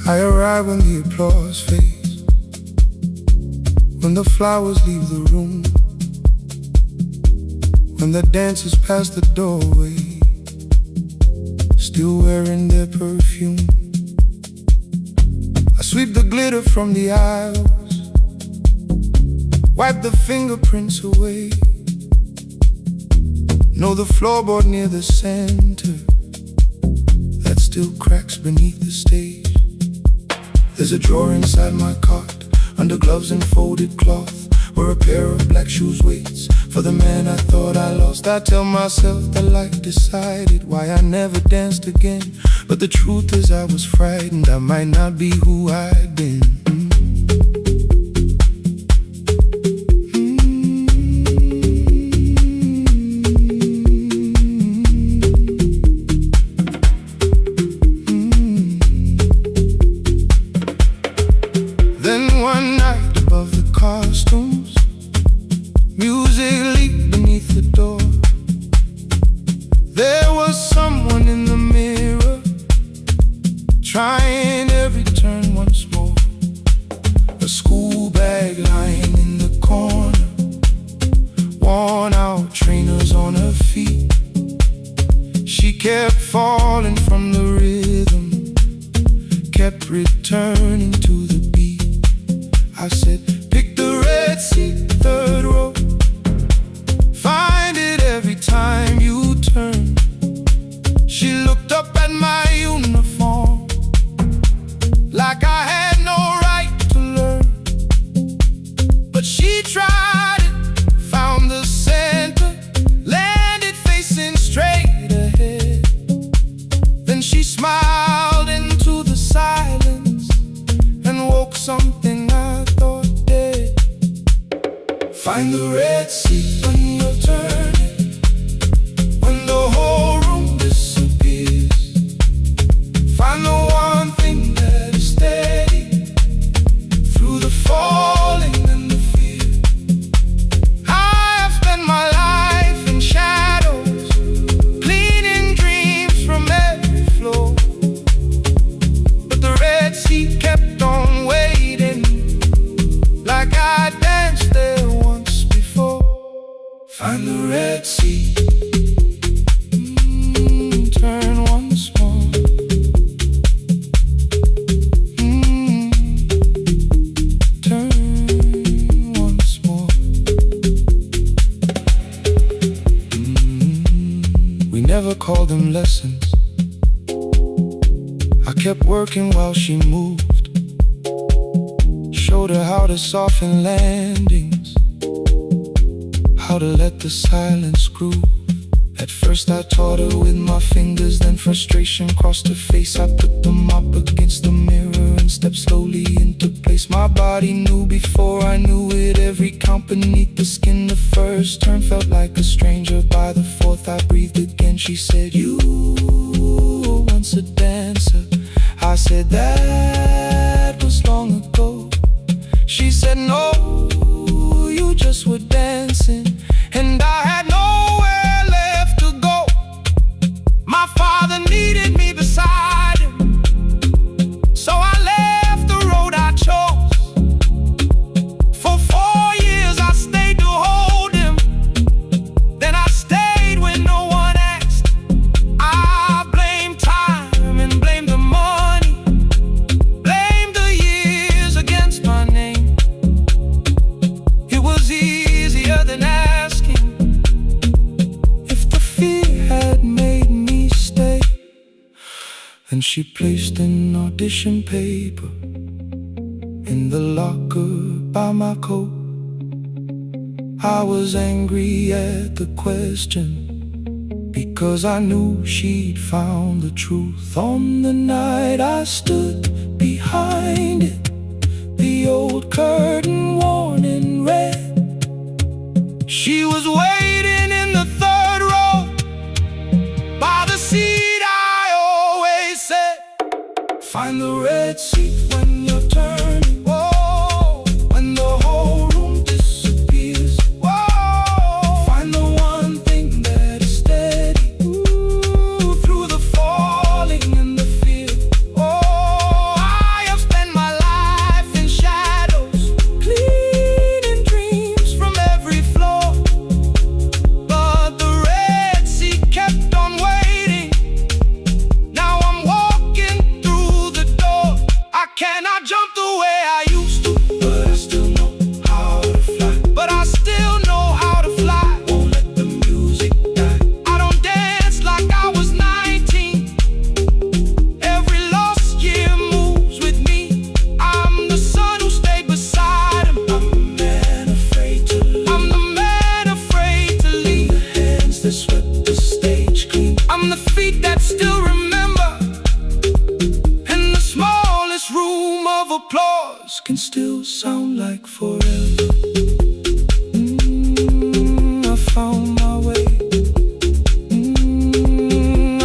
I arrive when the applause fades, when the flowers leave the room, when the dancers pass the doorway, still wearing their perfume. I sweep the glitter from the aisles, wipe the fingerprints away. Know the floorboard near the center that still cracks beneath the stage. There's a drawer inside my cart, under gloves and folded cloth, where a pair of black shoes waits for the man I thought I lost. I tell myself the light decided why I never danced again, but the truth is I was frightened I might not be who I'd been. Trying every turn once more. A school bag lying in the corner, worn out trainers on her feet. She kept falling from the rhythm, kept returning to the beat. I said, pick the red seat, third row. Find it every time you turn. She looked up at my uniform like I had no right to learn, but she tried it, found the center, landed facing straight ahead. Then she smiled into the silence and woke something I thought dead. Find the red seat when you're turning, when the whole room disappears. Find the one thing that is steady through the falling and the fear. I have spent my life in shadows, cleaning dreams from every floor, but the red seat kept on waiting, like I danced there once before. Find the red seat, turn once more. Never called them lessons. I kept working while she moved, showed her how to soften landings, how to let the silence groove. At first I taught her with my fingers, then frustration crossed her face. I put them up against the mirror and stepped slowly into place. My body knew before I knew it, every count beneath the skin. The first turn felt like a stranger, by the fourth I breathed again. She said, you were once a dancer. I said, that was long ago. She said, no, you just were dancing, and I had nowhere left to go. My father needed me beside him, so I left the road I chose. For 4 years I stayed to hold him. and she placed an audition paper in the locker by my coat. I was angry at the question, because I knew she'd found the truth. On the night I stood behind it, the old curtain worn in red, she was waiting in the third row by the seat I always said, find the red seat when you're turning. Whoa, when the whole room disappears. Whoa, find the one thing that is steady. Ooh, through the falling and the fear. Oh, I have spent my life in shadows, cleaning dreams from every floor. But the red sea kept on waiting. Now I'm walking through the door. I cannot jump the way I used to, but I still know how to fly. But I still know how to fly. Won't let the music die. I don't dance like I was 19. Every lost year moves with me. I'm the son who stayed beside him. I'm the man afraid to leave. I'm the man afraid to leave. The hands that swept the stage clean. I'm the feet that still remember. And the smallest room of applause can still sound like forever. I found my way.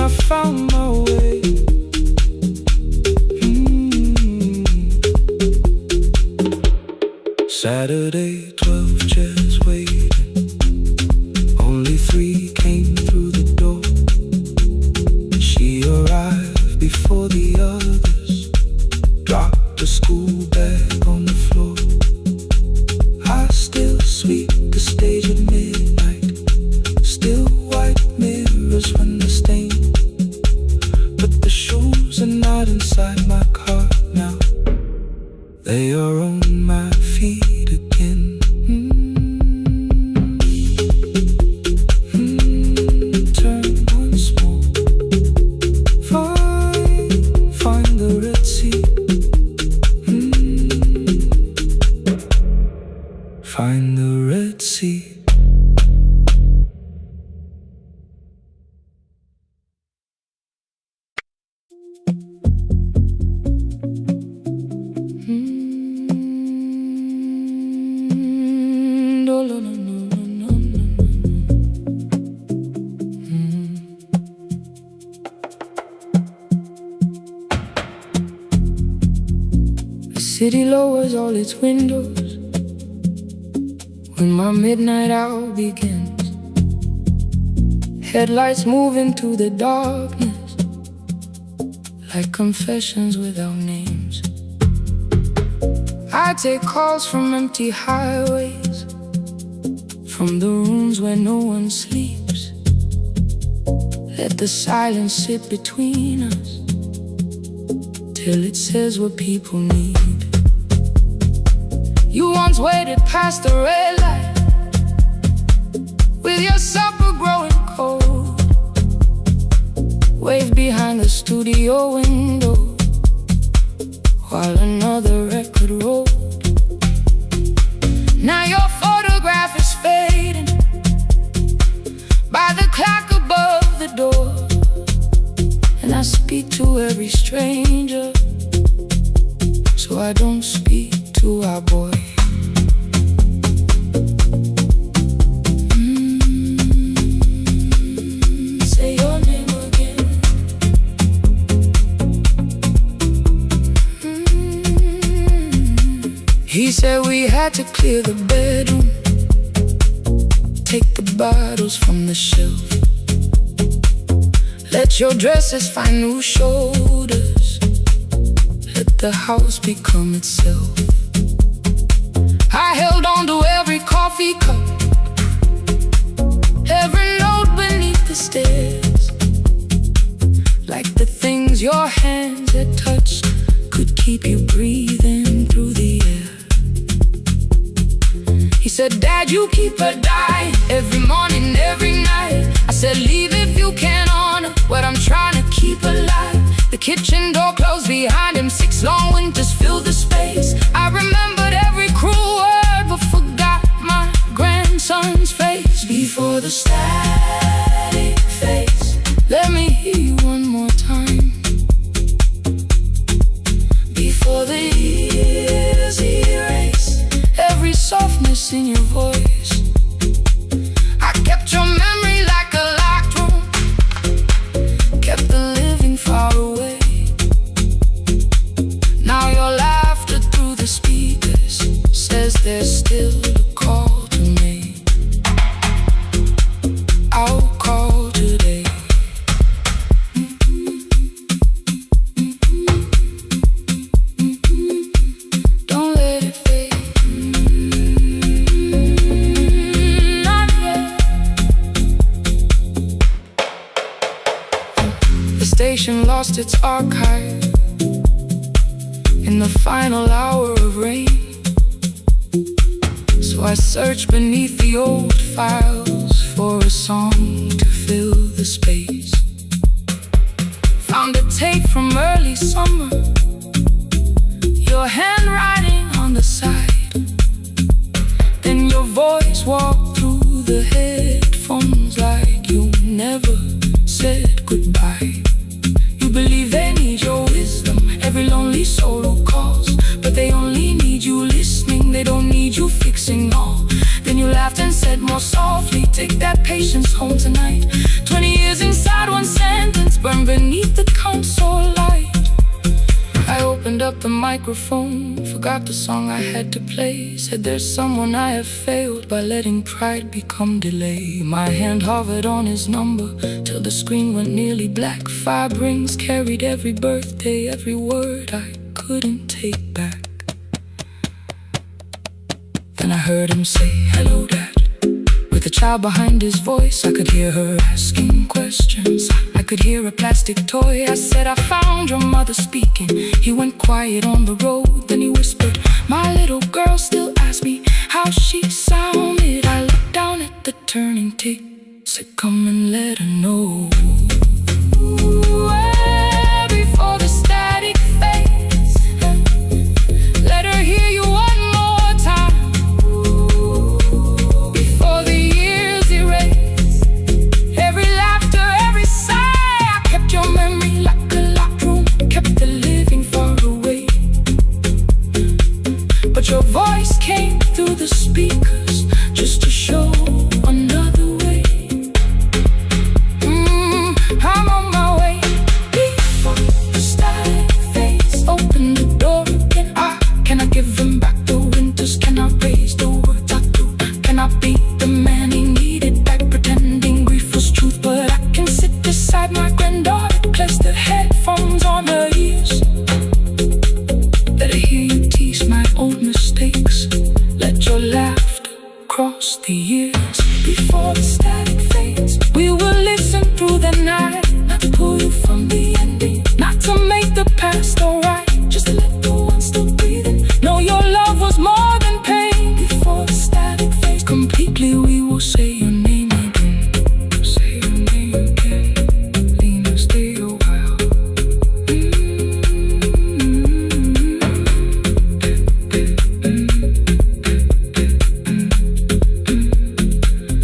I found my way. Saturday, 12 chairs waiting. Only 3 came through the door. She arrived before the others, dropped the school bag on the floor. I still sweep the stage at midnight, still white mirrors when they stain. But the shoes are not inside my car now, they are on my feet again. Turn once more. Find the red sea. Find the red sea. No, no, no, no, no, no, no. The city lowers all its windows when my midnight hour begins. Headlights move into the darkness like confessions without names. I take calls from empty highways, from the rooms where no one sleeps. Let the silence sit between us till it says what people need. You once waited past the red light with your supper growing cold, waved behind the studio window while another record rolled. Now your photograph is fading by the clock above the door, and I speak to every stranger, so I don't speak to our boy. Say your name again. He said we had to clear the bedroom, take the bottles from the shelf, let your dresses find new shoulders, let the house become itself. I held on to every coffee cup, every note beneath the stairs, like the things your hands had touched could keep you breathing through the air. He said, Dad, you keep her dying every morning, every night. I said, leave if you can honor what I'm trying to keep alive. The kitchen door closed behind him. 6 long winters filled the space. I remembered every cruel word, but forgot my grandson's face. Before the static fades, let me hear you one more time. Before the years erase every softness in your voice, I kept your memory like a locked room, kept the living far away. Now your laughter through the speakers says there's still a call to me. I'll call today. Don't let it fade. Not yet. The station lost its archive in the final hour of rain. So I searched beneath the old files for a song to fill the space. Found a tape from early summer, your handwriting on the side. Then your voice walked through the headphones like you never said goodbye. You believe they need your wisdom, every lonely soul who calls, but they only need you listening, they don't need you fixing all. Then you laughed and said more softly, take that patience home tonight. 20 years inside one sentence, burned beneath the console light. I opened up the microphone, forgot the song I had to play. Said there's someone I have failed by letting pride become delay. My hand hovered on his number till the screen went nearly black. 5 rings carried every birthday, every word I couldn't take back. Then I heard him say, hello dad. With a child behind his voice, I could hear her asking questions. I could hear a plastic toy. I said, I found your mother speaking. He went quiet on the road, then he whispered, my little girl still asks me how she sounded. I looked down at the turning tape, said come and let her know. Before the static fades, let her hear you one more time. Before the years erase every laughter, every sigh, I kept your memory like a locked room, kept the living far away. But your voice came through the speakers just to show another way. I'm on my way. Before the static fades, open the door again. Can I give him back the winters? Can I raise the words I do? Can I be the man he needed back, pretending grief was truth? But I can sit beside my granddaughter, place the headphones on her ears. Let her hear you tease my old mistakes. Let your laughter cross the years. Before the static fades, we will listen through the night, not to pull you from the ending, not to make the past alright, just to let the one still breathing know your love was more than pain. Before the static fades completely, we will say your name again. Say your name again. Lena, stay a while.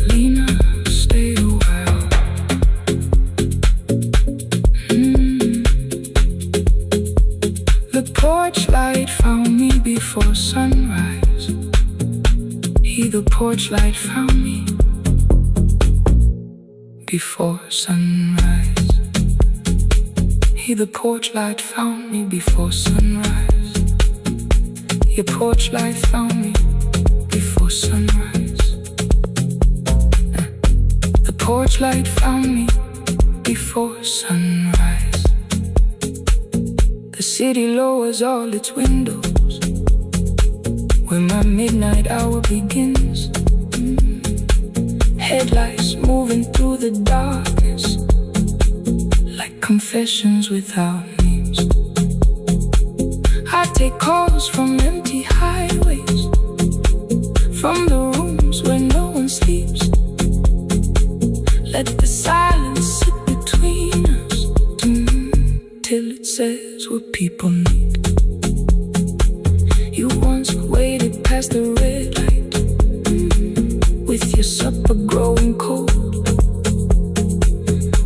Lena, stay a while. The porch light found me before sunrise. The porch light found me before sunrise. The porch light found me before sunrise. Your porch light found me before sunrise. The porch light found me before sunrise. The city lowers all its windows when my midnight hour begins. Headlights moving through the darkness like confessions without names. I take calls from empty highways, from the rooms where no one sleeps. Let the silence sit between us. till it says what people need. You once waited past the red light, with your supper growing cold.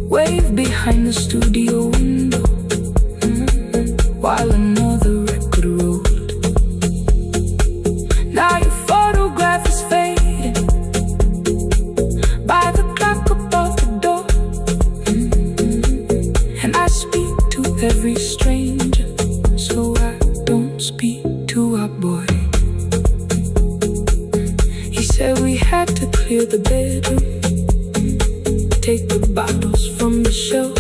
Wave behind the studio window, while another record rolled. Now your photograph is fading by the clock above the door. And I speak to every stranger, so I don't speak to our boy. He said we had to clear the bedroom, take the bottles from the shelf.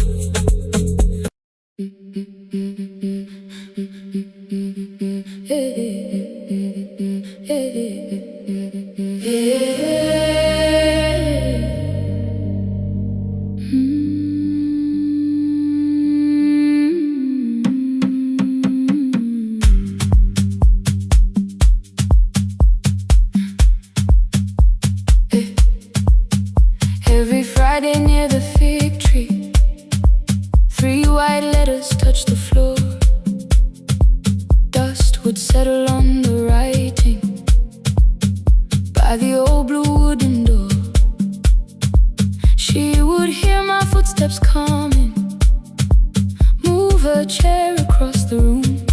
Every Friday near the fig tree, 3 white letters touched the floor. Dust would settle on the writing by the old blue wooden door. She would hear my footsteps coming, move her chair across the room,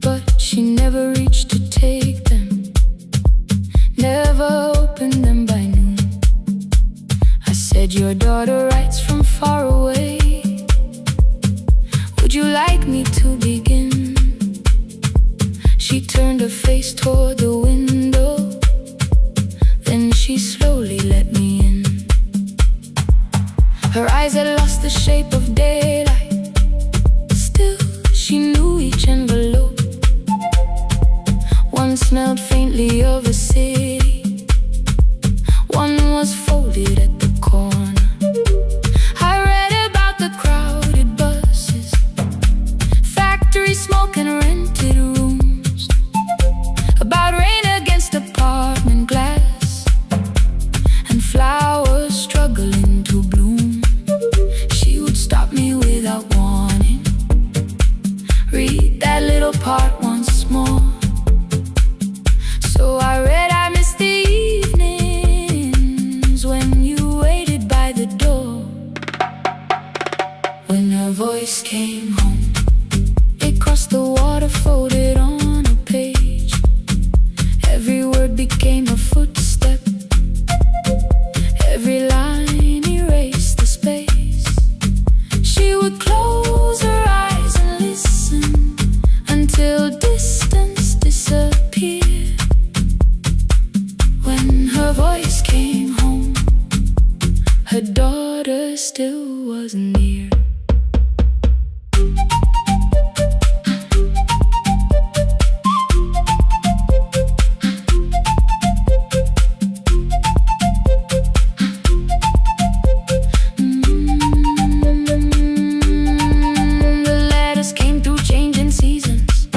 but she never reached to take them, never opened them by noon. I said, your daughter writes from far away, would you like me to begin? She turned her face toward the window, then she slowly let me in. Her eyes had lost the shape of daylight, still she knew each envelope. One smelled faintly of a city, one was folded at the corner. I read about the crowded buses, factory smoke and rented rooms, about rain against apartment glass and flowers struggling to bloom. She would stop me without warning, read that little part once more. So I read, I missed the evenings when you waited by the door. When her voice came home, it crossed the water, folded on a page. Every word became a footstep, every line erased the space. She would close her eyes and listen until distance disappeared. When her voice came home, her daughter still wasn't near. The letters came through changing seasons.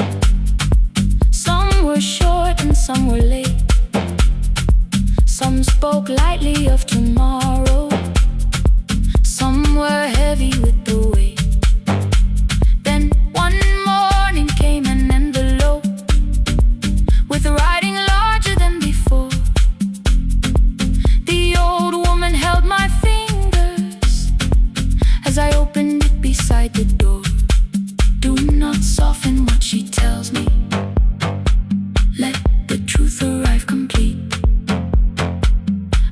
Some were short and some were late. Some spoke lightly of tomorrow, some were heavy with the weight. Then one morning came an envelope with writing larger than before. The old woman held my fingers as I opened it beside the door. Do not soften what she tells me, let the truth arrive complete.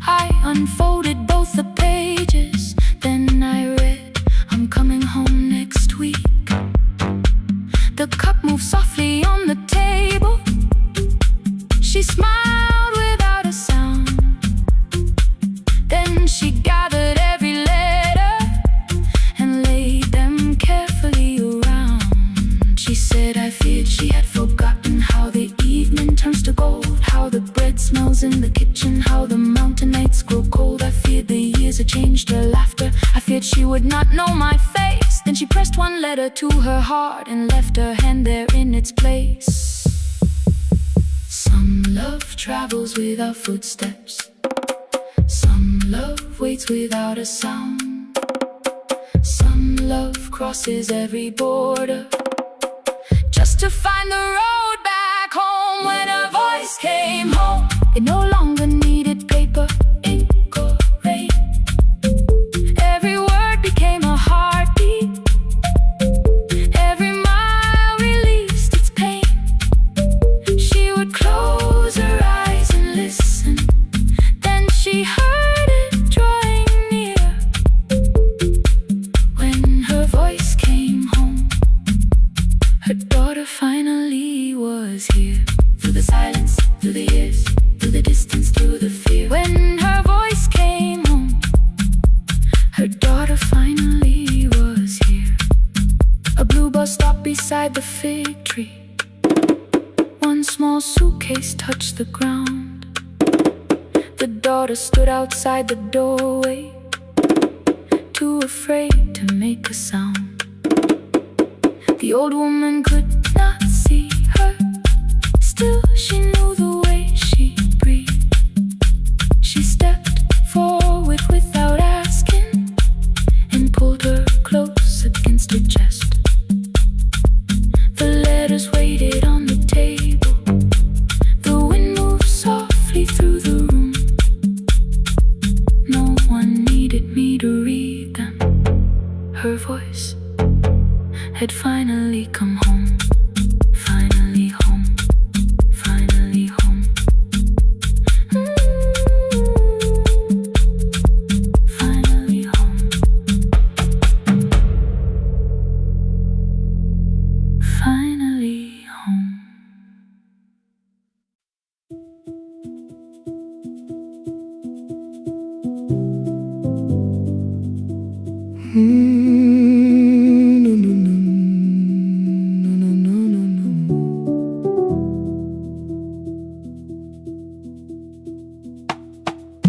I unfolded both the pages, then I read, I'm coming home next week. The cup moved softly on the table, she smiled without a sound. Then she gathered every letter and laid them carefully around. She said, I feared she had forgotten how the evening turns to gold, how the bread smells in the kitchen, how the mountain nights grow cold. I feared the years had changed her laughter, I feared she would not know my face. Then she pressed one letter to her heart and left her hand there in its place. Some love travels without footsteps, some love waits without a sound, some some love crosses every border, just to find the road back home. When her voice came home, it no longer needed paper, ink or rain. Every word became a heartbeat, every mile released its pain. She would close her eyes and listen, then she heard it drawing near. When her voice came home, her daughter finally was here. Through the silence, through the years, through the distance, through the fear. When her voice came home, her daughter finally was here. A blue bus stopped beside the fig tree. One small suitcase touched the ground. The daughter stood outside the doorway, too afraid to make a sound. The old woman could not see her, still she knew the way she breathed. She stepped forward without asking and pulled her close against her chest. The letters waited on the table. The wind moved softly through the room. No one needed me to read them. Her voice had finally come home. Finally home. Finally home. Finally home. Finally home.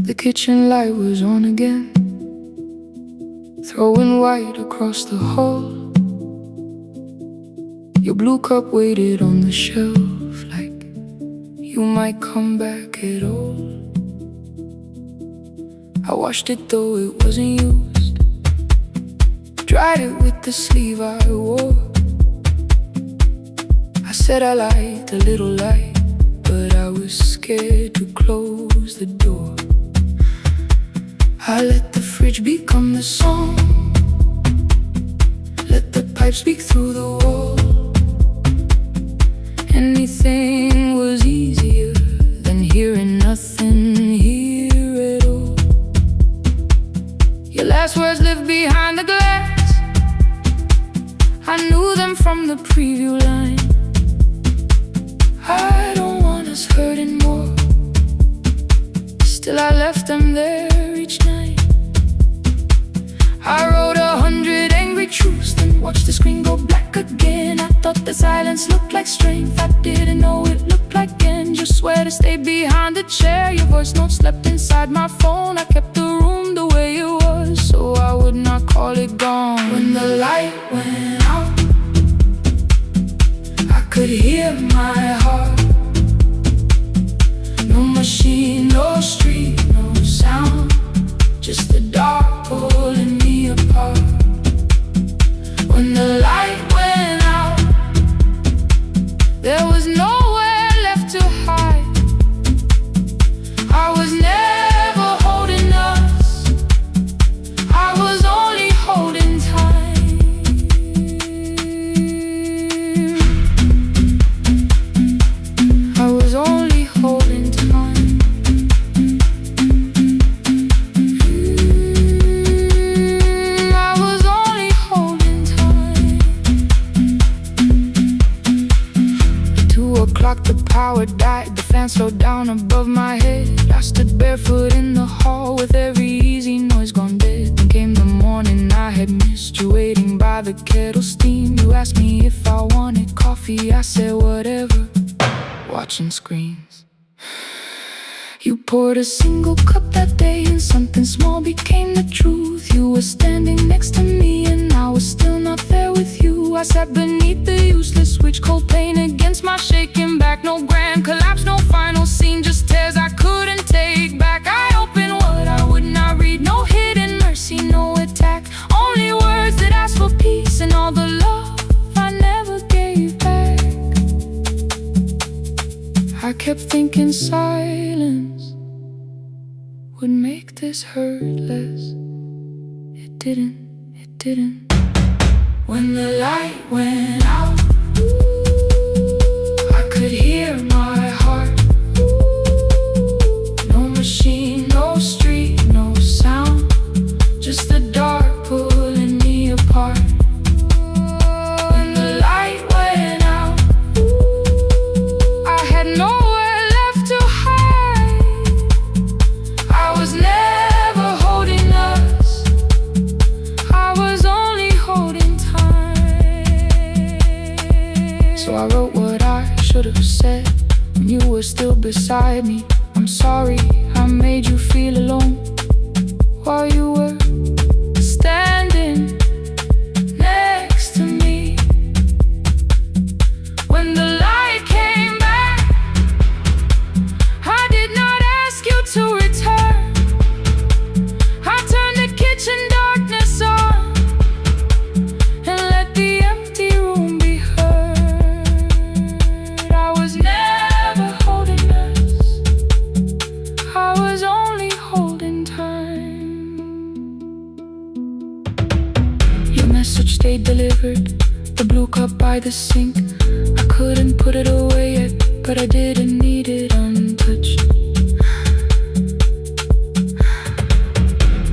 The kitchen light was on again, throwing white across the hall. Your blue cup waited on the shelf, like you might come back at all. I washed it though it wasn't used, dried it with the sleeve I wore. I said I liked a little light, but I was scared to close the door. I let the fridge become the song, let the pipe speak through the wall. Anything was easier than hearing nothing here at all. Your last words lived behind the glass, I knew them from the preview line. I don't want us hurting more, still I left them there each night. I wrote 100 angry truths, then watched the screen go black again. I thought the silence looked like strength, I didn't know it looked like end. You swear to stay behind the chair, your voice note slept inside my phone. I kept the room the way it was, so I would not call it gone. When the light went out, I could hear my heart. No machine, no street, no sound, just the dark pulling me apart. When the light went out, there was nowhere left to hide. I was never holding us, I was only holding time. I was only holding time. The power died, the fan slowed down above my head. I stood barefoot in the hall with every easy noise gone dead. Then came the morning I had missed you, waiting by the kettle steam. You asked me if I wanted coffee, I said whatever, watching screens. You poured a single cup that day and something small became the truth. You were standing next to me and I was still not there with you. I sat beneath the useless switch, cold pain against my shaking back. No grand collapse, no final scene, just tears I couldn't take back. I opened what I would not read, no hidden mercy, no attack, only words that I thinking silence would make this hurt less. It didn't. When the light went out, I could hear my heart. No machine, no street, no sound, just the dark pulling me apart. When the light went out, I had nowhere left to hide. I was never holding us, I was only holding time. So I wrote what I should have said when you were still beside me. I'm sorry I made you feel alone while you were standing next to me. When the light came back, I did not ask you to return. I turned the kitchen darkness on and let the empty room be heard. I was never holding us, I was only holding time. Your message stayed delivered, the blue cup by the sink. I couldn't put it away yet, but I didn't need it untouched.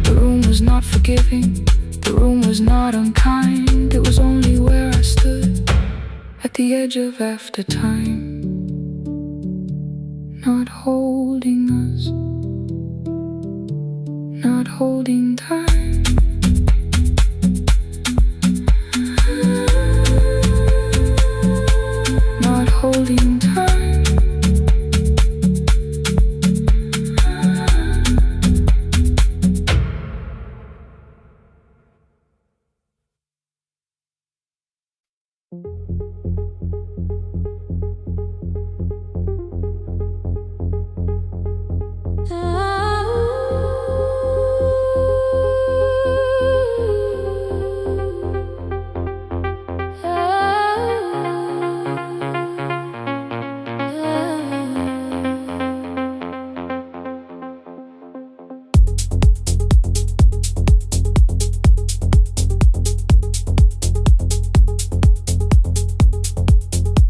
The room was not forgiving, the room was not unkind. It was only where I stood at the edge of after time, not holding us, not holding time. Not holding time.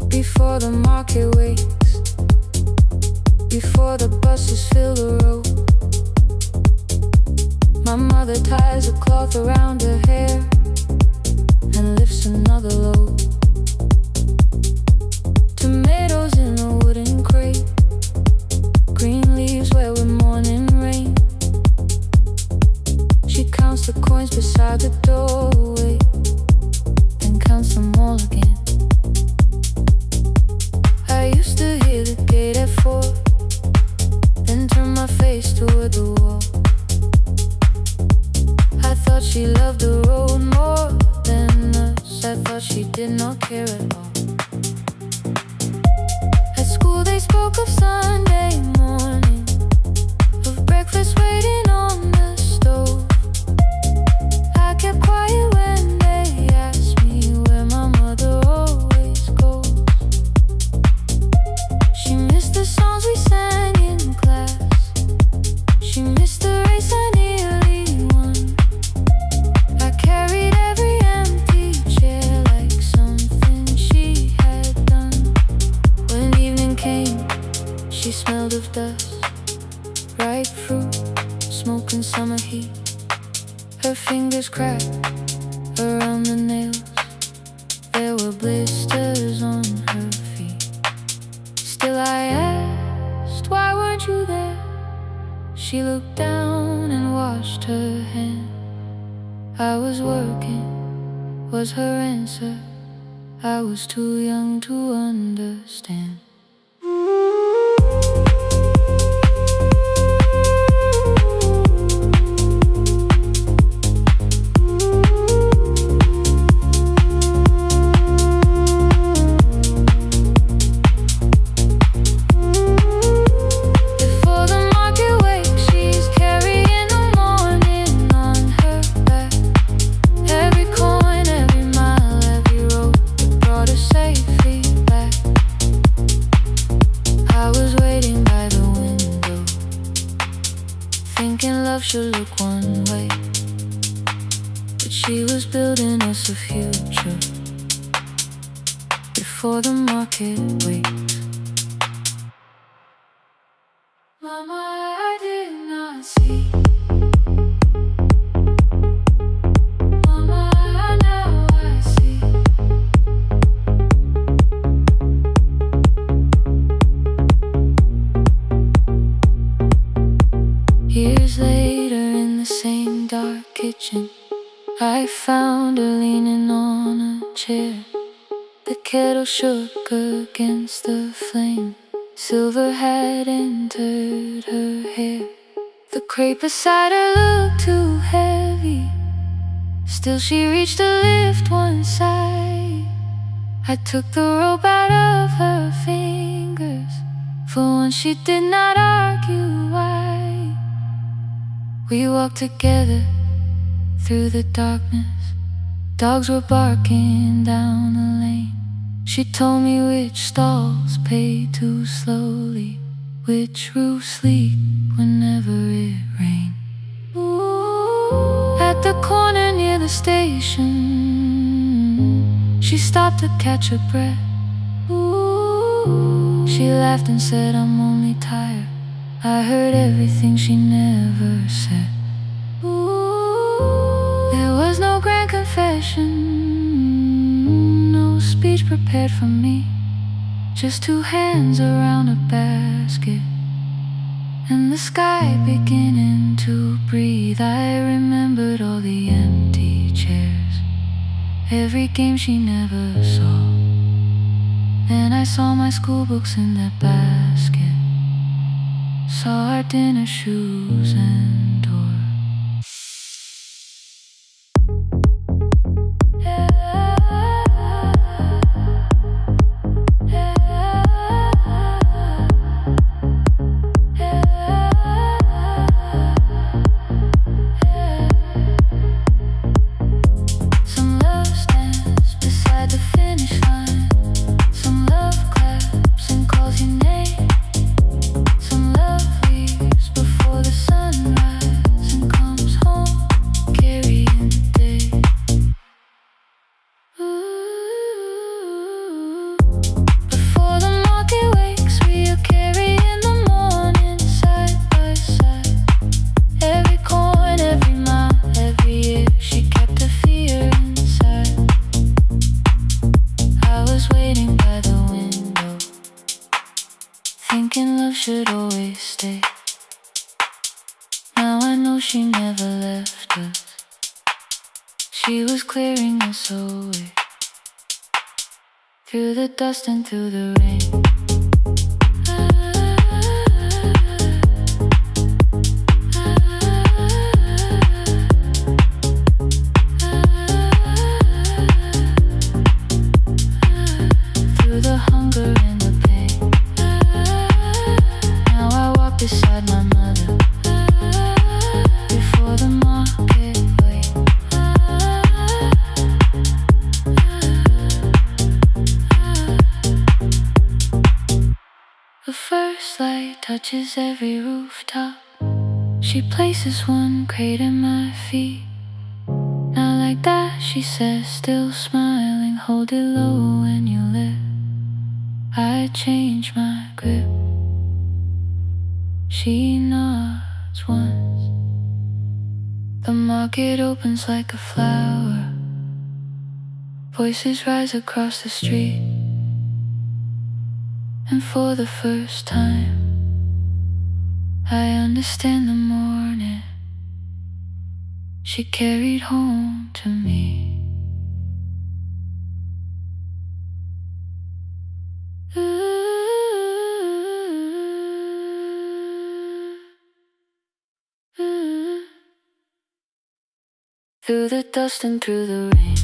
Before the market wakes, before the buses fill the road, my mother ties a cloth around her hair and lifts another load. Tomatoes in a wooden crate, green leaves where we're morning rain. She counts the coins beside the doorway, then counts them all again. I used to hear the gate at 4, then turn my face toward the wall. I thought she loved the road more than us, I thought she did not care at all. At school they spoke of Sunday morning, of breakfast waiting on the stove. I kept quiet when they asked me where my mother always goes. She missed the songs we sang in class, she missed the race I nearly won. I carried every empty chair like something she had done. When evening came, she smelled of dust, ripe fruit, smoke and summer heat. Her fingers cracked around the nails, there were blisters on her feet. Still I asked, why weren't you there? She looked down and washed her hand. I was working, was her answer. I was too young to understand. but she was building us a future before the market wakes. Mama, I did not see. Mama, now I see. Years later in the same dark kitchen, I found her leaning on a chair. The kettle shook against the flame. Silver had entered her hair. The crepe beside her looked too heavy. Still she reached to lift one side. I took the rope out of her fingers. For once she did not argue why. We walked together through the darkness. Dogs were barking down the lane. She told me which stalls pay too slowly, which roofs leak whenever it rained. At the corner near the station, she stopped to catch her breath. She laughed and said, I'm only tired. I heard everything she never said. There was no grand confession, no speech prepared for me. Just two hands around a basket and the sky beginning to breathe. I remembered all the empty chairs, every game she never saw. Then I saw my school books in that basket, saw our dinner shoes and door. Some love stands beside the finish line. Some love claps and calls your name. Some love leaves before the sunrise and comes home carrying the day. Ooh. Before the market wakes, we are carrying the morning side by side. Every corn, every mile, every year, she kept her fear inside. I was waiting by the window, thinking love should always stay. Now I know she never left us. She was clearing us away, through the dust and through the rain. Through the hunger and the pain. Now I walk beside my mother before the market waits. The first light touches every rooftop. She places one crate at my feet. Now like that, she says, still smiling, hold it low when you lift. I change my grip. She nods once. The market opens like a flower. Voices rise across the street. And for the first time, I understand the morning she carried home to me. Through the dust and through the rain.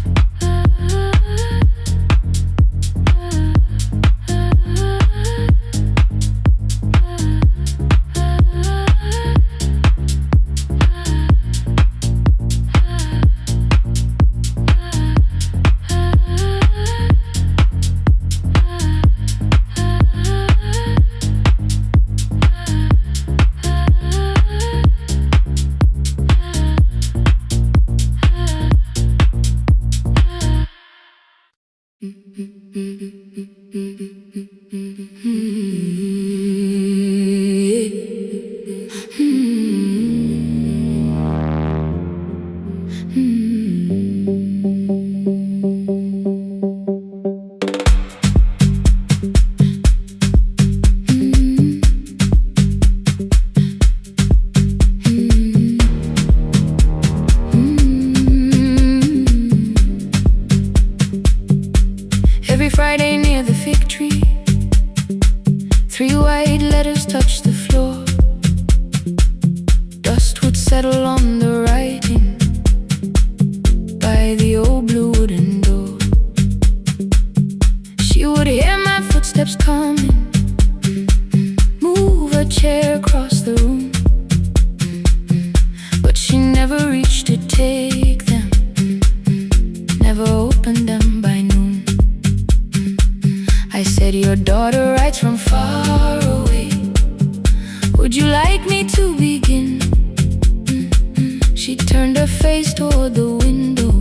face toward the window.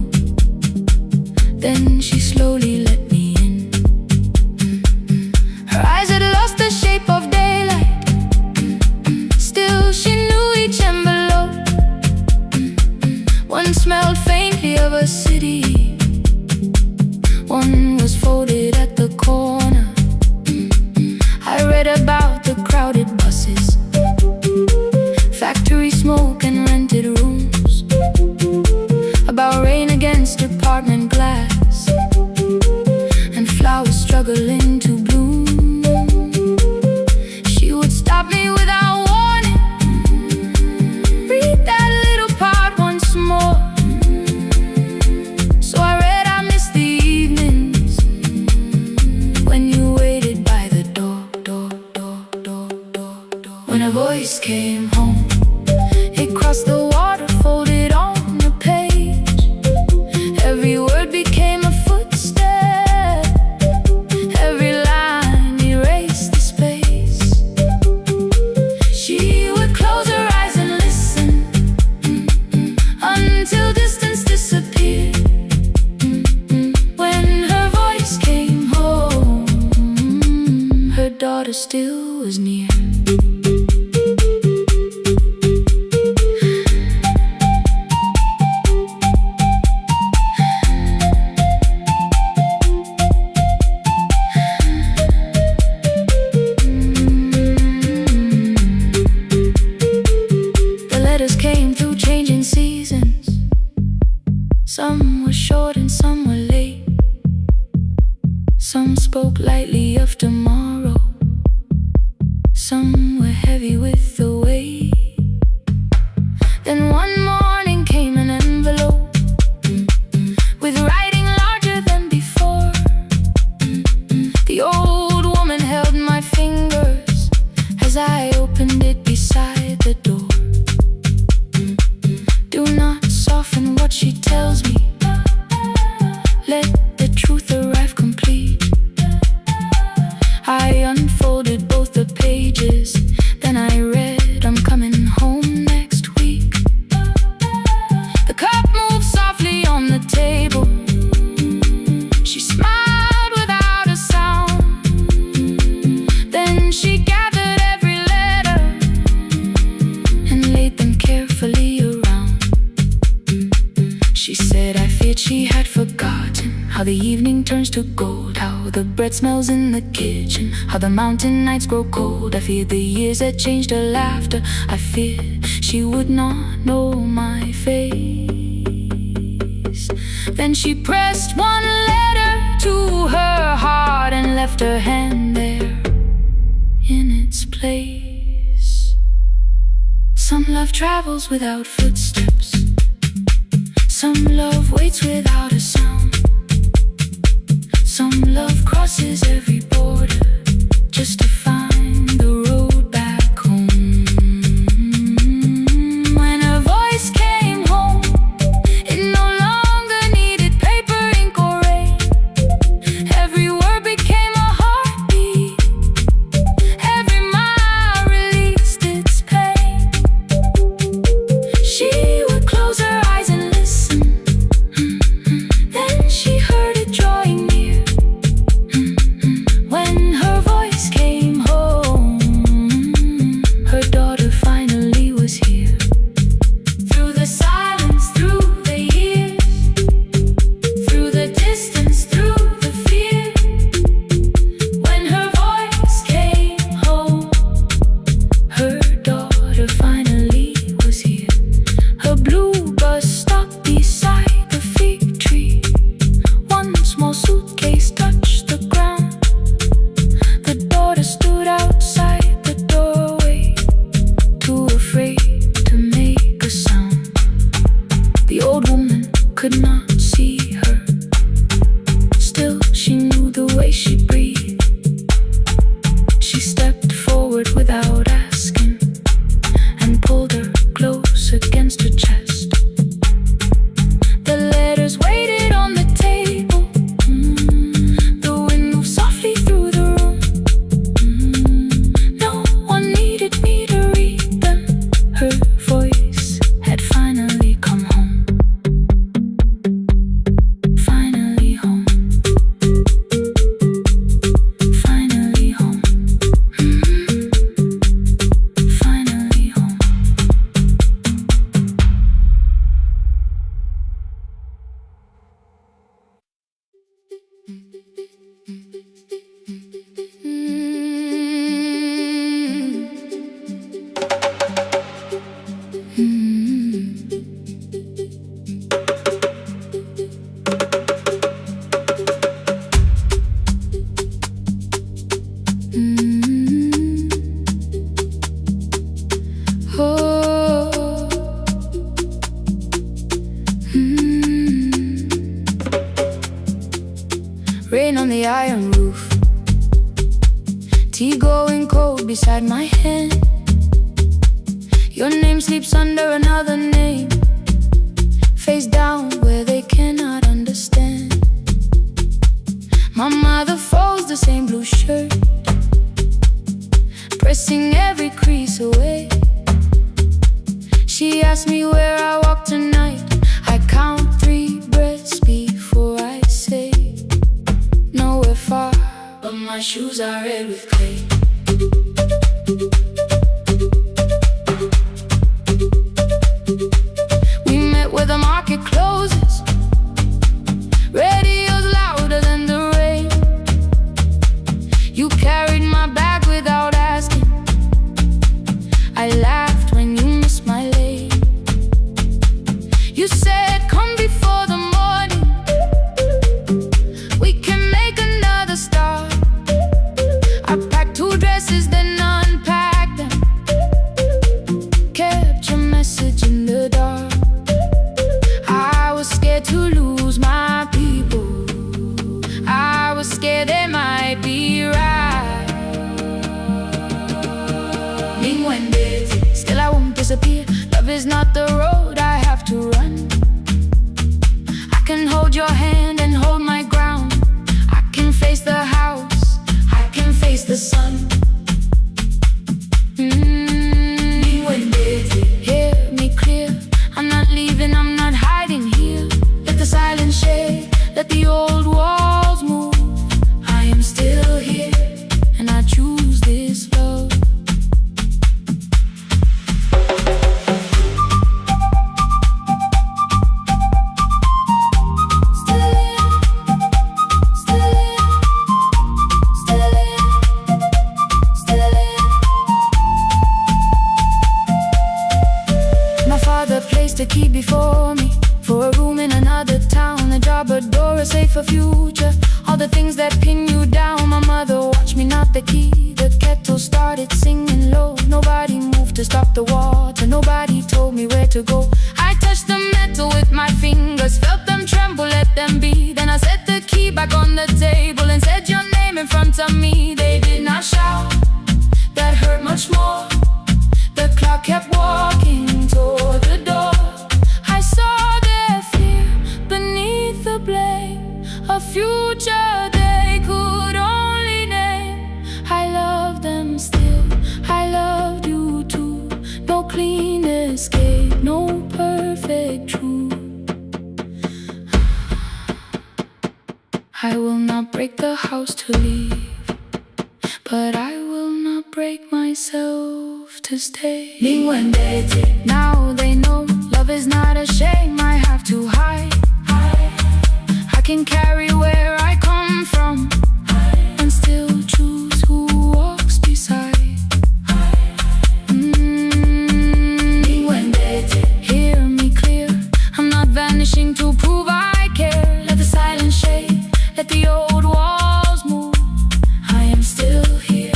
Then she slowly let me in. Her eyes had lost the shape of daylight. Still she knew each envelope. One smelled faintly of a city. One was folded at the corner. I read about the crowded buses, factory smoke and rented rooms, about rain against apartment glass, and flowers struggling to bloom. She would stop me without warning. Read that little part once more. So I read I missed the evenings when you waited by the door. When a voice came home, it crossed the water, folded on the page. Every word became a footstep. Every line erased the space. She would close her eyes and listen until distance disappeared. When her voice came home, her daughter still was near. Came through changing seasons. Some were short and some were late. Some spoke lightly of tomorrow. Some were heavy with the weight. Then one morning came an envelope with writing larger than before. The old woman held my fingers as I opened it beside the door. Do not soften what she tells me. Let the truth arrive complete. I unfolded both the pages. Then I read, I'm coming home next week. The cup moved softly on the table. She smiled without a sound. Then she gathered every letter and laid them carefully around. She said, I feared she had forgotten how the evening turns to gold, how the bread smells in the kitchen, how the mountain nights grow cold. I feared the years had changed her laughter. I feared she would not know my face. Then she pressed one letter to her heart and left her hand there in its place. Some love travels without footsteps. Some love waits without a sound. Some love crosses every border just to find the road back home. When her voice came home, it no longer needed paper, ink, or rain. Every word became a heartbeat. Every mile released its pain. She would close her eyes and listen. Then she heard it drawing near. When her voice came home, her daughter finally was here. Through the silence, through the years, through the distance, through the fear. When her voice came home, her daughter finally was here. Her blue bus stopped beside the fig tree. One small suitcase touched the ground. The daughter stood outside the doorway, too afraid to make a sound. The old woman could not see her. Still, she knew the way she breathed. She stepped forward without asking and pulled her close against her chest. The letters waited on the table. The wind moved softly through the room. No one needed me to read them. Her voice had finally come home. rain on the iron roof, tea going cold beside my hand. Your name sleeps under another name, face down where they cannot understand. My mother folds the same blue shirt, pressing every crease away. She asks me where I walk tonight. I count 3 breaths before I say nowhere far, but my shoes are red with clay. We met where the market closes, radio's louder than the rain. You carried my bag without asking. I laughed when you missed my lane. You said, come before the morning, we can make another start. I packed 2 dresses, then unpacked them, kept your message in the dark. I was scared to lose my people, I was scared they might be right. Still I won't disappear. Love is not the road I have to run. I can hold your hand and hold my ground. I can face the house, I can face the sun. Hear me clear, I'm not leaving, I'm not hiding here. Let the silence shake, let the old walls move. I am still here, and I choose this love. A key before me, for a room in another town, a job, a door, a safer future, all the things that pin you down. My mother watched me knot the key, the kettle started singing low. Nobody moved to stop the water, nobody told me where to go. I touched the metal with my fingers, felt them tremble, let them be. Then I set the key back on the table and said your name in front of me. They did not shout, that hurt much more. The clock kept walking toward the door. I saw their fear beneath the blame, a future they could only name. I love them still, I loved you too. No clean escape, no perfect truth. I will not break the house to leave, but I will not break myself to stay. Now they know love is not a shame I have to hide. I can carry where I come from and still choose who walks beside. Hear me clear, I'm not vanishing to prove I care. Let the silence shake, let the old walls move. I am still here,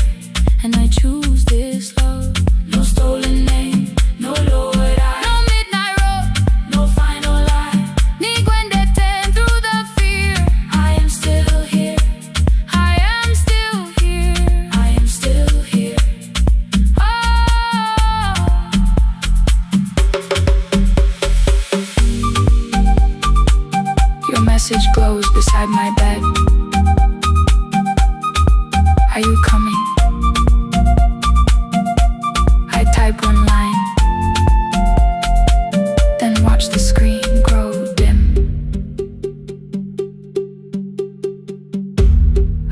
and I choose this love. No stolen name, no Lord I, no midnight road, no final lie. Ni Gwendeten through the fear. I am still here, I am still here, I am still here. Oh, your message glows beside my bed. Are you coming? I type one line, then watch the screen grow dim.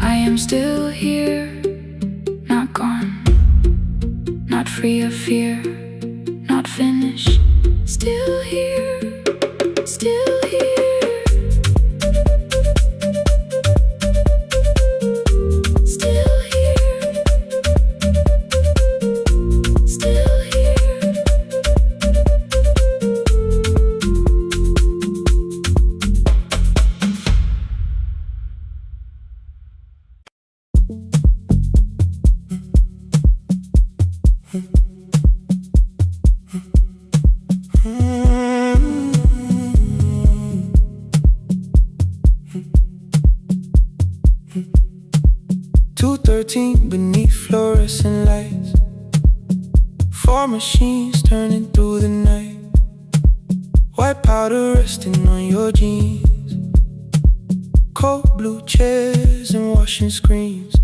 I am still here, not gone, not free of fear, not finished. Still here, still here. 13 beneath fluorescent lights, 4 machines turning through the night, white powder resting on your jeans, cold blue chairs and washing screens.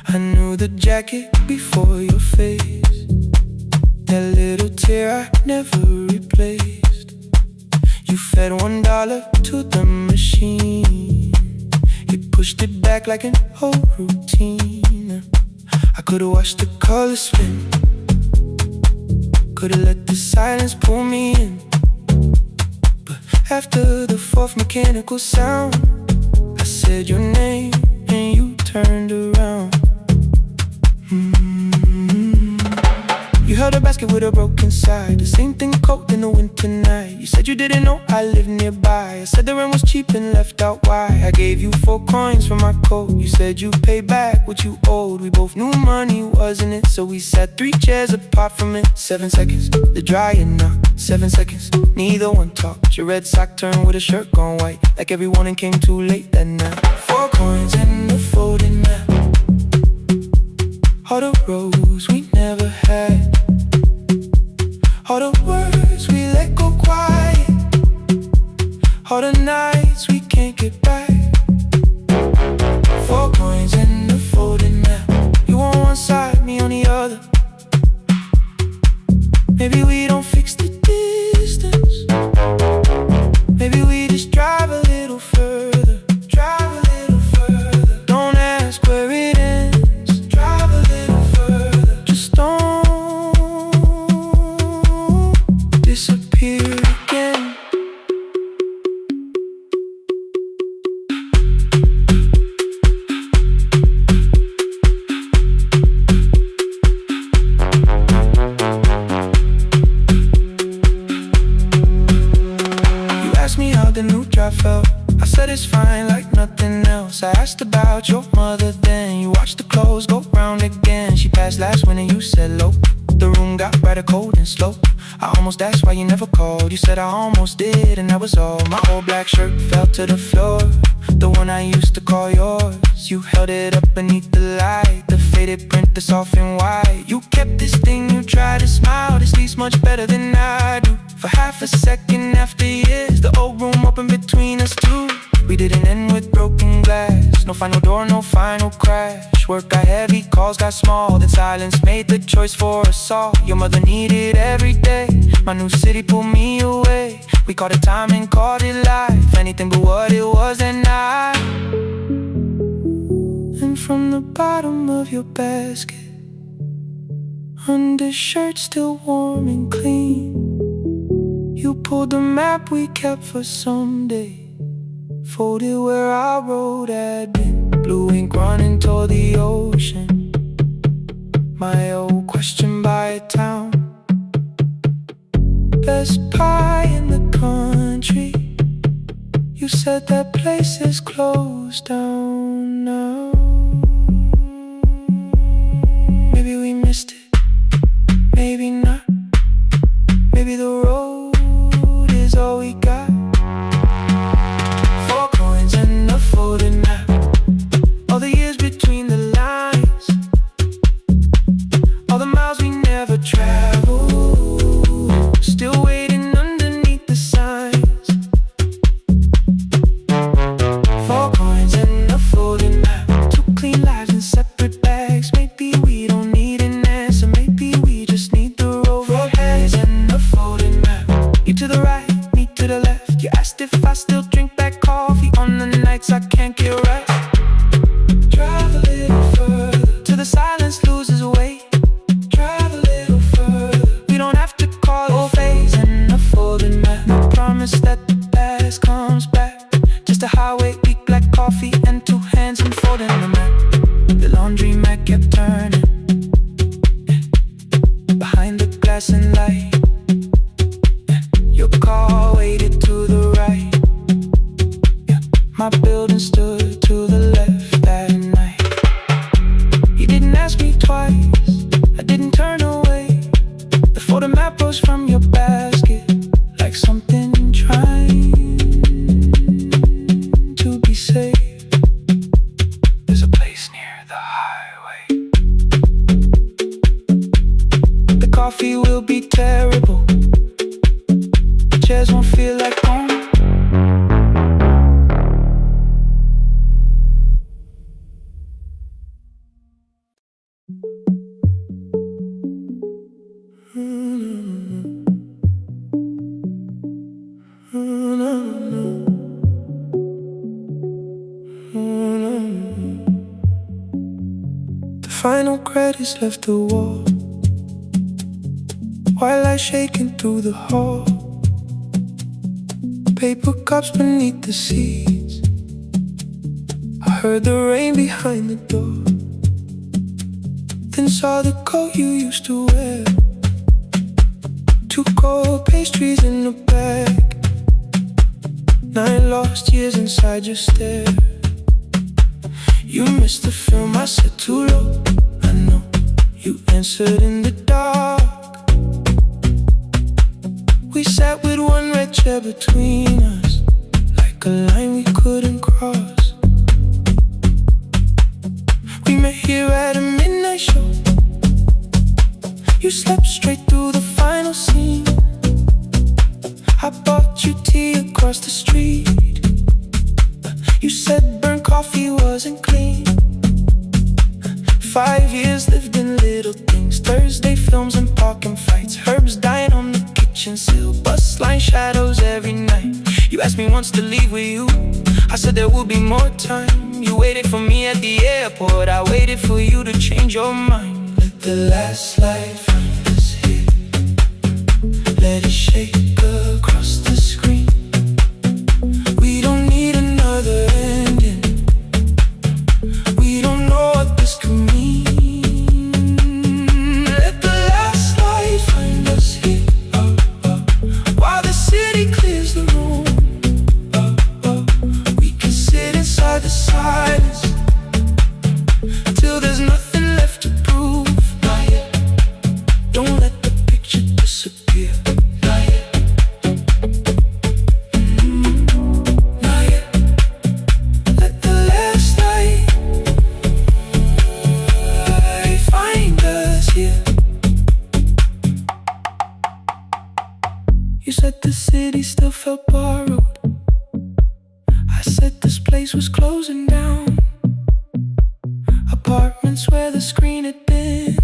I knew the jacket before your face, that little tear I never replaced. You fed $1 to the machine, it pushed it back like an old routine. I could've watched the colors spin, could've let the silence pull me in. But after the 4th mechanical sound, I said your name and you turned around. You held a basket with a broken side, the same thing cold in the winter night. You said you didn't know I lived nearby. I said the rent was cheap and left out why. I gave you 4 coins for my coat. You said you'd pay back what you owed. We both knew money wasn't it, so we sat 3 chairs apart from it. 7 seconds, the dryer knocked. 7 seconds, neither one talked. Your red sock turned with a shirt gone white, like every morning came too late that night. 4 coins and a folding map, all the roads we never had, all the words we let go quiet, all the nights we can't get back. 4 coins and a folding map, you on one side, me on the other. Maybe we don't fix the distance, maybe we just drive a little further. Drive a little further, don't ask where it ends. Drive a little further, just don't disappear again. You asked me how the new drive felt, I said it's fine like nothing else. I asked about your mother then, you watched the clothes go round again. She passed last winter, you said low, the room got rather cold and slow. I almost asked why you never called, you said I almost did and that was all. My old black shirt fell to the floor, the one I used to call yours. You held it up beneath the light, the faded print that's off in white. You kept this thing, you tried to smile, this leaves much better than I do. For half a second after years, the old room opened between us two. We didn't end with broken glass, no final door, no final crash. Work got heavy, calls got small, then silence made the choice for us all. Your mother needed every day, my new city pulled me away. We called it time and called it life, anything but what it was that night. And from the bottom of your basket, undershirt still warm and clean, you pulled the map we kept for someday, folded where our road had been. Blue ink running toward the ocean, my old question by a town. Best pie in the country, you said that place is closed down now. Maybe we missed it, maybe not. Maybe the road is all we got. 4 coins and a folded map, all the years between the lines, all the miles we never traveled, still waiting underneath the signs. 4 coins and a folded map, 2 clean lives in separate bags. Maybe we don't need an answer, maybe we just need the road. 4 coins and a folded map, you to the right, me to the left. You asked if I still drink that coffee on the nights I can't get rest. Drive a little further, till the silence loses weight. Drive a little further, we don't have to call it phase and a folded map. No promise that the past comes back, just a highway, weak black coffee and 2 hands unfolding the map. The laundry mat kept turning, behind the glass and light. Your car waited to the right, my building stood final credits left the wall, white light shaking through the hall, paper cups beneath the seats. I heard the rain behind the door, then saw the coat you used to wear, 2 cold pastries in a bag, 9 lost years inside your stare. You missed the film, I said too low. I know you answered in the dark. We sat with one red chair between us, like a line we couldn't cross. We met here at a midnight show. You slept straight through the final scene. I bought you tea across the street. You said burnt coffee wasn't clean. 5 years lived in little things, Thursday films and parking fights, herbs dying on the kitchen sill, bus line shadows every night. You asked me once to leave with you, I said there would be more time. You waited for me at the airport, I waited for you to change your mind. Let the last light find us here, let it shake across the screen. We don't need another ending, we don't know what this could mean. Let the last light find us here, while the city clears the room. We can sit inside the silence till there's nothing left to prove. Not yet. Don't let the picture disappear. Not yet. Not yet. Let the last light find us here. You said the city still felt borrowed. I said this place was closing down. Apartments where the screen had been,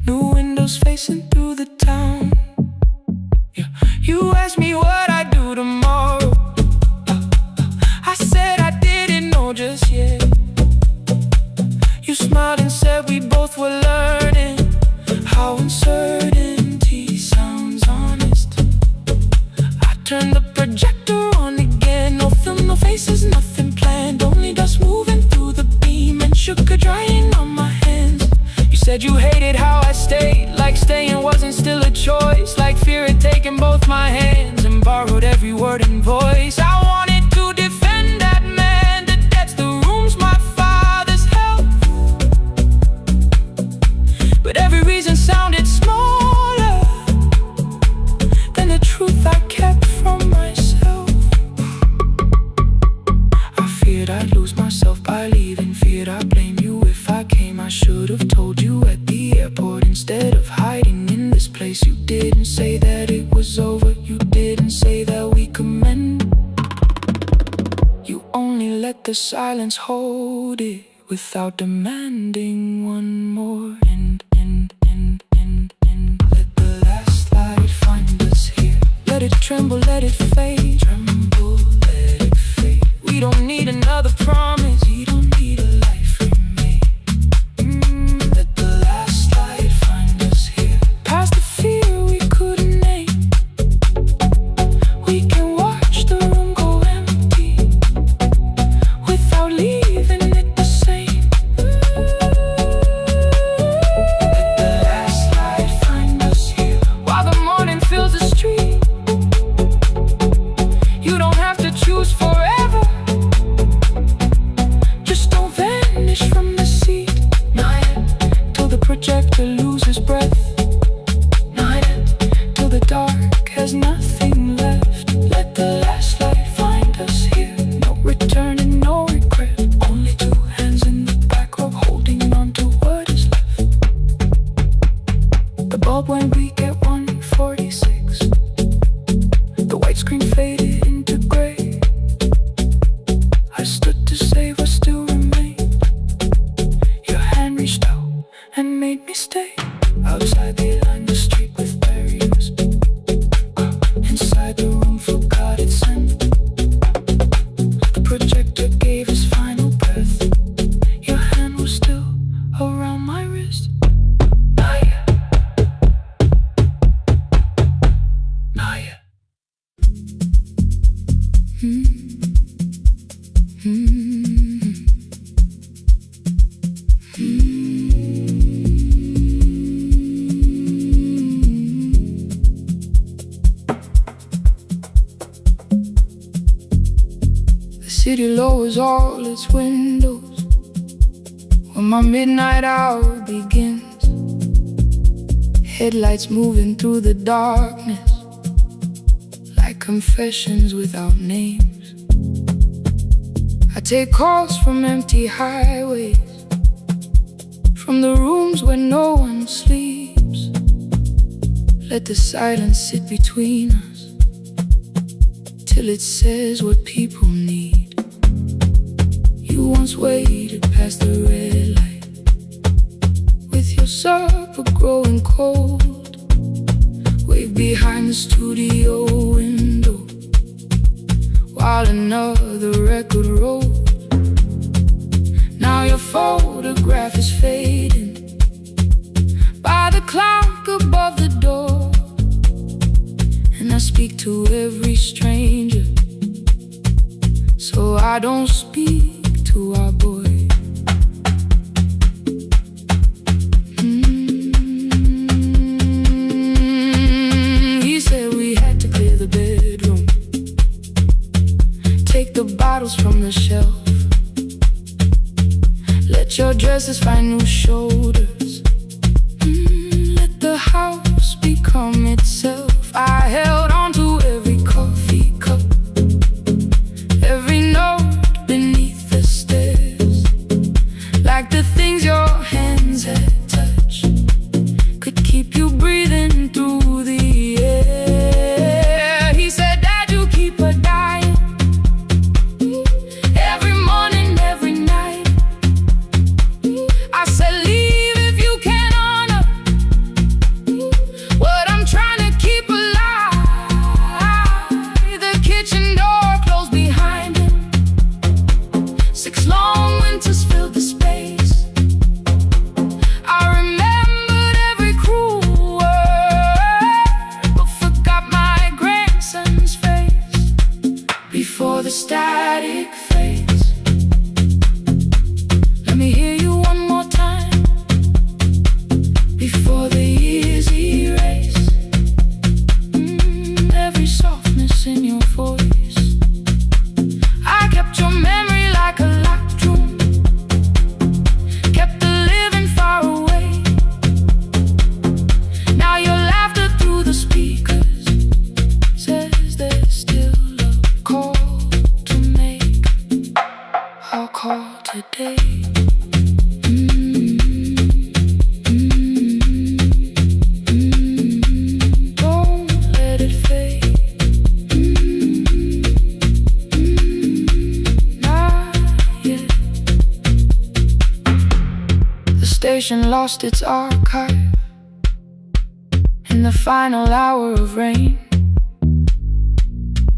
new windows facing through the town. Yeah. You asked me what I'd do tomorrow. I said I didn't know just yet. You smiled and said we both were learning how uncertainty sounds honest. I turned the projector on again, no film, no faces, nothing planned, only dust moving through the beam and sugar drying on my hands. You said you hated how I stayed, like staying wasn't still a choice, like fear had taken both my hands and borrowed every word and voice. I wanted to defend that man, the debts, the rooms, my father's health, but every reason sounded smaller than the truth I kept from myself. I feared I'd lose myself by leaving, feared I'd blame you if I came. I should have told you at the airport instead of hiding in this place. You didn't say that it was over, you didn't say that we could mend. You only let the silence hold it without demanding one more end. Let the last light find us here, let it tremble, let it fade. Tremble, let it fade. We don't need another promise, we don't need a life remade. Let the last light find us here, past the fear we couldn't name. We can watch the room go empty without leaving it the same. Let the last light find us here, while the morning fills the street. The city lowers all its windows when my midnight hour begins. Headlights moving through the darkness like confessions without names. I take calls from empty highways, from the rooms where no one sleeps. Let the silence sit between us till it says what people need. You once waited past the red light with your supper growing cold, way behind the studio window while another record rolled. Now your photograph is fading by the clock above the door, and I speak to every stranger, so I don't speak to our boy. He said we had to clear the bedroom, take the bottles from the shelf, let your dresses find new shoulders, let the house become itself. I held on to every coffee cup, every note beneath the stairs, like the things your hands had touched could keep you breathing through the air. He said, Dad, you keep a dying every morning, every night. I said, leave if you can honor what I'm trying to keep alive. The kitchen door closed behind him, 6 long winters filled the space. I remembered every cruel word, but forgot my grandson's face before the static fades. Let me hear you one more time before the years erase every softness in your voice. I kept your memory like a locked room, kept the living far away. Now your laughter through the speakers says there's still a call to make. I'll call today. Don't let it fade. Not yet. The station lost its archive in the final hour of rain,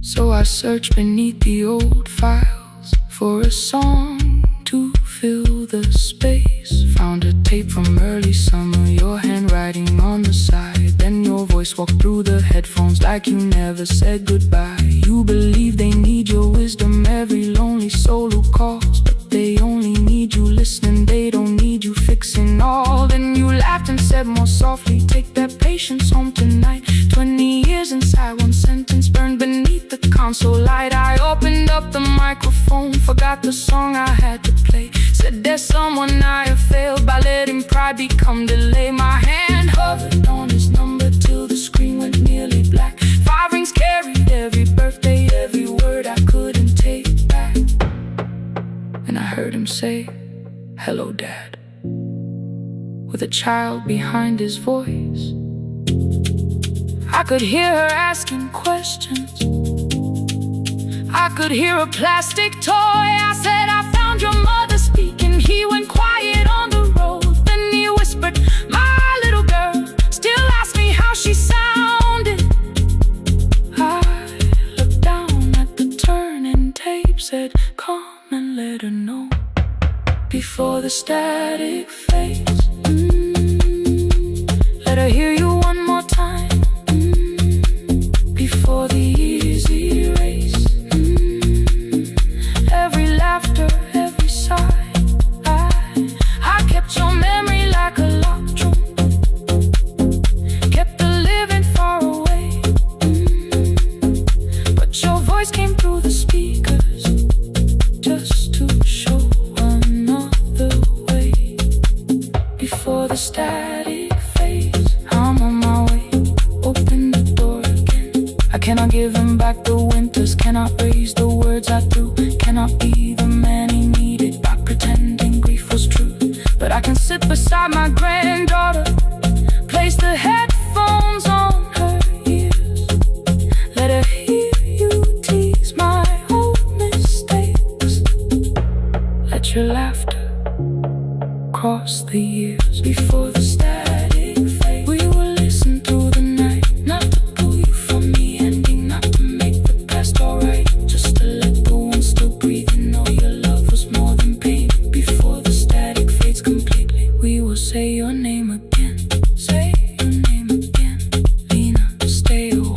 so I searched beneath the old files for a song to fill the space. Found a tape from early summer, your handwriting on the side. Then your voice walked through the headphones like you never said goodbye. You believe they need your wisdom, every lonely soul who calls, but they only need you listening, they don't need you fixing all. Then you laughed and said more softly, take that patience home tonight. 20 years inside one sentence burned beneath the console light. I opened up the microphone, forgot the song I had to play. Said there's someone I have failed by letting pride become delay. My hand hovered on his number till the screen went nearly black. 5 rings carried every birthday, every word I couldn't take back. And I heard him say, hello, Dad, with a child behind his voice. I could hear her asking questions, I could hear a plastic toy. I said, I found your mother speaking. He went quiet on the road, then he whispered, my little girl still asks me how she sounded. I looked down at the turning tape, said, come and let her know before the static fades. Let her hear you one more time before the years erase. voice came through the speakers, just to show another way. Before the static fades, I'm on my way. Open the door again. I cannot give him back the winters, cannot raise the words I threw, cannot be the man he needed by pretending grief was true. But I can sit beside my granddaughter, place the headphones on her ears, let her hear you tease my old mistakes. Let your laughter cross the years. Before the static fade, we will listen through the night, not to pull you from the ending, not to make the past alright, just to let the one still breathe and know your love was more than pain. Before the static fades completely, we will say your name again. Say your name again. Lena, stay a while.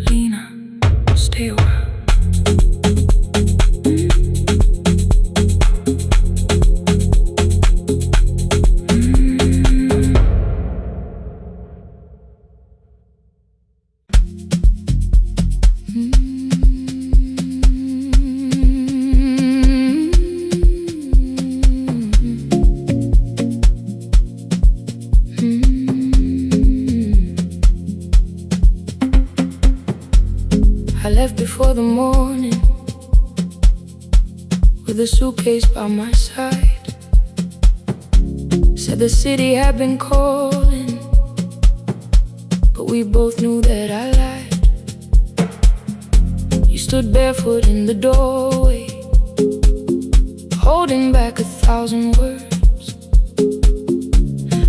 Lena, stay a while. I left before the morning, with a suitcase by my side. Said the city had been calling, but we both knew that I lied. You stood barefoot in the doorway, holding back 1,000 words.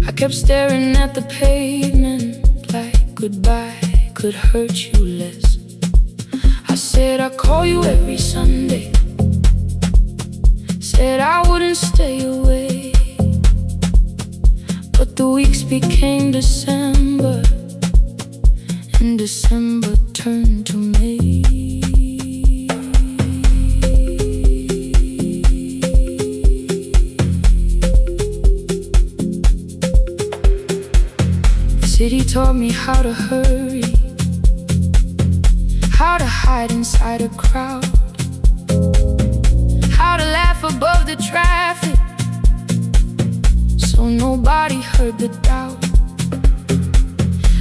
I kept staring at the pavement, like goodbye could hurt you less. I said I'd call you every Sunday, said I wouldn't stay away. But the weeks became December, and December turned to May. The city taught me how to hurry, how to hide inside a crowd, how to laugh above the traffic, so nobody heard the doubt.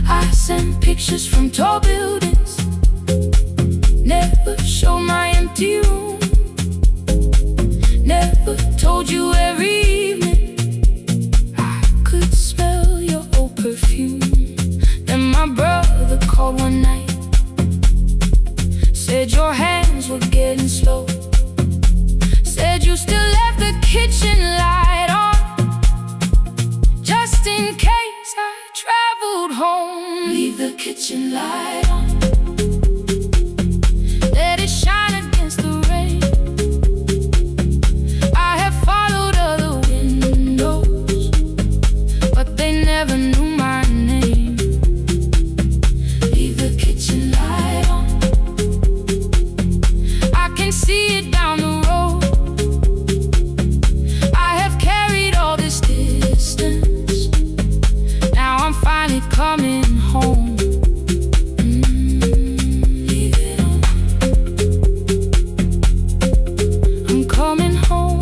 I sent pictures from tall buildings, never showed my empty room, never told you every evening I could smell your old perfume. Then my brother called one night, said your hands were getting slow, said you still left the kitchen light on, just in case I traveled home. Leave the kitchen light on, let it shine against the rain. I have followed other windows, but they never knew my name. Leave the kitchen light on, I can see it down the road. I have carried all this distance, now I'm finally coming home. Leave it on, I'm coming home.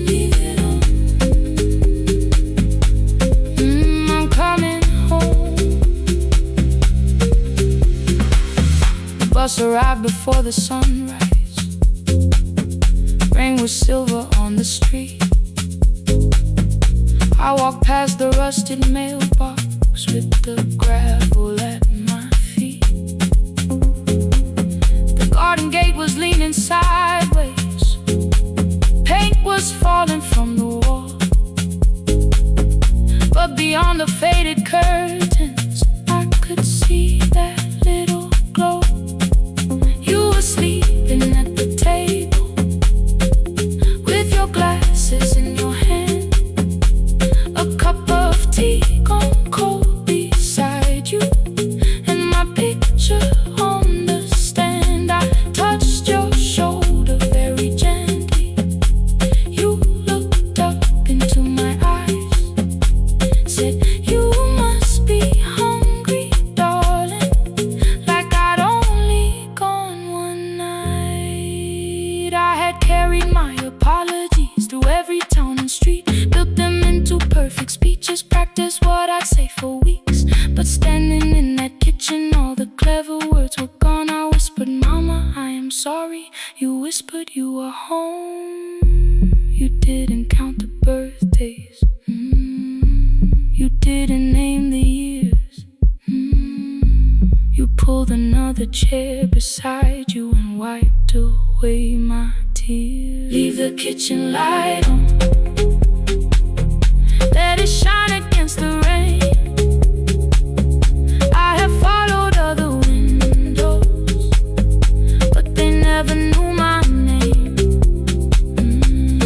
Leave it on, I'm coming home. The bus arrived before the sunrise, rain was silver on the street. I walked past the rusted mailbox with the gravel at my feet. The garden gate was leaning sideways, paint was falling from the wall, but beyond the faded curtains I could see that little glow. You were sleeping at the table, with your glasses in your hand, a cup of tea gone cold beside you, and my picture on the stand. I touched your shoulder very gently, didn't count the birthdays. You didn't name the years. You pulled another chair beside you and wiped away my tears. Leave the kitchen light on, let it shine against the rain. I have followed other windows, but they never knew my name.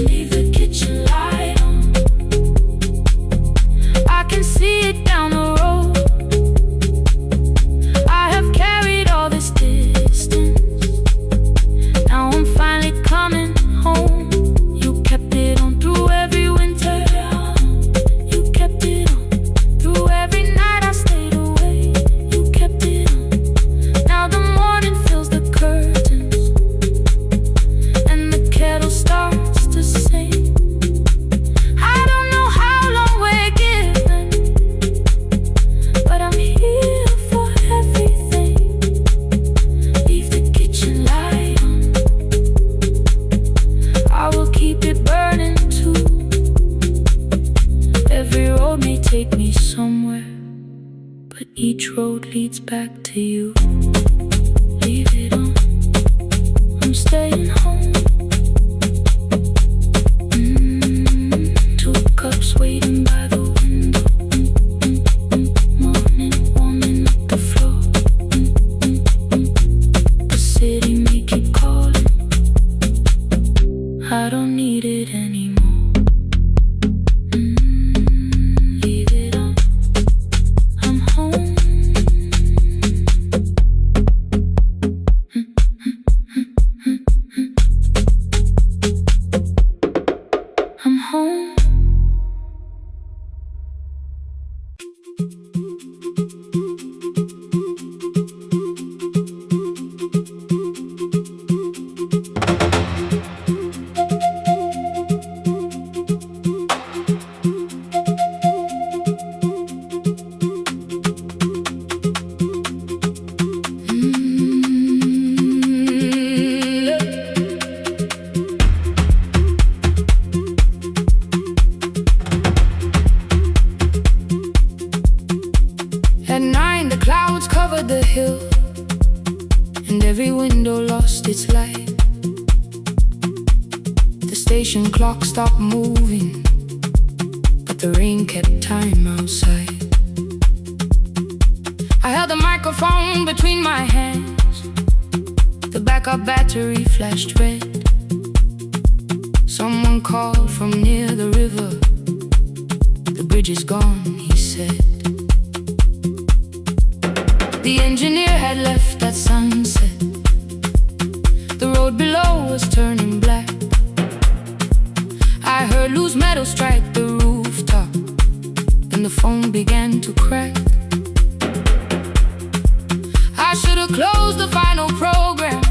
Leave the kitchen light on, I can see it down the road. I have carried all this distance, now I'm finally coming home. You kept it on through every winter, you kept it on through every night I stayed away. You kept it on, now the morning fills the curtains and the kettle starts to sing. I don't know how long we're given, but I'm here for everything. Leave the kitchen light on, I will keep it burning too. Every road may take me somewhere, but each road leads back to you. Leave it on, I'm staying home. Two cups waiting by the window. Morning warming up the floor. The city may keep calling, I don't need it anymore. Leave it on, I'm home. I'm home. At 9 the clouds covered the hill, and every window lost its light. The station clock stopped moving, but the rain kept time outside. I held the microphone between my hands, the backup battery flashed red. Someone called from near the river, the bridge is gone, he said. The engineer had left at sunset, the road below was turning black. I heard loose metal strike the rooftop, and the phone began to crack. I should have closed the final program,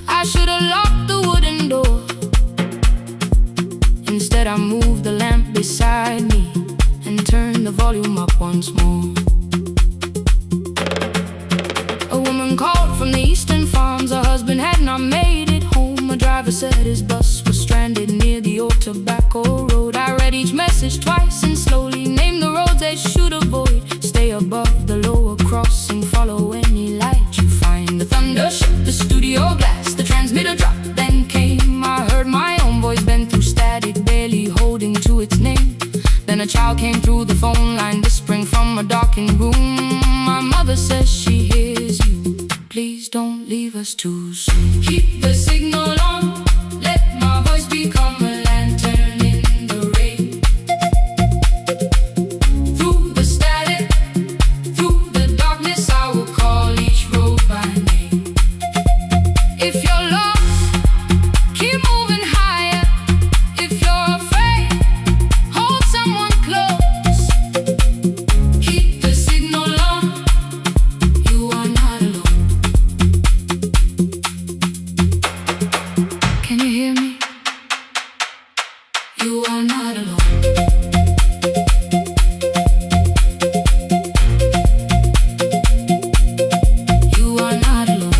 I should have locked the wooden door. Instead I moved the lamp beside me and turned the volume up once more. A woman called from the eastern farms, her husband had not made it home. A driver said his bus was stranded near the old tobacco road. I read each message twice and slowly named the roads they should avoid. Stay above the lower crossing, follow any light you find. The thunder shook the studio glass, the transmitter dropped, then came. I heard my own voice bend through static, barely holding to its name. Then a child came through the phone line, whispering from a darkened room. My mother says she hears you, please don't leave us too soon. Keep the signal on, let my voice become a lantern in the rain. Through the static, through the darkness, I will call each road by name. If you're lost, keep moving higher. If you're afraid, hold someone close. Keep the signal on, you are not alone. Can you hear me? You are not alone. You are not alone.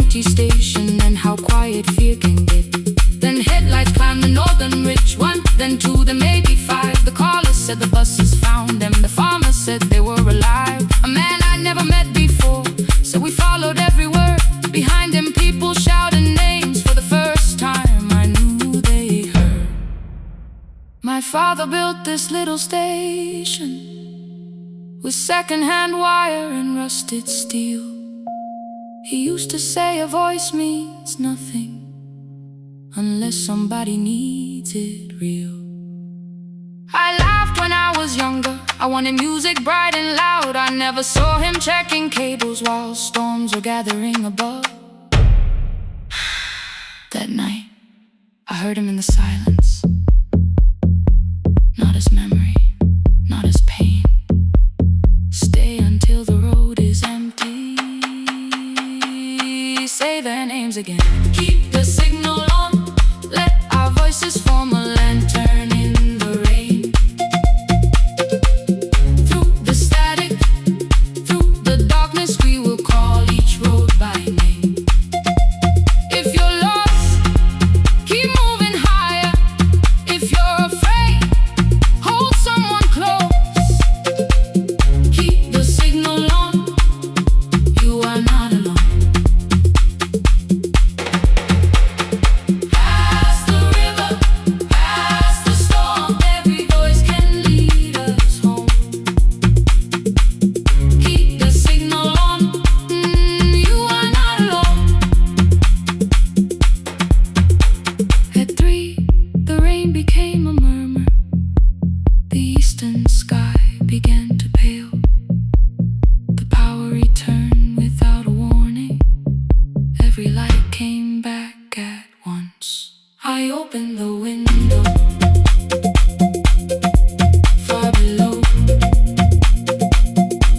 empty station and how quiet fear can get. Then headlights climbed the northern ridge, one, then two, then maybe five. The caller said the buses found them. The farmer said they were alive. A man I'd never met before, so we followed every word. Behind him people shouted names. For the first time I knew they heard. My father built this little station with second-hand wire and rusted steel. He used to say a voice means nothing unless somebody needs it real. I laughed when I was younger. I wanted music bright and loud. I never saw him checking cables while storms were gathering above. That night, I heard him in the silence. Not as memory, not as pain. Stay until the road is empty. Say their names again. Keep the signal on. Let our voices form a lantern in the rain. Through the static, through the darkness, we will call each road by name. If you're lost, keep moving higher. If you're afraid, hold someone close. Keep the signal on. You are not alone. I opened the window. Far below,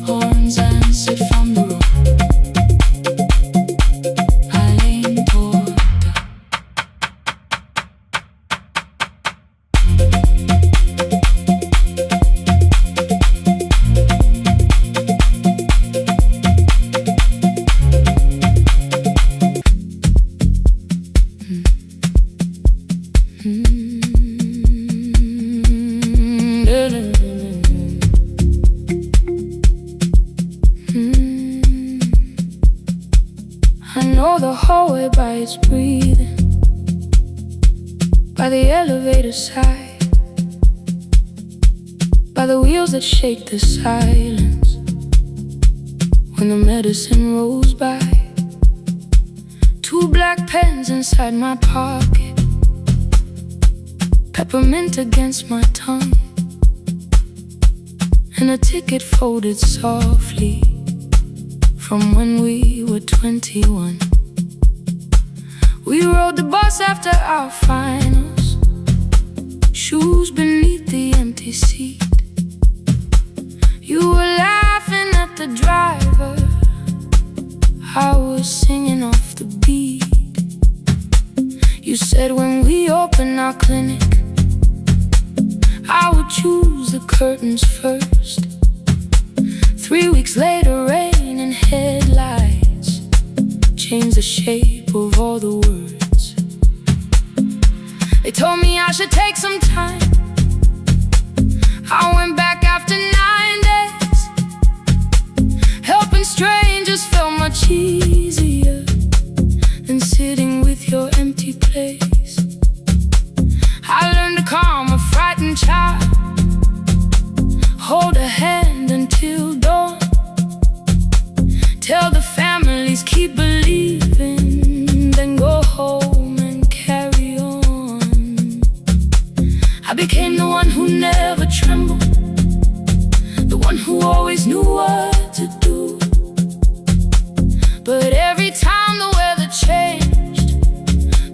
horns answered from the road. I leaned toward I know the hallway by its breathing, by the elevator side, by the wheels that shake the silence when the medicine rolls by. Two black pens inside my pocket, peppermint against my tongue, and a ticket folded softly from when we were 21. We rode the bus after our finals, shoes beneath the empty seat. You were laughing at the driver, I was singing off the beat. You said when we open our clinic, I would choose the curtains first. 3 weeks later, rain and headlights changed the shape of all the words. They told me I should take some time. I went back after 9 days. Helping strangers felt much easier than sitting with your empty place. I learned to calm a frightened child, hold a hand until dawn, tell the families keep believing, then go home and carry on. I became the one who never trembled, the one who always knew what to do. But every time the weather changed,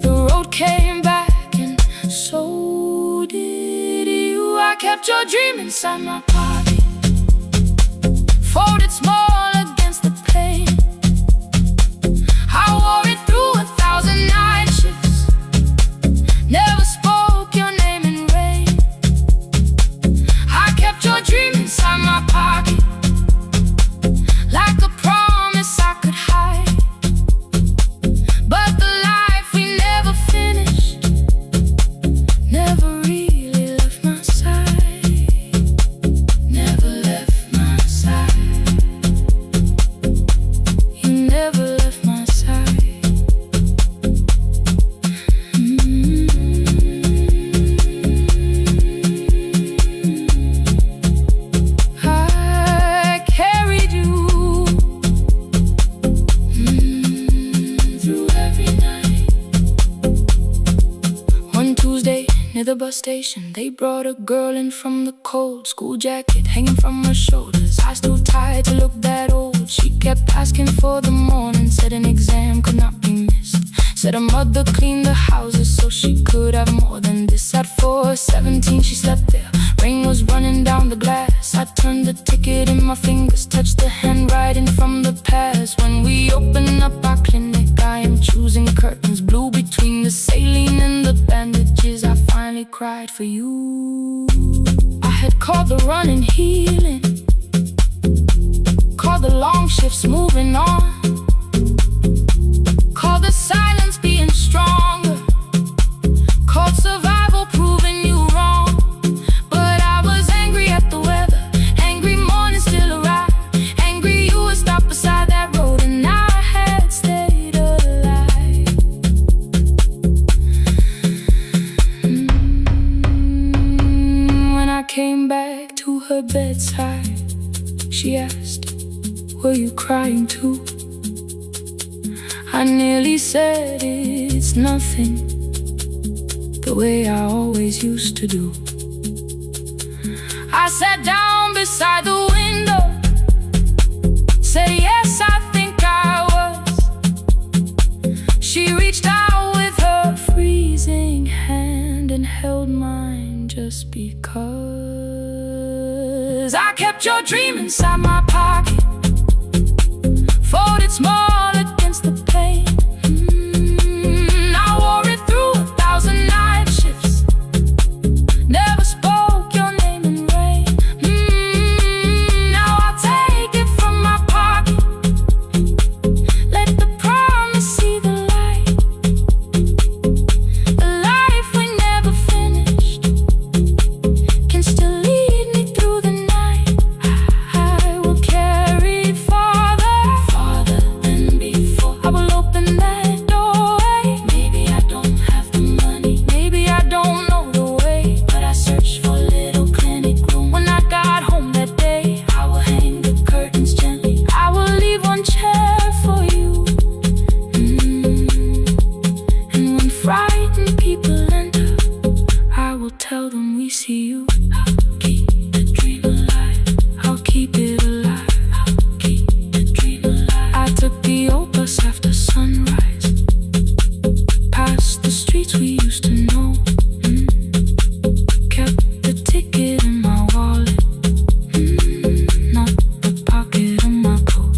the road came back, and so did you. I kept your dream inside my pocket, folded small against the pain. I wore it through 1,000 night shifts, never spoke your name in rain. I kept your dream inside my pocket, like a promise I could hide. the bus station, they brought a girl in from the cold. School jacket hanging from her shoulders, eyes too tired to look that old. She kept asking for the morning, said an exam could not be missed. Said her mother cleaned the houses so she could have more than this. At 4:17 she slept there, rain was running down the glass. I turned the ticket in my fingers, touched the handwriting from the past. When we open up our clinic, I am choosing curtains blue between the saline and the bandages. I finally cried for you. I had called the running healing, called the long shifts moving on, called the silence being stronger, called survival proving you wrong. But I was angry at the weather, angry morning still arrived, angry you were stopped beside that road and I had stayed alive. When I came back to her bedside, she asked, were you crying too? I nearly said it's nothing, the way I always used to do. I sat down beside the window, said yes, I think I was. She reached out with her freezing hand and held mine just because. I kept your dream inside my pocket, folded small against the pain. I wore it through 1,000 night shifts, never spoke your name in rain. Now I'll take it from my pocket, let the promise see the light. The life we never finished can still lead me through the night. I will carry it farther than before. I will open that doorway. Maybe I don't have the money, maybe I don't know the way, but I searched for a little clinic room. When I got home that day, I will hang the curtains gently, I will leave one chair for you. And when frightened people enter, I will tell them we see you. I'll keep the dream alive, I'll keep it alive, I'll keep the dream alive. I took the old bus after sunrise, past the streets we used to know. Kept the ticket in my wallet, not the pocket of my coat.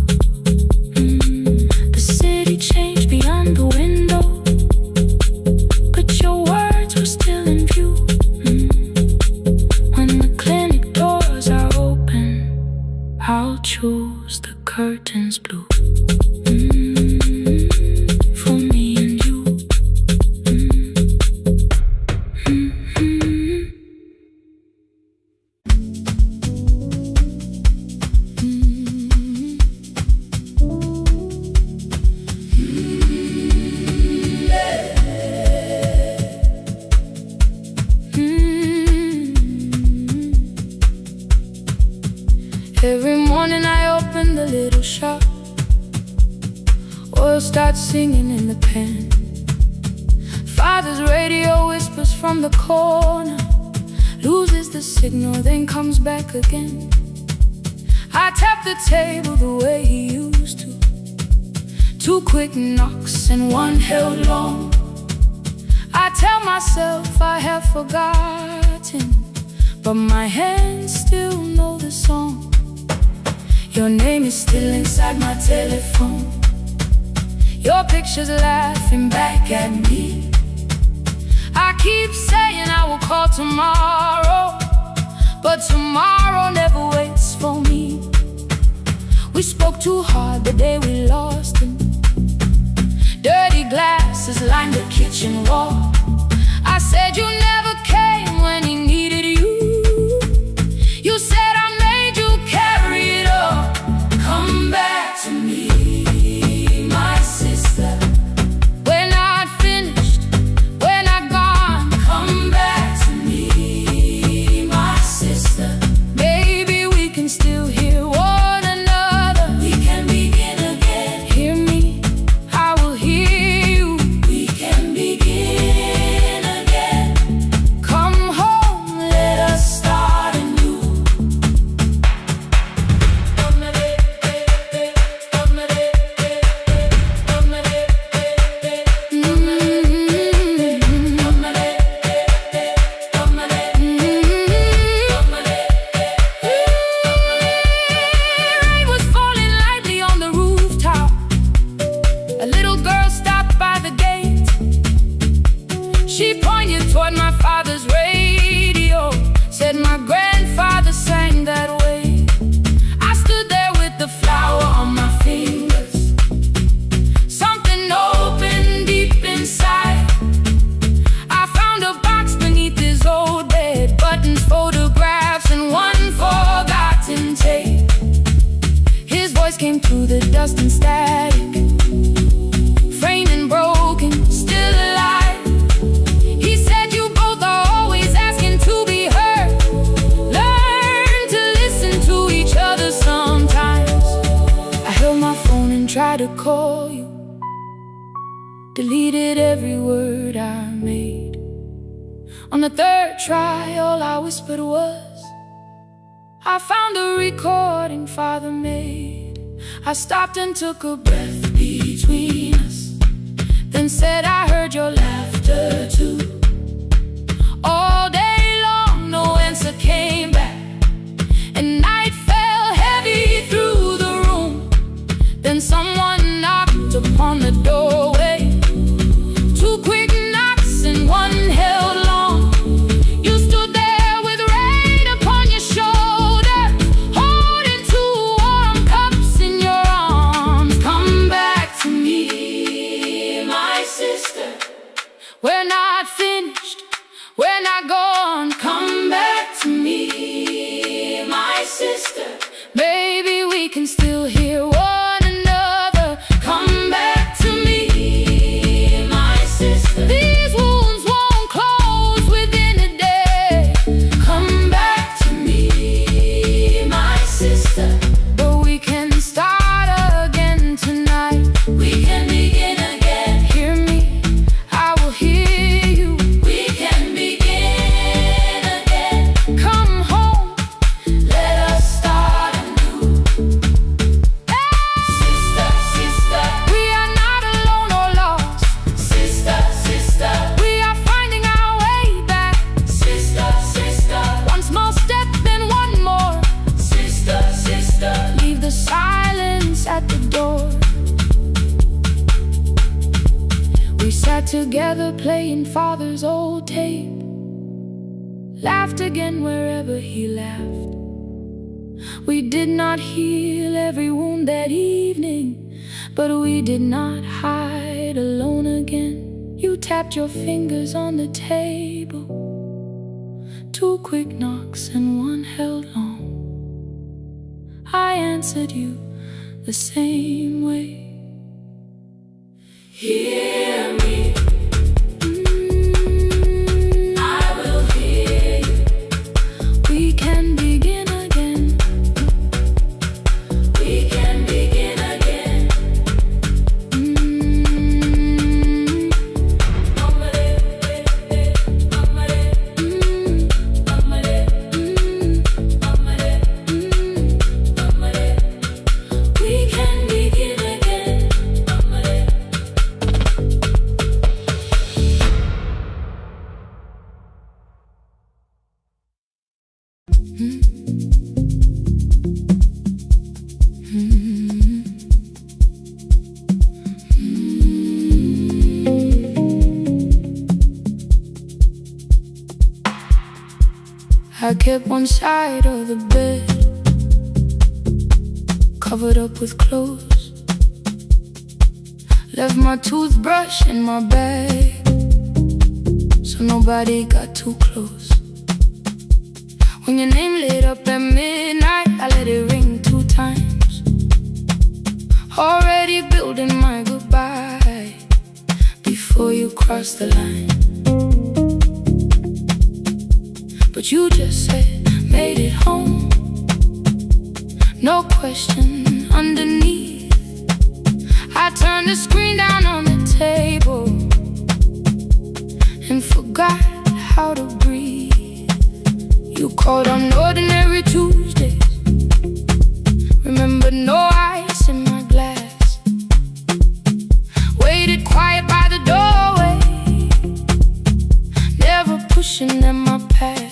The city changed beyond the window, but your words were still in view. When the clinic doors are open, I'll choose the curtains blue. For me and you. Every morning I open the little shop, oil starts singing in the pan. Father's radio whispers from the corner, loses the signal, then comes back again. I tap the table the way he used to, 2 quick knocks and one held long. I tell myself I have forgotten, but my hands still know the song. Your name is still inside my telephone, your picture's laughing back at me. I keep saying I will call tomorrow, but tomorrow never waits for me. We spoke too hard the day we lost him. Dirty glasses lined the kitchen wall. I said you never came when he needed you. You said I made you carry it all. Come back to me, my sister. We're not finished, we're not gone. Come back to me, my sister. Maybe we can still hear one another. We can begin again. Hear me, I will hear you. We can deleted every word I made. On the third try, all I whispered was, I found a recording Father made. I stopped and took a breath between us, then said I heard your laughter too. All day long no answer came back, and night fell heavy through the room. Then someone knocked upon the doorway. Two quick knocks and one held long. You stood there with rain upon your shoulder, holding two warm cups in your arms. Come back to me, my sister. We're not finished, we're not gone. Come back to me, my sister. Maybe we can still hear one another. Come back to me, my sister. These wounds won't close within a day. Come back to me, my sister. But we can start again tonight. We can begin again. Hear me, I will hear you. We can begin again. Come home, let us start anew. Sister, sister, we are not alone or lost. Sister, sister, we are finding our way back. Sister, sister, one small step then one more. Sister, sister, leave the silence at the door. We sat together playing Father's old tape, laughed again wherever he laughed. We did not heal every wound that evening, but we did not hide alone again. You tapped your fingers on the table, two quick knocks and one held long. I answered you the same way. Hear me, I will hear you. We can begin again. We can begin again. We can begin again. I kept one side of the bed covered up with clothes, left my toothbrush in my bag so nobody got too close. When your name lit up at midnight, I let it ring 2 times, already building my goodbye before you crossed the line. But you just said, made it home, no question underneath. I turned the screen down on the table and forgot how to breathe. You called on ordinary Tuesdays, remembered no ice in my glass, waited quiet by the doorway, never pushing at my past.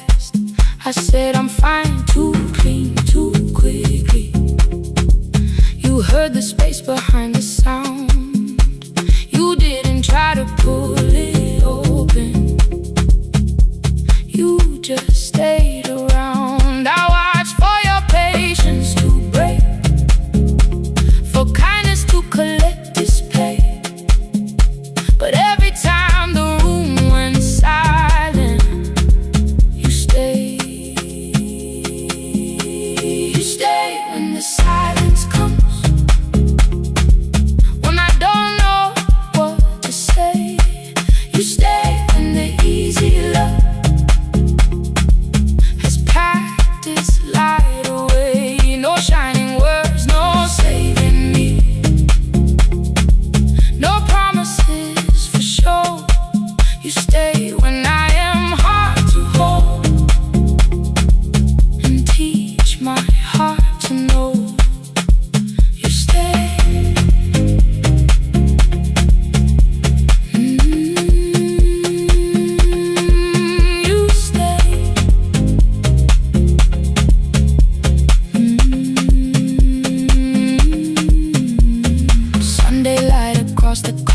I said I'm fine, too clean, too quickly. You heard the space behind the sound. You didn't try to pull it open, you just stayed around. I watched for your patience to break, for kindness to collect display. But every time the room went silent, you stayed. You stay when the silence comes, when I don't know what to say. You stay when the easy love has packed its light away. No shining words, no saving me, no promises,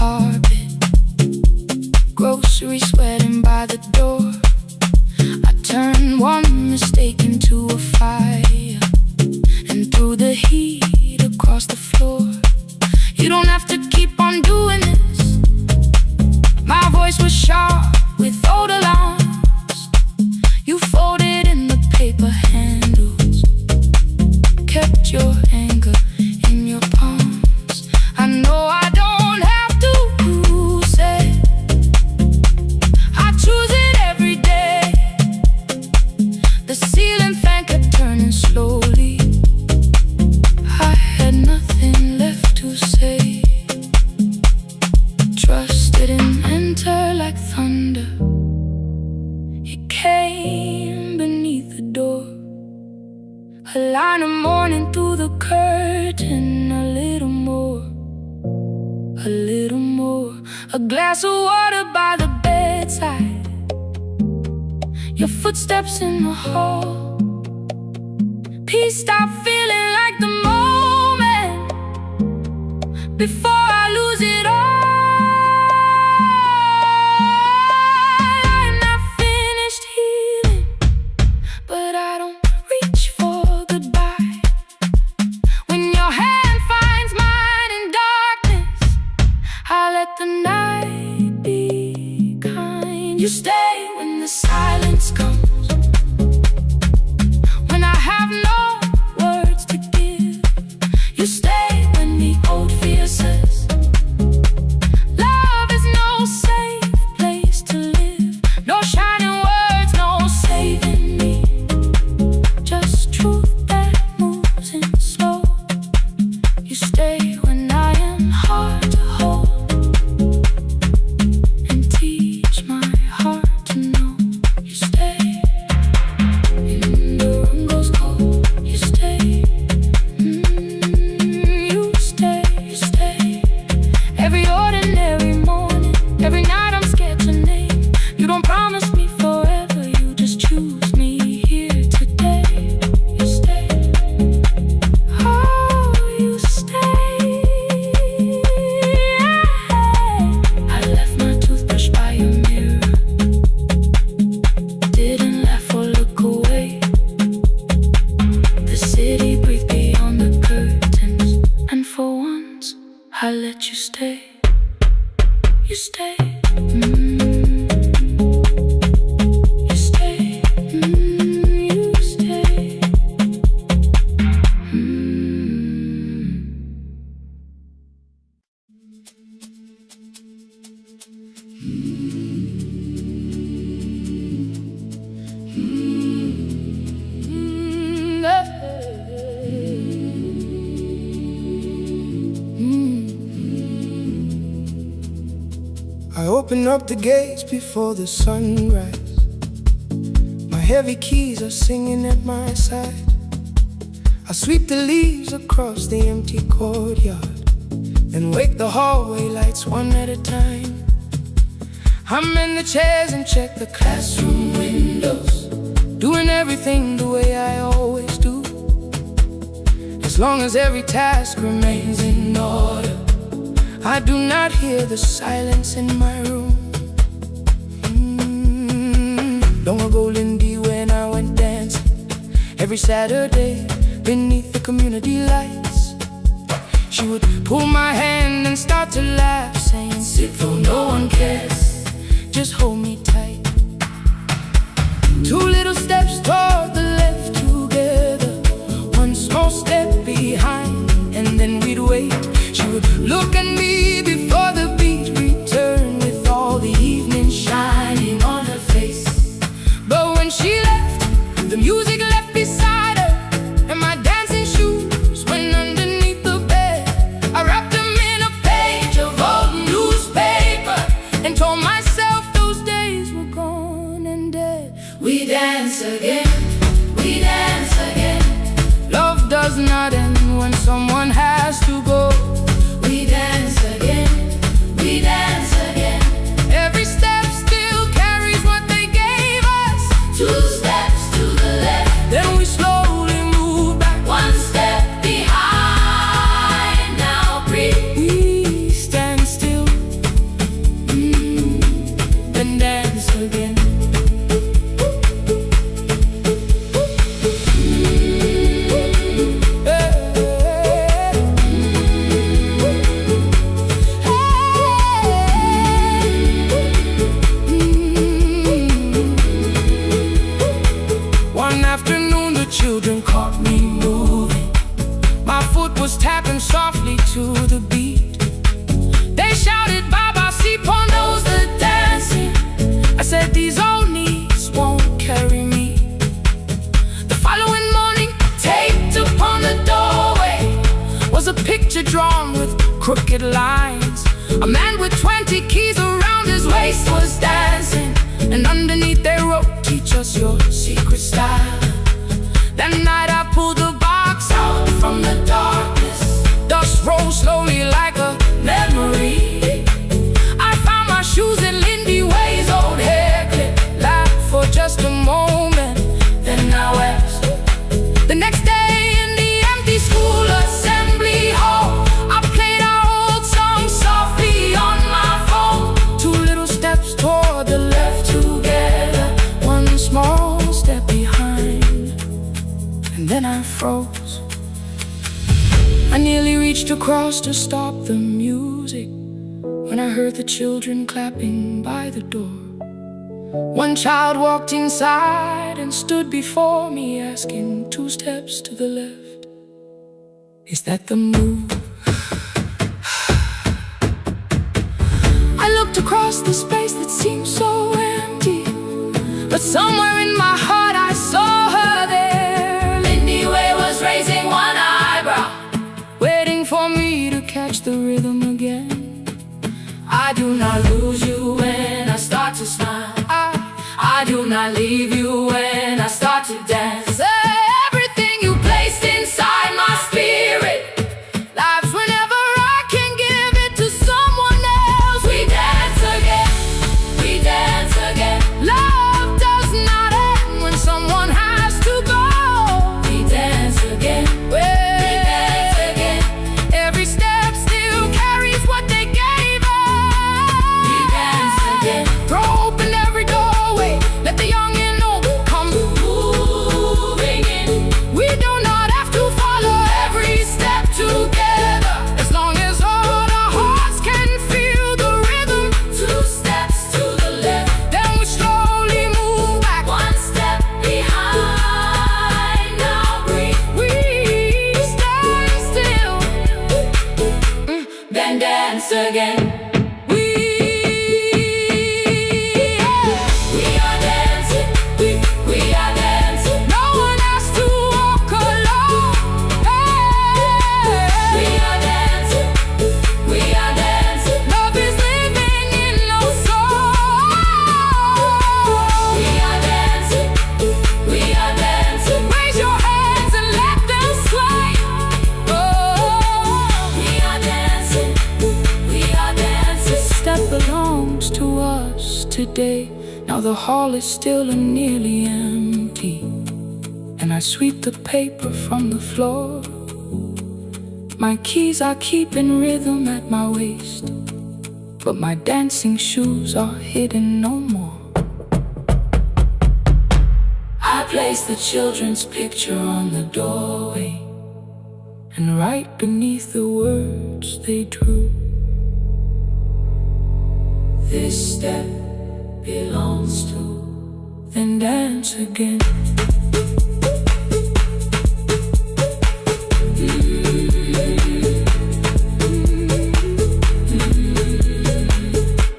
carpet, groceries sweating by the door. I turned one mistake into a fire and threw the heat across the floor. You don't have to keep on doing this. My voice was sharp with old alarms. You folded in the paper handles, kept your anger in your palms. I know I don't have to say I choose it every day. The ceiling fan kept turning slowly. I had nothing left to say. Trust didn't enter like thunder. It came beneath the door. A line of morning through the curtain. A little more, a little more. A glass of water by the bedside. Your footsteps in the hall. Peace stopped feeling like the moment before I lose it all. I'm not finished healing, but I don't reach for goodbye. When your hand finds mine in darkness, I let the night be kind. You stay when the silence comes, when I have no words to give. You stay when the old fear says love is no safe place to live. No shining words, no saving me. Just truth that moves in slow. You stay when I am hard to hold and teach my heart to know. You stay when the room goes cold. You stay. You stay, you stay. Every ordinary morning, every night I'm scared to name. You don't promise me forever, you just choose me here today. You stay. Oh, you stay. I left my toothbrush by your mirror. Didn't laugh or look away. The city breathed beyond the curtains, and for once I let you stay. You stay. You stay. You stay. I open up the gates before the sunrise. My heavy keys are singing at my side. I sweep the leaves across the empty courtyard and wake the hallway lights one at a time. I'm in the chairs and check the classroom windows, doing everything the way I always do. As long as every task remains in order, I do not hear the silence in my room. Long ago, Lindy, when I went dancing every Saturday beneath the community lights, she would pull my hand and start to laugh, saying, "Sit though no one cares, just hold me tight." Two little steps toward the left together, one small step behind, and then we'd wait. She would look at me before the beat returned, with all the evening shining on her face. But when she left, the music left beside her, and my dancing shoes went underneath the bed. I wrapped them in a page of old newspaper. A man with 20 keys around his waist was dancing, and underneath they wrote, "Teach us your secret style." That night I pulled the box out from the darkness. Dust rose slowly like a memory. I found my shoes in Lindy Way's old hair clip. Laughed for just a moment, then I wept. The next day in the empty school assembly hall, I played our old song softly on my phone. 2 little steps toward the left together, 1 small step behind, and then I froze. I nearly reached across to stop the music when I heard the children clapping by the door. One child walked inside and stood before me, asking 2 steps to the left, "Is that the move?" I looked across the space that seemed so empty, but somewhere in my heart I saw her there. Lindy Way was raising 1 eyebrow, waiting for me to catch the rhythm again. I do not lose you when I start to smile. I do not leave you when I start to dance. Everything you placed inside my spirit lives whenever I can give it to someone else. We dance again, we dance again. Love does not end when someone has to go. We dance again, we dance again. Every step still carries what they gave us. We dance again. Throw open every doorway, let the young and old come moving in. We do not have to follow every step together, as long as all our hearts can feel the rhythm. 2 steps to the left, then we slowly move back, 1 step behind. Now breathe, we stand still, then dance again. We are dancing, we are dancing. No one has to walk alone. We are dancing, we are dancing. Love is living in our soul. We are dancing, we are dancing. Raise your hands and let them sway. We are dancing, we are dancing. This step belongs to us today. Now the hall is still and nearly empty, and I sweep the paper from the floor. My keys I keep in rhythm at my waist, but my dancing shoes are hidden no more. I place the children's picture on the doorway, and right beneath the words they drew, "This step belongs to," then dance again.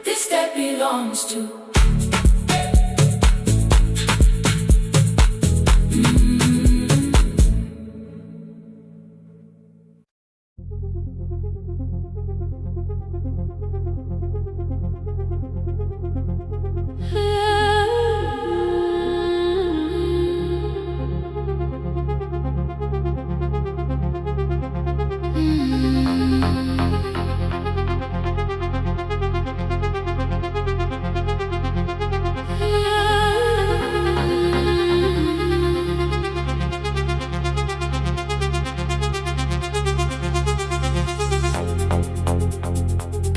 This step belongs to.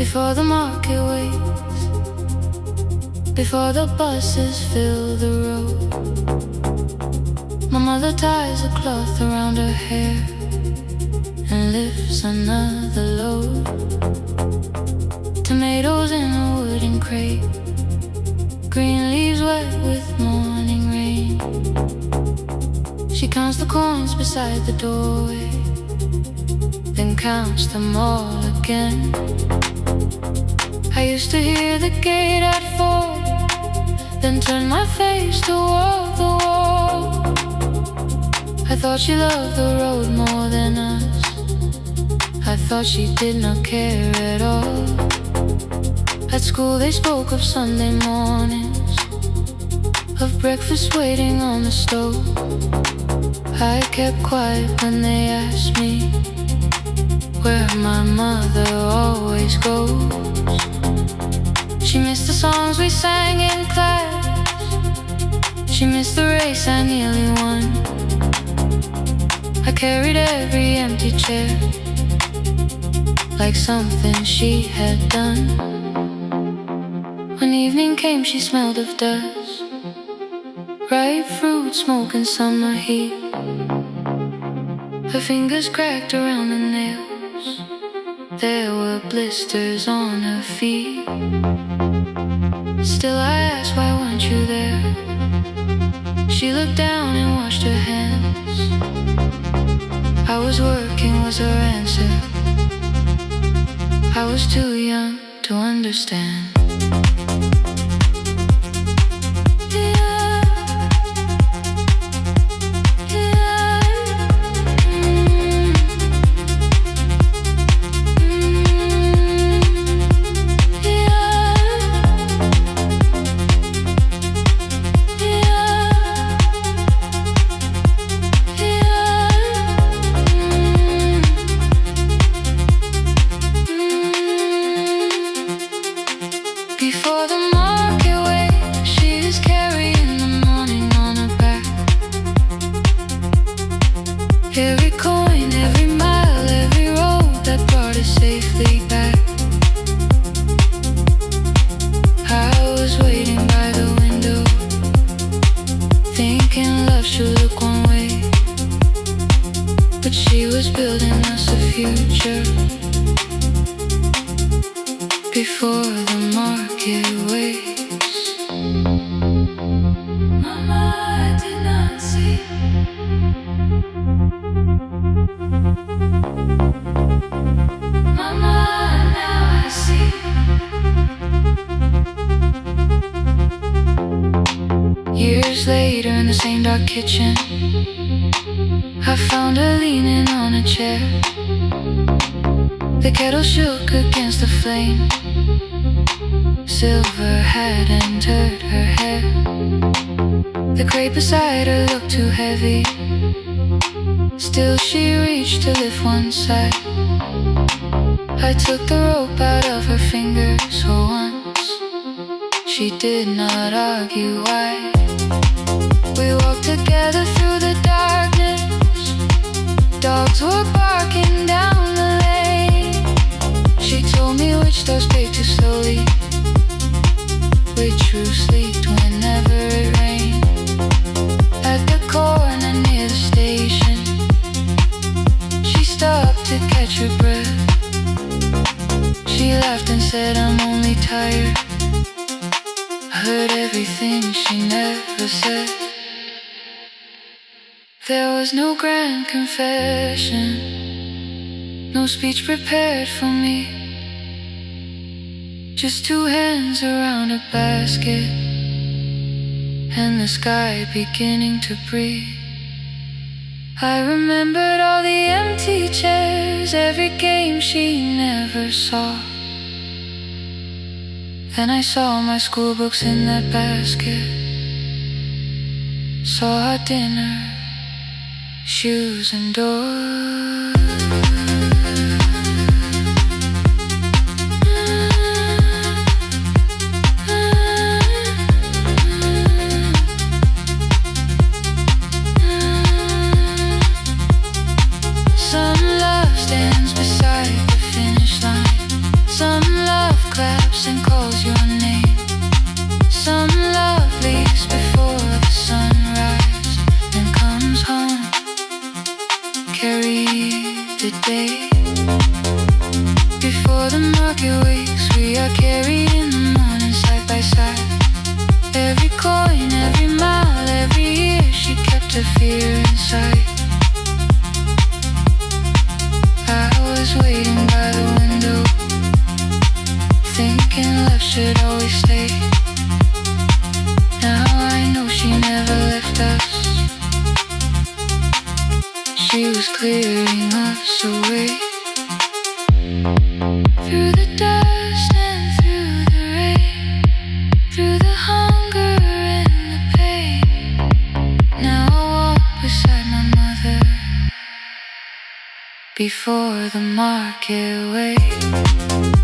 Before the market waits, before the buses fill the road, my mother ties a cloth around her hair and lifts another load. Tomatoes in a wooden crate, green leaves wet with morning rain. She counts the coins beside the doorway, then counts them all again. I used to hear the gate at 4, then turn my face toward the wall. I thought she loved the road more than us. I thought she did not care at all. At school they spoke of Sunday mornings, of breakfast waiting on the stove. I kept quiet when they asked me where my mother always goes. She missed the songs we sang in class, she missed the race I nearly won. I carried every empty chair like something she had done. When evening came she smelled of dust, ripe fruit, smoke and summer heat. Her fingers cracked around the nails, there were blisters on her feet. Still I asked, why weren't you there? She looked down and washed her hands. I was working was her answer. I was too young to understand. Before the market wake, she was carrying the morning on her back. Every coin, every mile, every road that brought us safely back. I was waiting by the window, thinking love should look one way, but she was building us a future. Before the market waits, Mama, I did not see. Mama, now I see. Years later in the same dark kitchen, I found her leaning on a chair. The kettle shook against the flame, silver had entered her hair. The crate beside her looked too heavy, still she reached to lift one side. I took the rope out of her fingers for once, she did not argue why. We walked together through the darkness, dogs were barking down the lane. She told me which doors paved too slowly, which roof slept whenever it rained. At the corner near the station, she stopped to catch her breath. She laughed and said, I'm only tired. I heard everything she never said. There was no grand confession, no speech prepared for me, just two hands around a basket and the sky beginning to breathe. I remembered all the empty chairs, every game she never saw. Then I saw my school books in that basket, saw our dinner, shoes and doors. And calls your name. Some love leaves before the sunrise and comes home, carry the day. Before the market wakes, we are carried in the morning side by side. Every coin, every mile, every year, she kept her fear inside. I was waiting by the window, thinking love should always stay. Now I know she never left us, she was clearing us away. Through the dust and through the before the market waits.